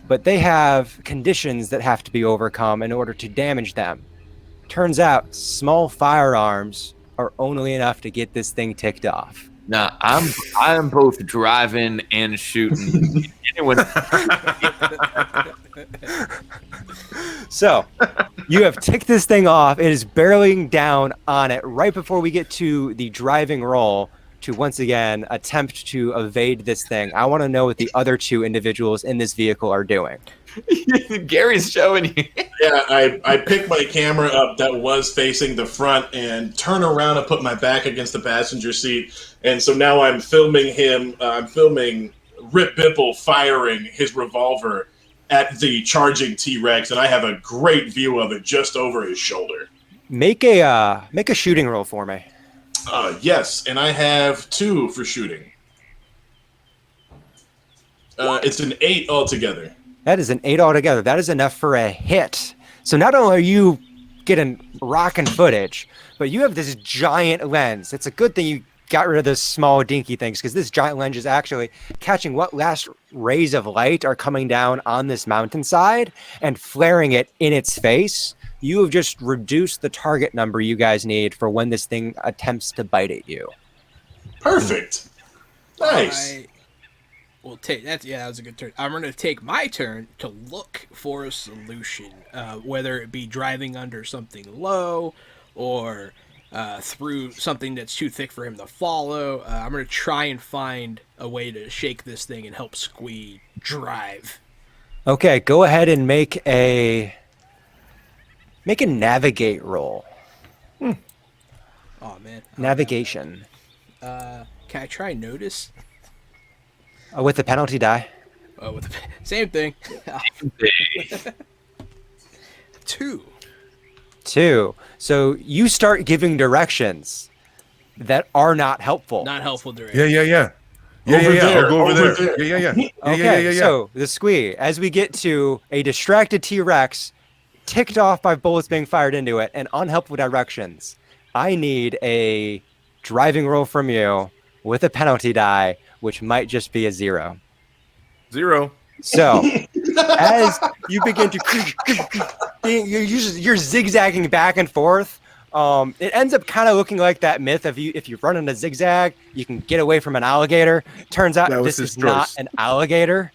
but they have conditions that have to be overcome in order to damage them. Turns out small firearms are only enough to get this thing ticked off. Now, I'm both driving and shooting. Anyone? So you have ticked this thing off. It is barreling down on it right before we get to the driving roll to once again attempt to evade this thing. I want to know what the other 2 individuals in this vehicle are doing. Gary's showing you. Yeah, I picked my camera up that was facing the front and turn around and put my back against the passenger seat. And so now I'm filming him. I'm filming Rip Bipple firing his revolver at the charging T-Rex, and I have a great view of it just over his shoulder. Make a shooting roll for me. Yes, and I have 2 for shooting. It's an 8 altogether. That is an 8 altogether. That is enough for a hit. So not only are you getting rocking footage, but you have this giant lens. It's a good thing you got rid of those small dinky things, because this giant lens is actually catching what last rays of light are coming down on this mountainside and flaring it in its face. You have just reduced the target number you guys need for when this thing attempts to bite at you. Perfect. Nice. We'll take that. Yeah, that was a good turn. I'm going to take my turn to look for a solution, whether it be driving under something low or through something that's too thick for him to follow. I'm going to try and find a way to shake this thing and help Squee drive. Okay, go ahead and make a navigate roll. Oh man, navigation. Can I try notice? With the penalty die. Oh, with the same thing. 2. 2. So you start giving directions that are not helpful. Not helpful directions. Yeah. There, I'll go over over there. there. Yeah. Okay, so the Squee, as we get to a distracted T-Rex, ticked off by bullets being fired into it, and unhelpful directions, I need a driving roll from you with a penalty die, which might just be a 0. 0. So, as you begin to, you're zigzagging back and forth. It ends up kind of looking like that myth of if you run in a zigzag, you can get away from an alligator. Turns out this is not an alligator.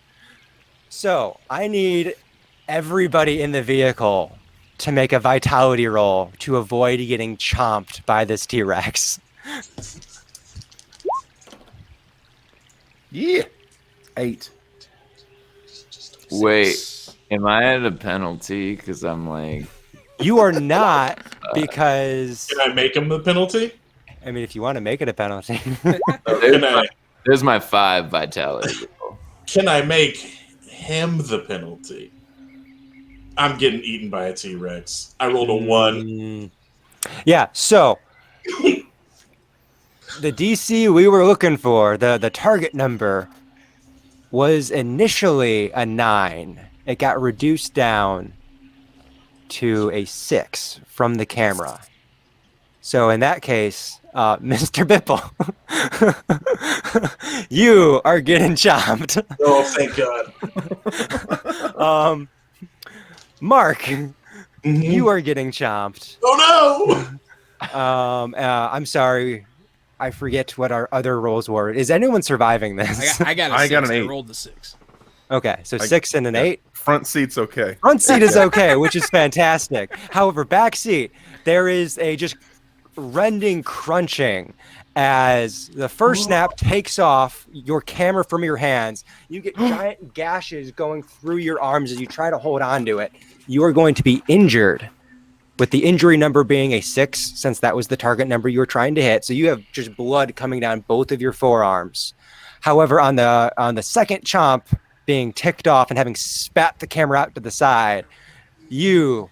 So I need everybody in the vehicle to make a vitality roll to avoid getting chomped by this T-Rex. Yeah. 8. Wait, am I at a penalty? Because I'm like... You are not, because... Can I make him the penalty? I mean, if you want to make it a penalty. There's my 5 vitality. Can I make him the penalty? I'm getting eaten by a T-Rex. I rolled a 1. Yeah, so... The DC we were looking for, the target number, was initially a 9. It got reduced down to a 6 from the camera. So in that case, Mr. Bipple, you are getting chomped. Oh, thank God. Mark, you are getting chomped. Oh, no! I'm sorry. I forget what our other rolls were. Is anyone surviving this? I got a 6. I got an I 8. rolled the 6. Okay, so 6 and an 8. Front seat's okay. Front seat is okay, which is fantastic. However, back seat, there is a just rending crunching as the first snap takes off your camera from your hands. You get giant gashes going through your arms as you try to hold on to it. You are going to be injured, with the injury number being a 6, since that was the target number you were trying to hit. So you have just blood coming down both of your forearms. However, on the second chomp being ticked off and having spat the camera out to the side, you,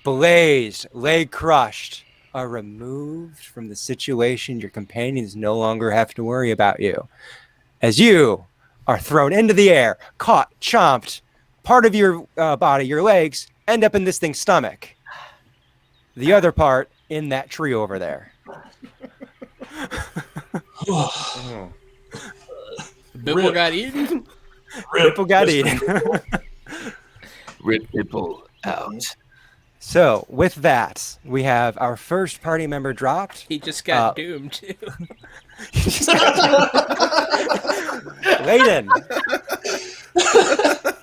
blazed, leg crushed, are removed from the situation. Your companions no longer have to worry about you, as you are thrown into the air, caught, chomped. Part of your body, your legs, end up in this thing's stomach. The other part in that tree over there. Bibble got eaten? People got eaten. Rip people out. So, with that, we have our first party member dropped. He just got doomed, too. Leighton,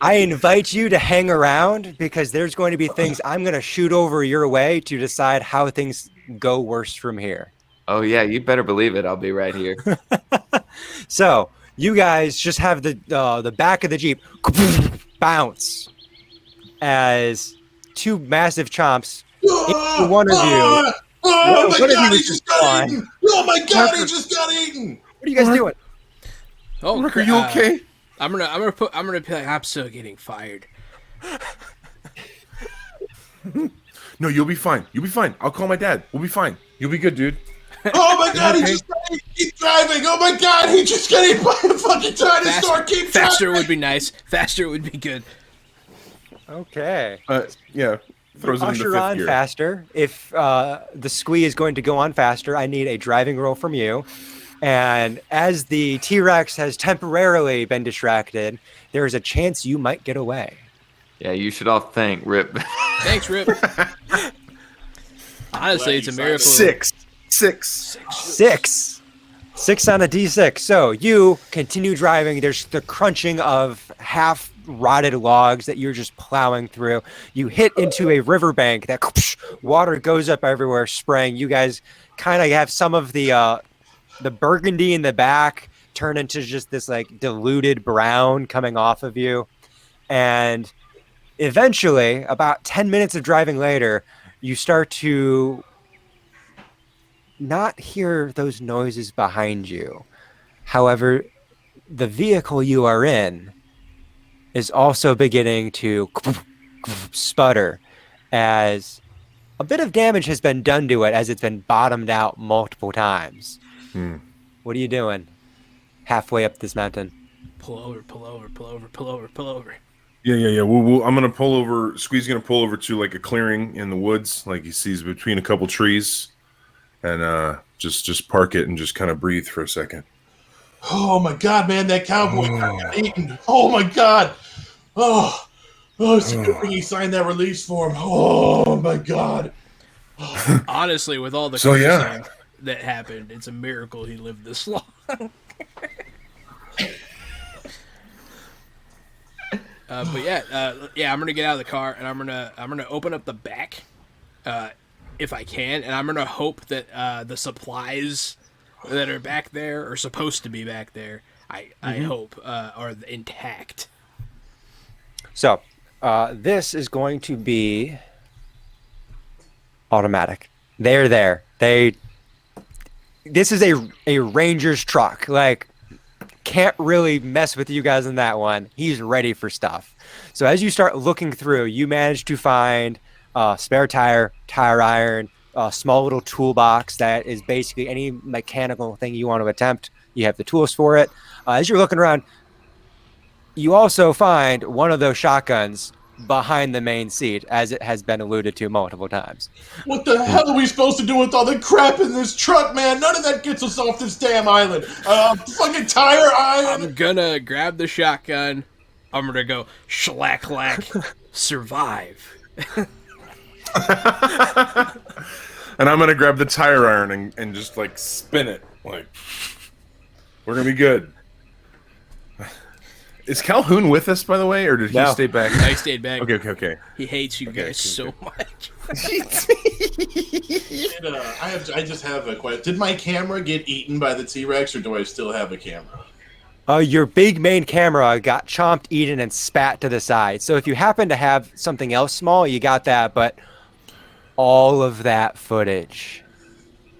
I invite you to hang around because there's going to be things I'm going to shoot over your way to decide how things go worse from here. Oh yeah, you better believe it. I'll be right here. So, you guys just have the back of the Jeep bounce as two massive chomps into one of you. Oh my god, he just got eaten! Oh my god, he just got eaten! What are you guys doing? Oh, Mark, are you okay? I'm gonna be like, I'm still getting fired. No, you'll be fine. You'll be fine. I'll call my dad. We'll be fine. You'll be good, dude. Oh my god, he just got eaten! Keep driving! Oh my god, he just got eaten by a fucking dinosaur! Keep Faster driving! would be nice. Faster would be good. Okay. Yeah. Throws it into Usher fifth on gear. faster. If the squee is going to go on faster, I need a driving roll from you. And as the T-Rex has temporarily been distracted, there is a chance you might get away. Yeah, you should all thank Rip. Thanks, Rip. Honestly, it's a miracle. 6. 6 on a D6. So you continue driving. There's the crunching of half rotted logs that you're just plowing through. You hit into a riverbank that water goes up everywhere, spraying. You guys kind of have some of the burgundy in the back turn into just this like diluted brown coming off of you. And eventually, about 10 minutes of driving later, you start to not hear those noises behind you. However, the vehicle you are in is also beginning to sputter as a bit of damage has been done to it as it's been bottomed out multiple times. What are you doing halfway up this mountain? Pull over, pull over, pull over, pull over, pull over. Yeah. I'm gonna pull over. Squee's gonna pull over to like a clearing in the woods, like he sees between a couple trees, and just park it and just kind of breathe for a second. Oh my god, man, that cowboy got eaten. Oh my god. Oh, it's a good thing he signed that release form. Oh my god. Honestly, with all the So, yeah. cursing that happened, it's a miracle he lived this long. But yeah, I'm gonna get out of the car and I'm gonna open up the back, if I can, and I'm gonna hope that the supplies that are back there are supposed to be back there. I hope are intact. So, this is going to be automatic. They're there. This is a ranger's truck. Like, can't really mess with you guys in that one. He's ready for stuff. So as you start looking through, you manage to find spare tire iron, a small little toolbox that is basically any mechanical thing you want to attempt. You have the tools for it. As you're looking around, you also find one of those shotguns behind the main seat, as it has been alluded to multiple times. What the hell are we supposed to do with all the crap in this truck, man? None of that gets us off this damn island. Fucking tire iron. I'm gonna grab the shotgun. I'm gonna go survive. And I'm gonna grab the tire iron and just like spin it. Like we're gonna be good. Is Calhoun with us, by the way, or did he stay back? I stayed back. Okay. He hates you guys so much. I just have a question. Did my camera get eaten by the T-Rex, or do I still have a camera? Your big main camera got chomped, eaten, and spat to the side. So if you happen to have something else small, you got that, but all of that footage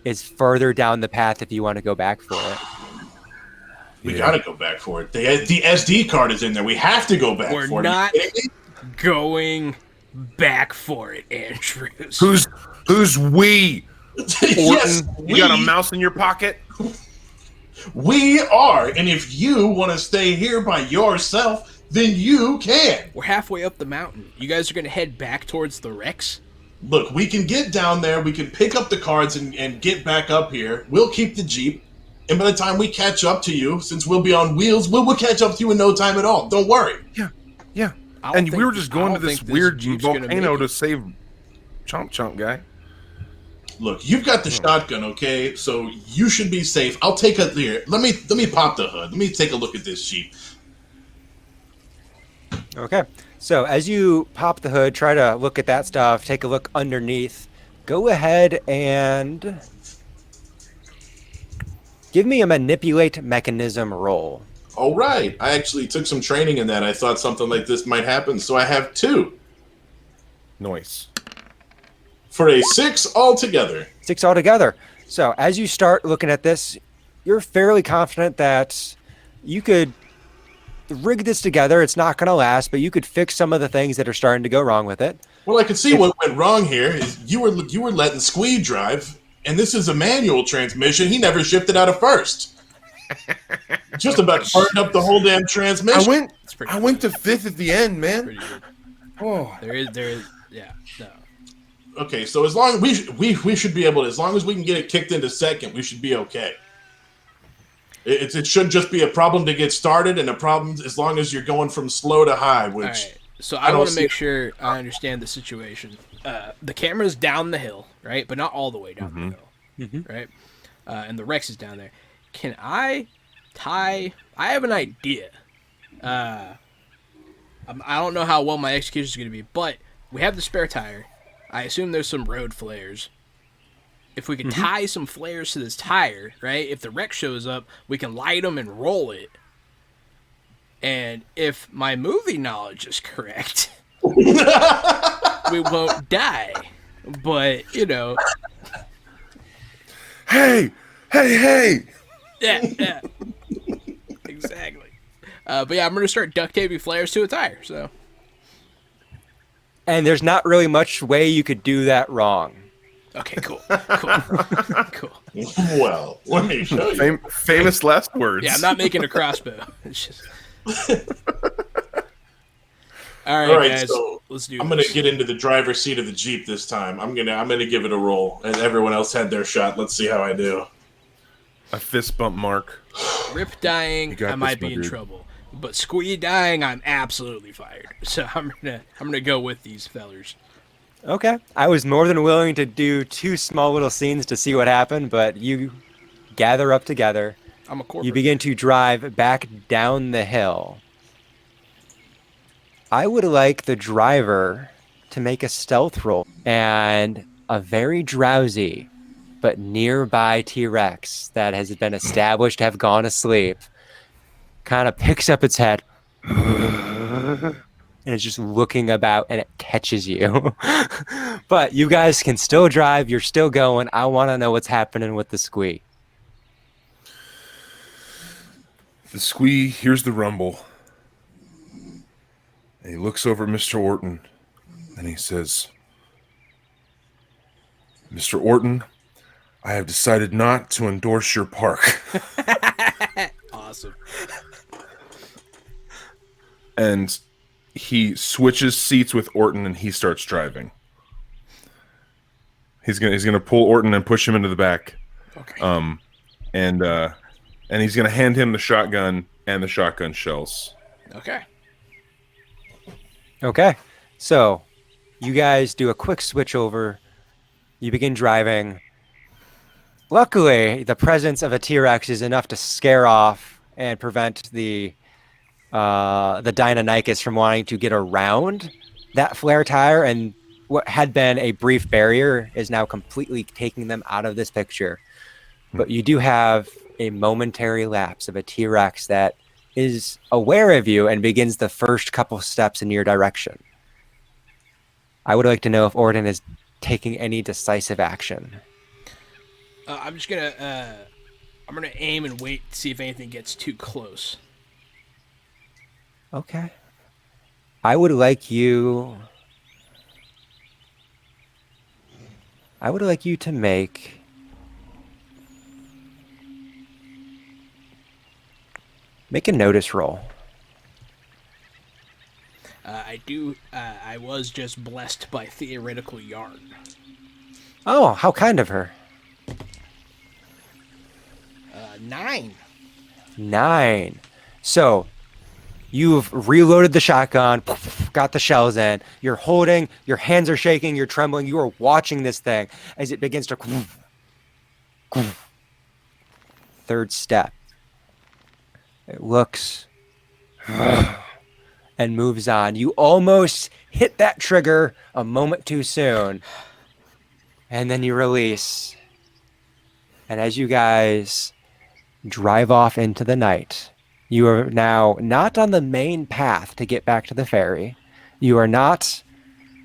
is further down the path if you want to go back for it. We gotta go back for it. The SD card is in there. We have to go back for it. We're not going back for it, Andrews. Who's we? Yes, you got a mouse in your pocket? We are, and if you want to stay here by yourself, then you can. We're halfway up the mountain. You guys are going to head back towards the Rex? Look, we can get down there, we can pick up the cards and get back up here. We'll keep the Jeep, and by the time we catch up to you, since we'll be on wheels, we'll catch up to you in no time at all. Don't worry. Yeah. And we were just going to this weird volcano to save Chomp guy. Look, you've got the shotgun, okay? So you should be safe. I'll take it here. Let me pop the hood. Let me take a look at this Jeep. Okay. So as you pop the hood, try to look at that stuff, take a look underneath. Go ahead and give me a manipulate mechanism roll. All right. I actually took some training in that. I thought something like this might happen, so I have 2. Nice. For a 6 altogether. 6 altogether. So as you start looking at this, you're fairly confident that you could rig this together. It's not going to last, but you could fix some of the things that are starting to go wrong with it. Well, I can see what went wrong here is you were letting Squee drive, and this is a manual transmission. He never shifted out of first. Just about burned up the whole damn transmission. I went to 5th at the end, man. Pretty good. Oh, There is, yeah, no. Okay, so as long we should be able to, as long as we can get it kicked into second, we should be okay. It should just be a problem to get started, and a problem as long as you're going from slow to high. Which All right. So I want to make sure I understand the situation. The camera's down the hill, right? But not all the way down the hill, right? And the Rex is down there. Can I tie? I have an idea. I don't know how well my execution is going to be, but we have the spare tire. I assume there's some road flares. If we could tie some flares to this tire, right? If the Rex shows up, we can light them and roll it. And if my movie knowledge is correct, we won't die. But, you know. Hey! Yeah. Exactly. But yeah, I'm going to start duct taping flares to a tire, so. And there's not really much way you could do that wrong. Okay, cool. Well, let me show you. Famous last words. Yeah, I'm not making a crossbow. It's just. All right, guys, so let's do I'm this. gonna get into the driver's seat of the Jeep this time. I'm gonna give it a roll, and everyone else had their shot. Let's see how I do. A fist bump mark. Rip dying, I might be in dude. trouble. But Squee dying, I'm absolutely fired. So I'm gonna go with these fellers. Okay. I was more than willing to do 2 small little scenes to see what happened, but you gather up together. I'm a corporate. You begin to drive back down the hill. I would like the driver to make a stealth roll, and a very drowsy but nearby T-Rex that has been established to have gone asleep kind of picks up its head and it's just looking about, and it catches you. But you guys can still drive. You're still going. I want to know what's happening with the Squee. The Squee hears the rumble. And he looks over at Mr. Orton and he says, Mr. Orton, I have decided not to endorse your park. Awesome. And he switches seats with Orton and he starts driving. He's gonna pull Orton and push him into the back. Okay. And he's gonna hand him the shotgun and the shotgun shells. Okay. Okay. So you guys do a quick switch over. You begin driving. Luckily, the presence of a T-Rex is enough to scare off and prevent the Deinonychus from wanting to get around that flare tire, and what had been a brief barrier is now completely taking them out of this picture. But you do have a momentary lapse of a T-Rex that is aware of you and begins the first couple steps in your direction. I would like to know if Orden is taking any decisive action. I'm just gonna aim and wait to see if anything gets too close. Okay. I would like you to make a notice roll. I was just blessed by theoretical yarn. Oh, how kind of her. 9. 9. So you've reloaded the shotgun, got the shells in, you're holding, your hands are shaking, you're trembling, you are watching this thing as it begins to third step. It looks and moves on. You almost hit that trigger a moment too soon. And then you release. And as you guys drive off into the night, you are now not on the main path to get back to the ferry. You are not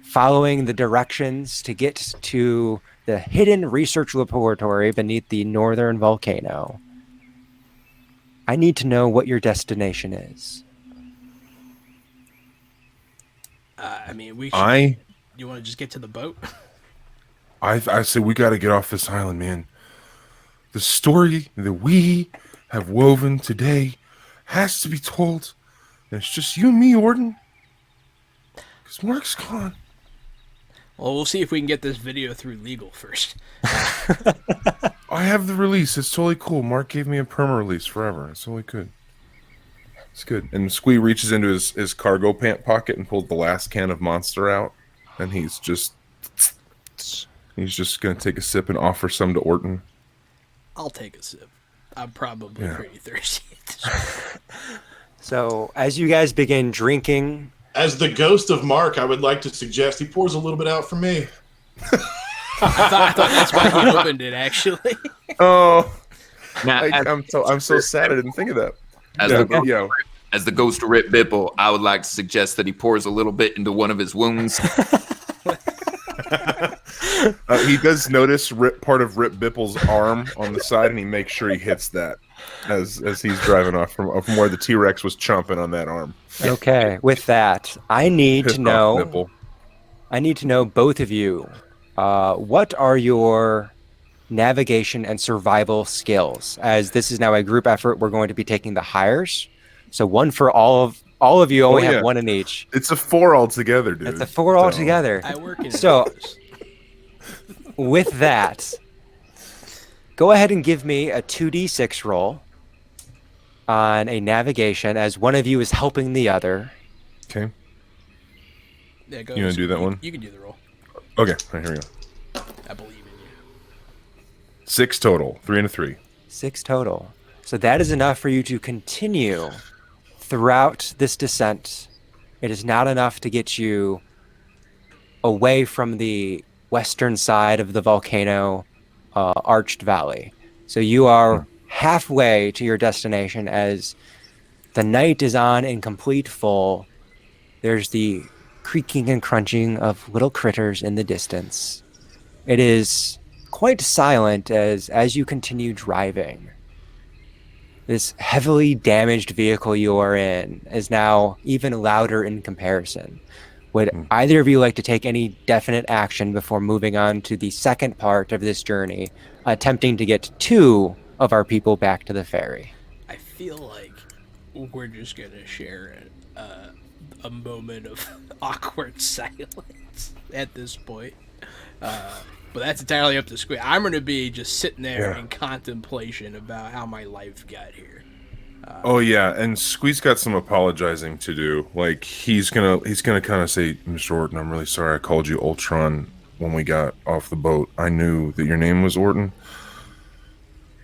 following the directions to get to the hidden research laboratory beneath the northern volcano. I need to know what your destination is. You want to just get to the boat? I say we got to get off this island, man. The story that we have woven today has to be told. And it's just you and me, Orden. Because Mark's gone. Well, we'll see if we can get this video through legal first. I have the release. It's totally cool. Mark gave me a perma release forever. It's totally good. It's good. And Squee reaches into his cargo pant pocket and pulls the last can of Monster out. And he's just going to take a sip and offer some to Orton. I'll take a sip. I'm probably pretty thirsty. So as you guys begin drinking... As the ghost of Mark, I would like to suggest he pours a little bit out for me. I thought that's why he opened it, actually. Oh, Now, I'm so sad I didn't think of that. As the ghost of Rip Bipple, I would like to suggest that he pours a little bit into one of his wounds. He does notice part of Rip Bipple's arm on the side, and he makes sure he hits that as he's driving off from where the T-Rex was chomping on that arm. Okay, with that, I need to know, both of you, what are your navigation and survival skills? As this is now a group effort, we're going to be taking the hires. So one for all of you, only have one in each. It's a 4 altogether, dude. It's a 4 altogether. I work in with that, go ahead and give me a 2d6 roll on a navigation as one of you is helping the other. Okay. Yeah, go. You want to do that one? You can do the roll. Okay, all right, here we go. I believe in you. 6 total, 3 and a 3. 6 total. So that is enough for you to continue throughout this descent. It is not enough to get you away from the western side of the volcano arched valley. So you are halfway to your destination as the night is on in complete full. There's the creaking and crunching of little critters in the distance. It is quite silent as you continue driving. This heavily damaged vehicle you are in is now even louder in comparison. Would either of you like to take any definite action before moving on to the second part of this journey, attempting to get 2 of our people back to the ferry? I feel like we're just going to share a moment of awkward silence at this point. But that's entirely up to Squid. I'm going to be just sitting there in contemplation about how my life got here. Oh yeah, and Squee's got some apologizing to do. Like he's gonna kind of say, Mr. Orton, I'm really sorry I called you Ultron when we got off the boat. I knew that your name was Orton,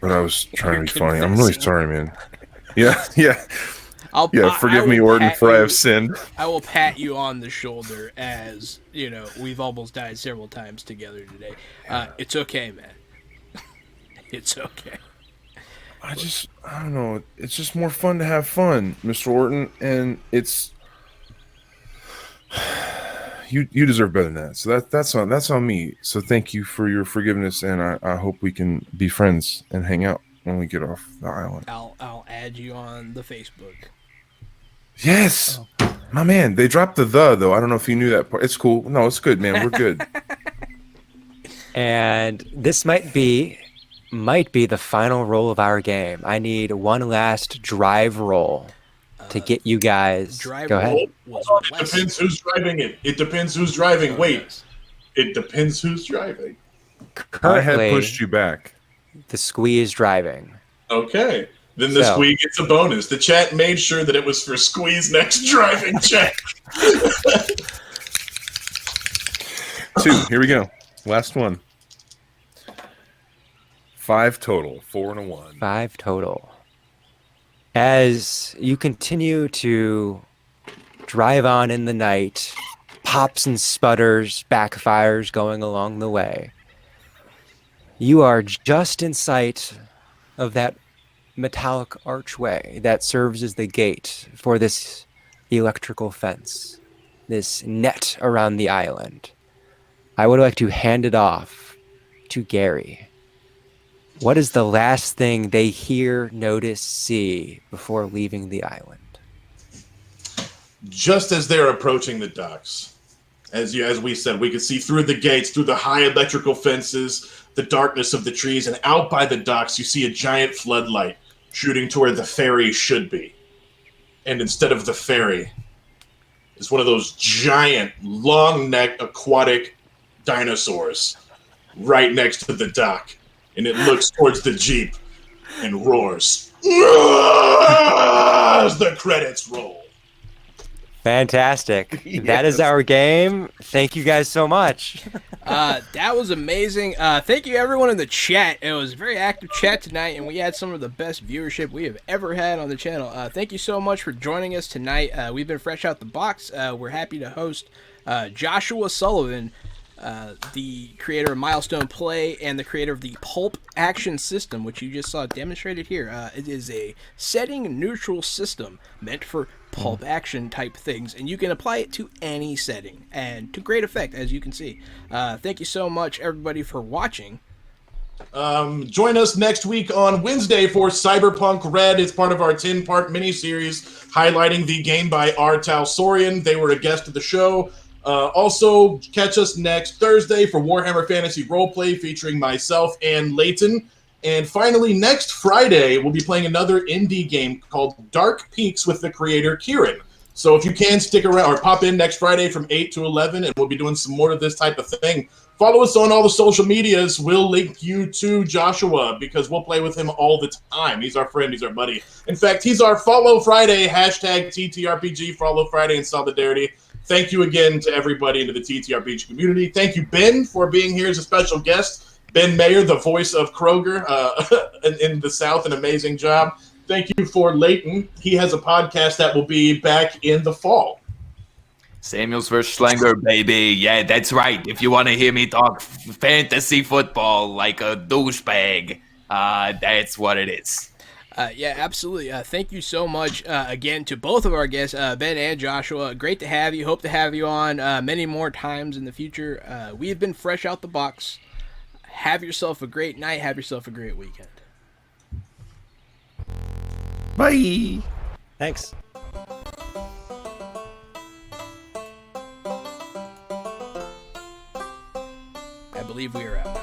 but I was trying to be funny. I'm really sorry, man. Yeah. Forgive me, Orton, for I have sinned. I will pat you on the shoulder as, we've almost died several times together today. It's okay, man. It's okay. I don't know. It's just more fun to have fun, Mr. Orton, and it's you deserve better than that. So that's on me. So thank you for your forgiveness, and I hope we can be friends and hang out when we get off the island. I'll add you on the Facebook. Yes, my man. They dropped the though. I don't know if you knew that part. It's cool. No, it's good, man. We're good. And this might be the final roll of our game. I need one last drive roll to get you guys. Go ahead. It depends who's driving it. It depends who's driving. Wait. It depends who's driving. I had pushed you back. The Squee is driving. Okay. Then the Squee gets a bonus. The chat made sure that it was for Squee's next driving check. 2. Here we go. Last one. 5 total. 4 and a 1. 5 total. As you continue to drive on in the night, pops and sputters, backfires going along the way, you are just in sight of that metallic archway that serves as the gate for this electrical fence, this net around the island. I would like to hand it off to Gary. What is the last thing they hear, notice, see before leaving the island? Just as they're approaching the docks, as we said, we could see through the gates, through the high electrical fences, the darkness of the trees, and out by the docks, you see a giant floodlight shooting to where the ferry should be. And instead of the ferry, it's one of those giant, long-necked, aquatic dinosaurs right next to the dock. And it looks towards the Jeep and roars as the credits roll. Fantastic. Yes. That is our game. Thank you guys so much. That was amazing. Thank you everyone in the chat. It was a very active chat tonight, and we had some of the best viewership we have ever had on the channel. Thank you so much for joining us tonight. We've been fresh out the box. We're happy to host Joshua Sullivan, the creator of Milestone Play and the creator of the Pulp Action system, which you just saw demonstrated here. It is a setting-neutral system meant for Pulp Action type things, and you can apply it to any setting, and to great effect, as you can see. Thank you so much, everybody, for watching. Join us next week on Wednesday for Cyberpunk Red. It's part of our 10-part miniseries highlighting the game by R. Talsorian. They were a guest of the show. Also, catch us next Thursday for Warhammer Fantasy Roleplay featuring myself and Leighton. And finally, next Friday, we'll be playing another indie game called Dark Peaks with the creator Kieran. So if you can stick around or pop in next Friday from 8 to 11, and we'll be doing some more of this type of thing. Follow us on all the social medias. We'll link you to Joshua because we'll play with him all the time. He's our friend. He's our buddy. In fact, he's our Follow Friday, hashtag TTRPG, Follow Friday in solidarity. Thank you again to everybody in the TTRPG community. Thank you, Ben, for being here as a special guest. Ben Mayer, the voice of Kroger in the South, an amazing job. Thank you for Leighton. He has a podcast that will be back in the fall. Samuels vs. Schlanger, baby. Yeah, that's right. If you want to hear me talk fantasy football like a douchebag, that's what it is. Yeah, absolutely. Thank you so much again to both of our guests, Ben and Joshua. Great to have you. Hope to have you on many more times in the future. We have been fresh out the box. Have yourself a great night. Have yourself a great weekend. Bye. Thanks. I believe we are out now.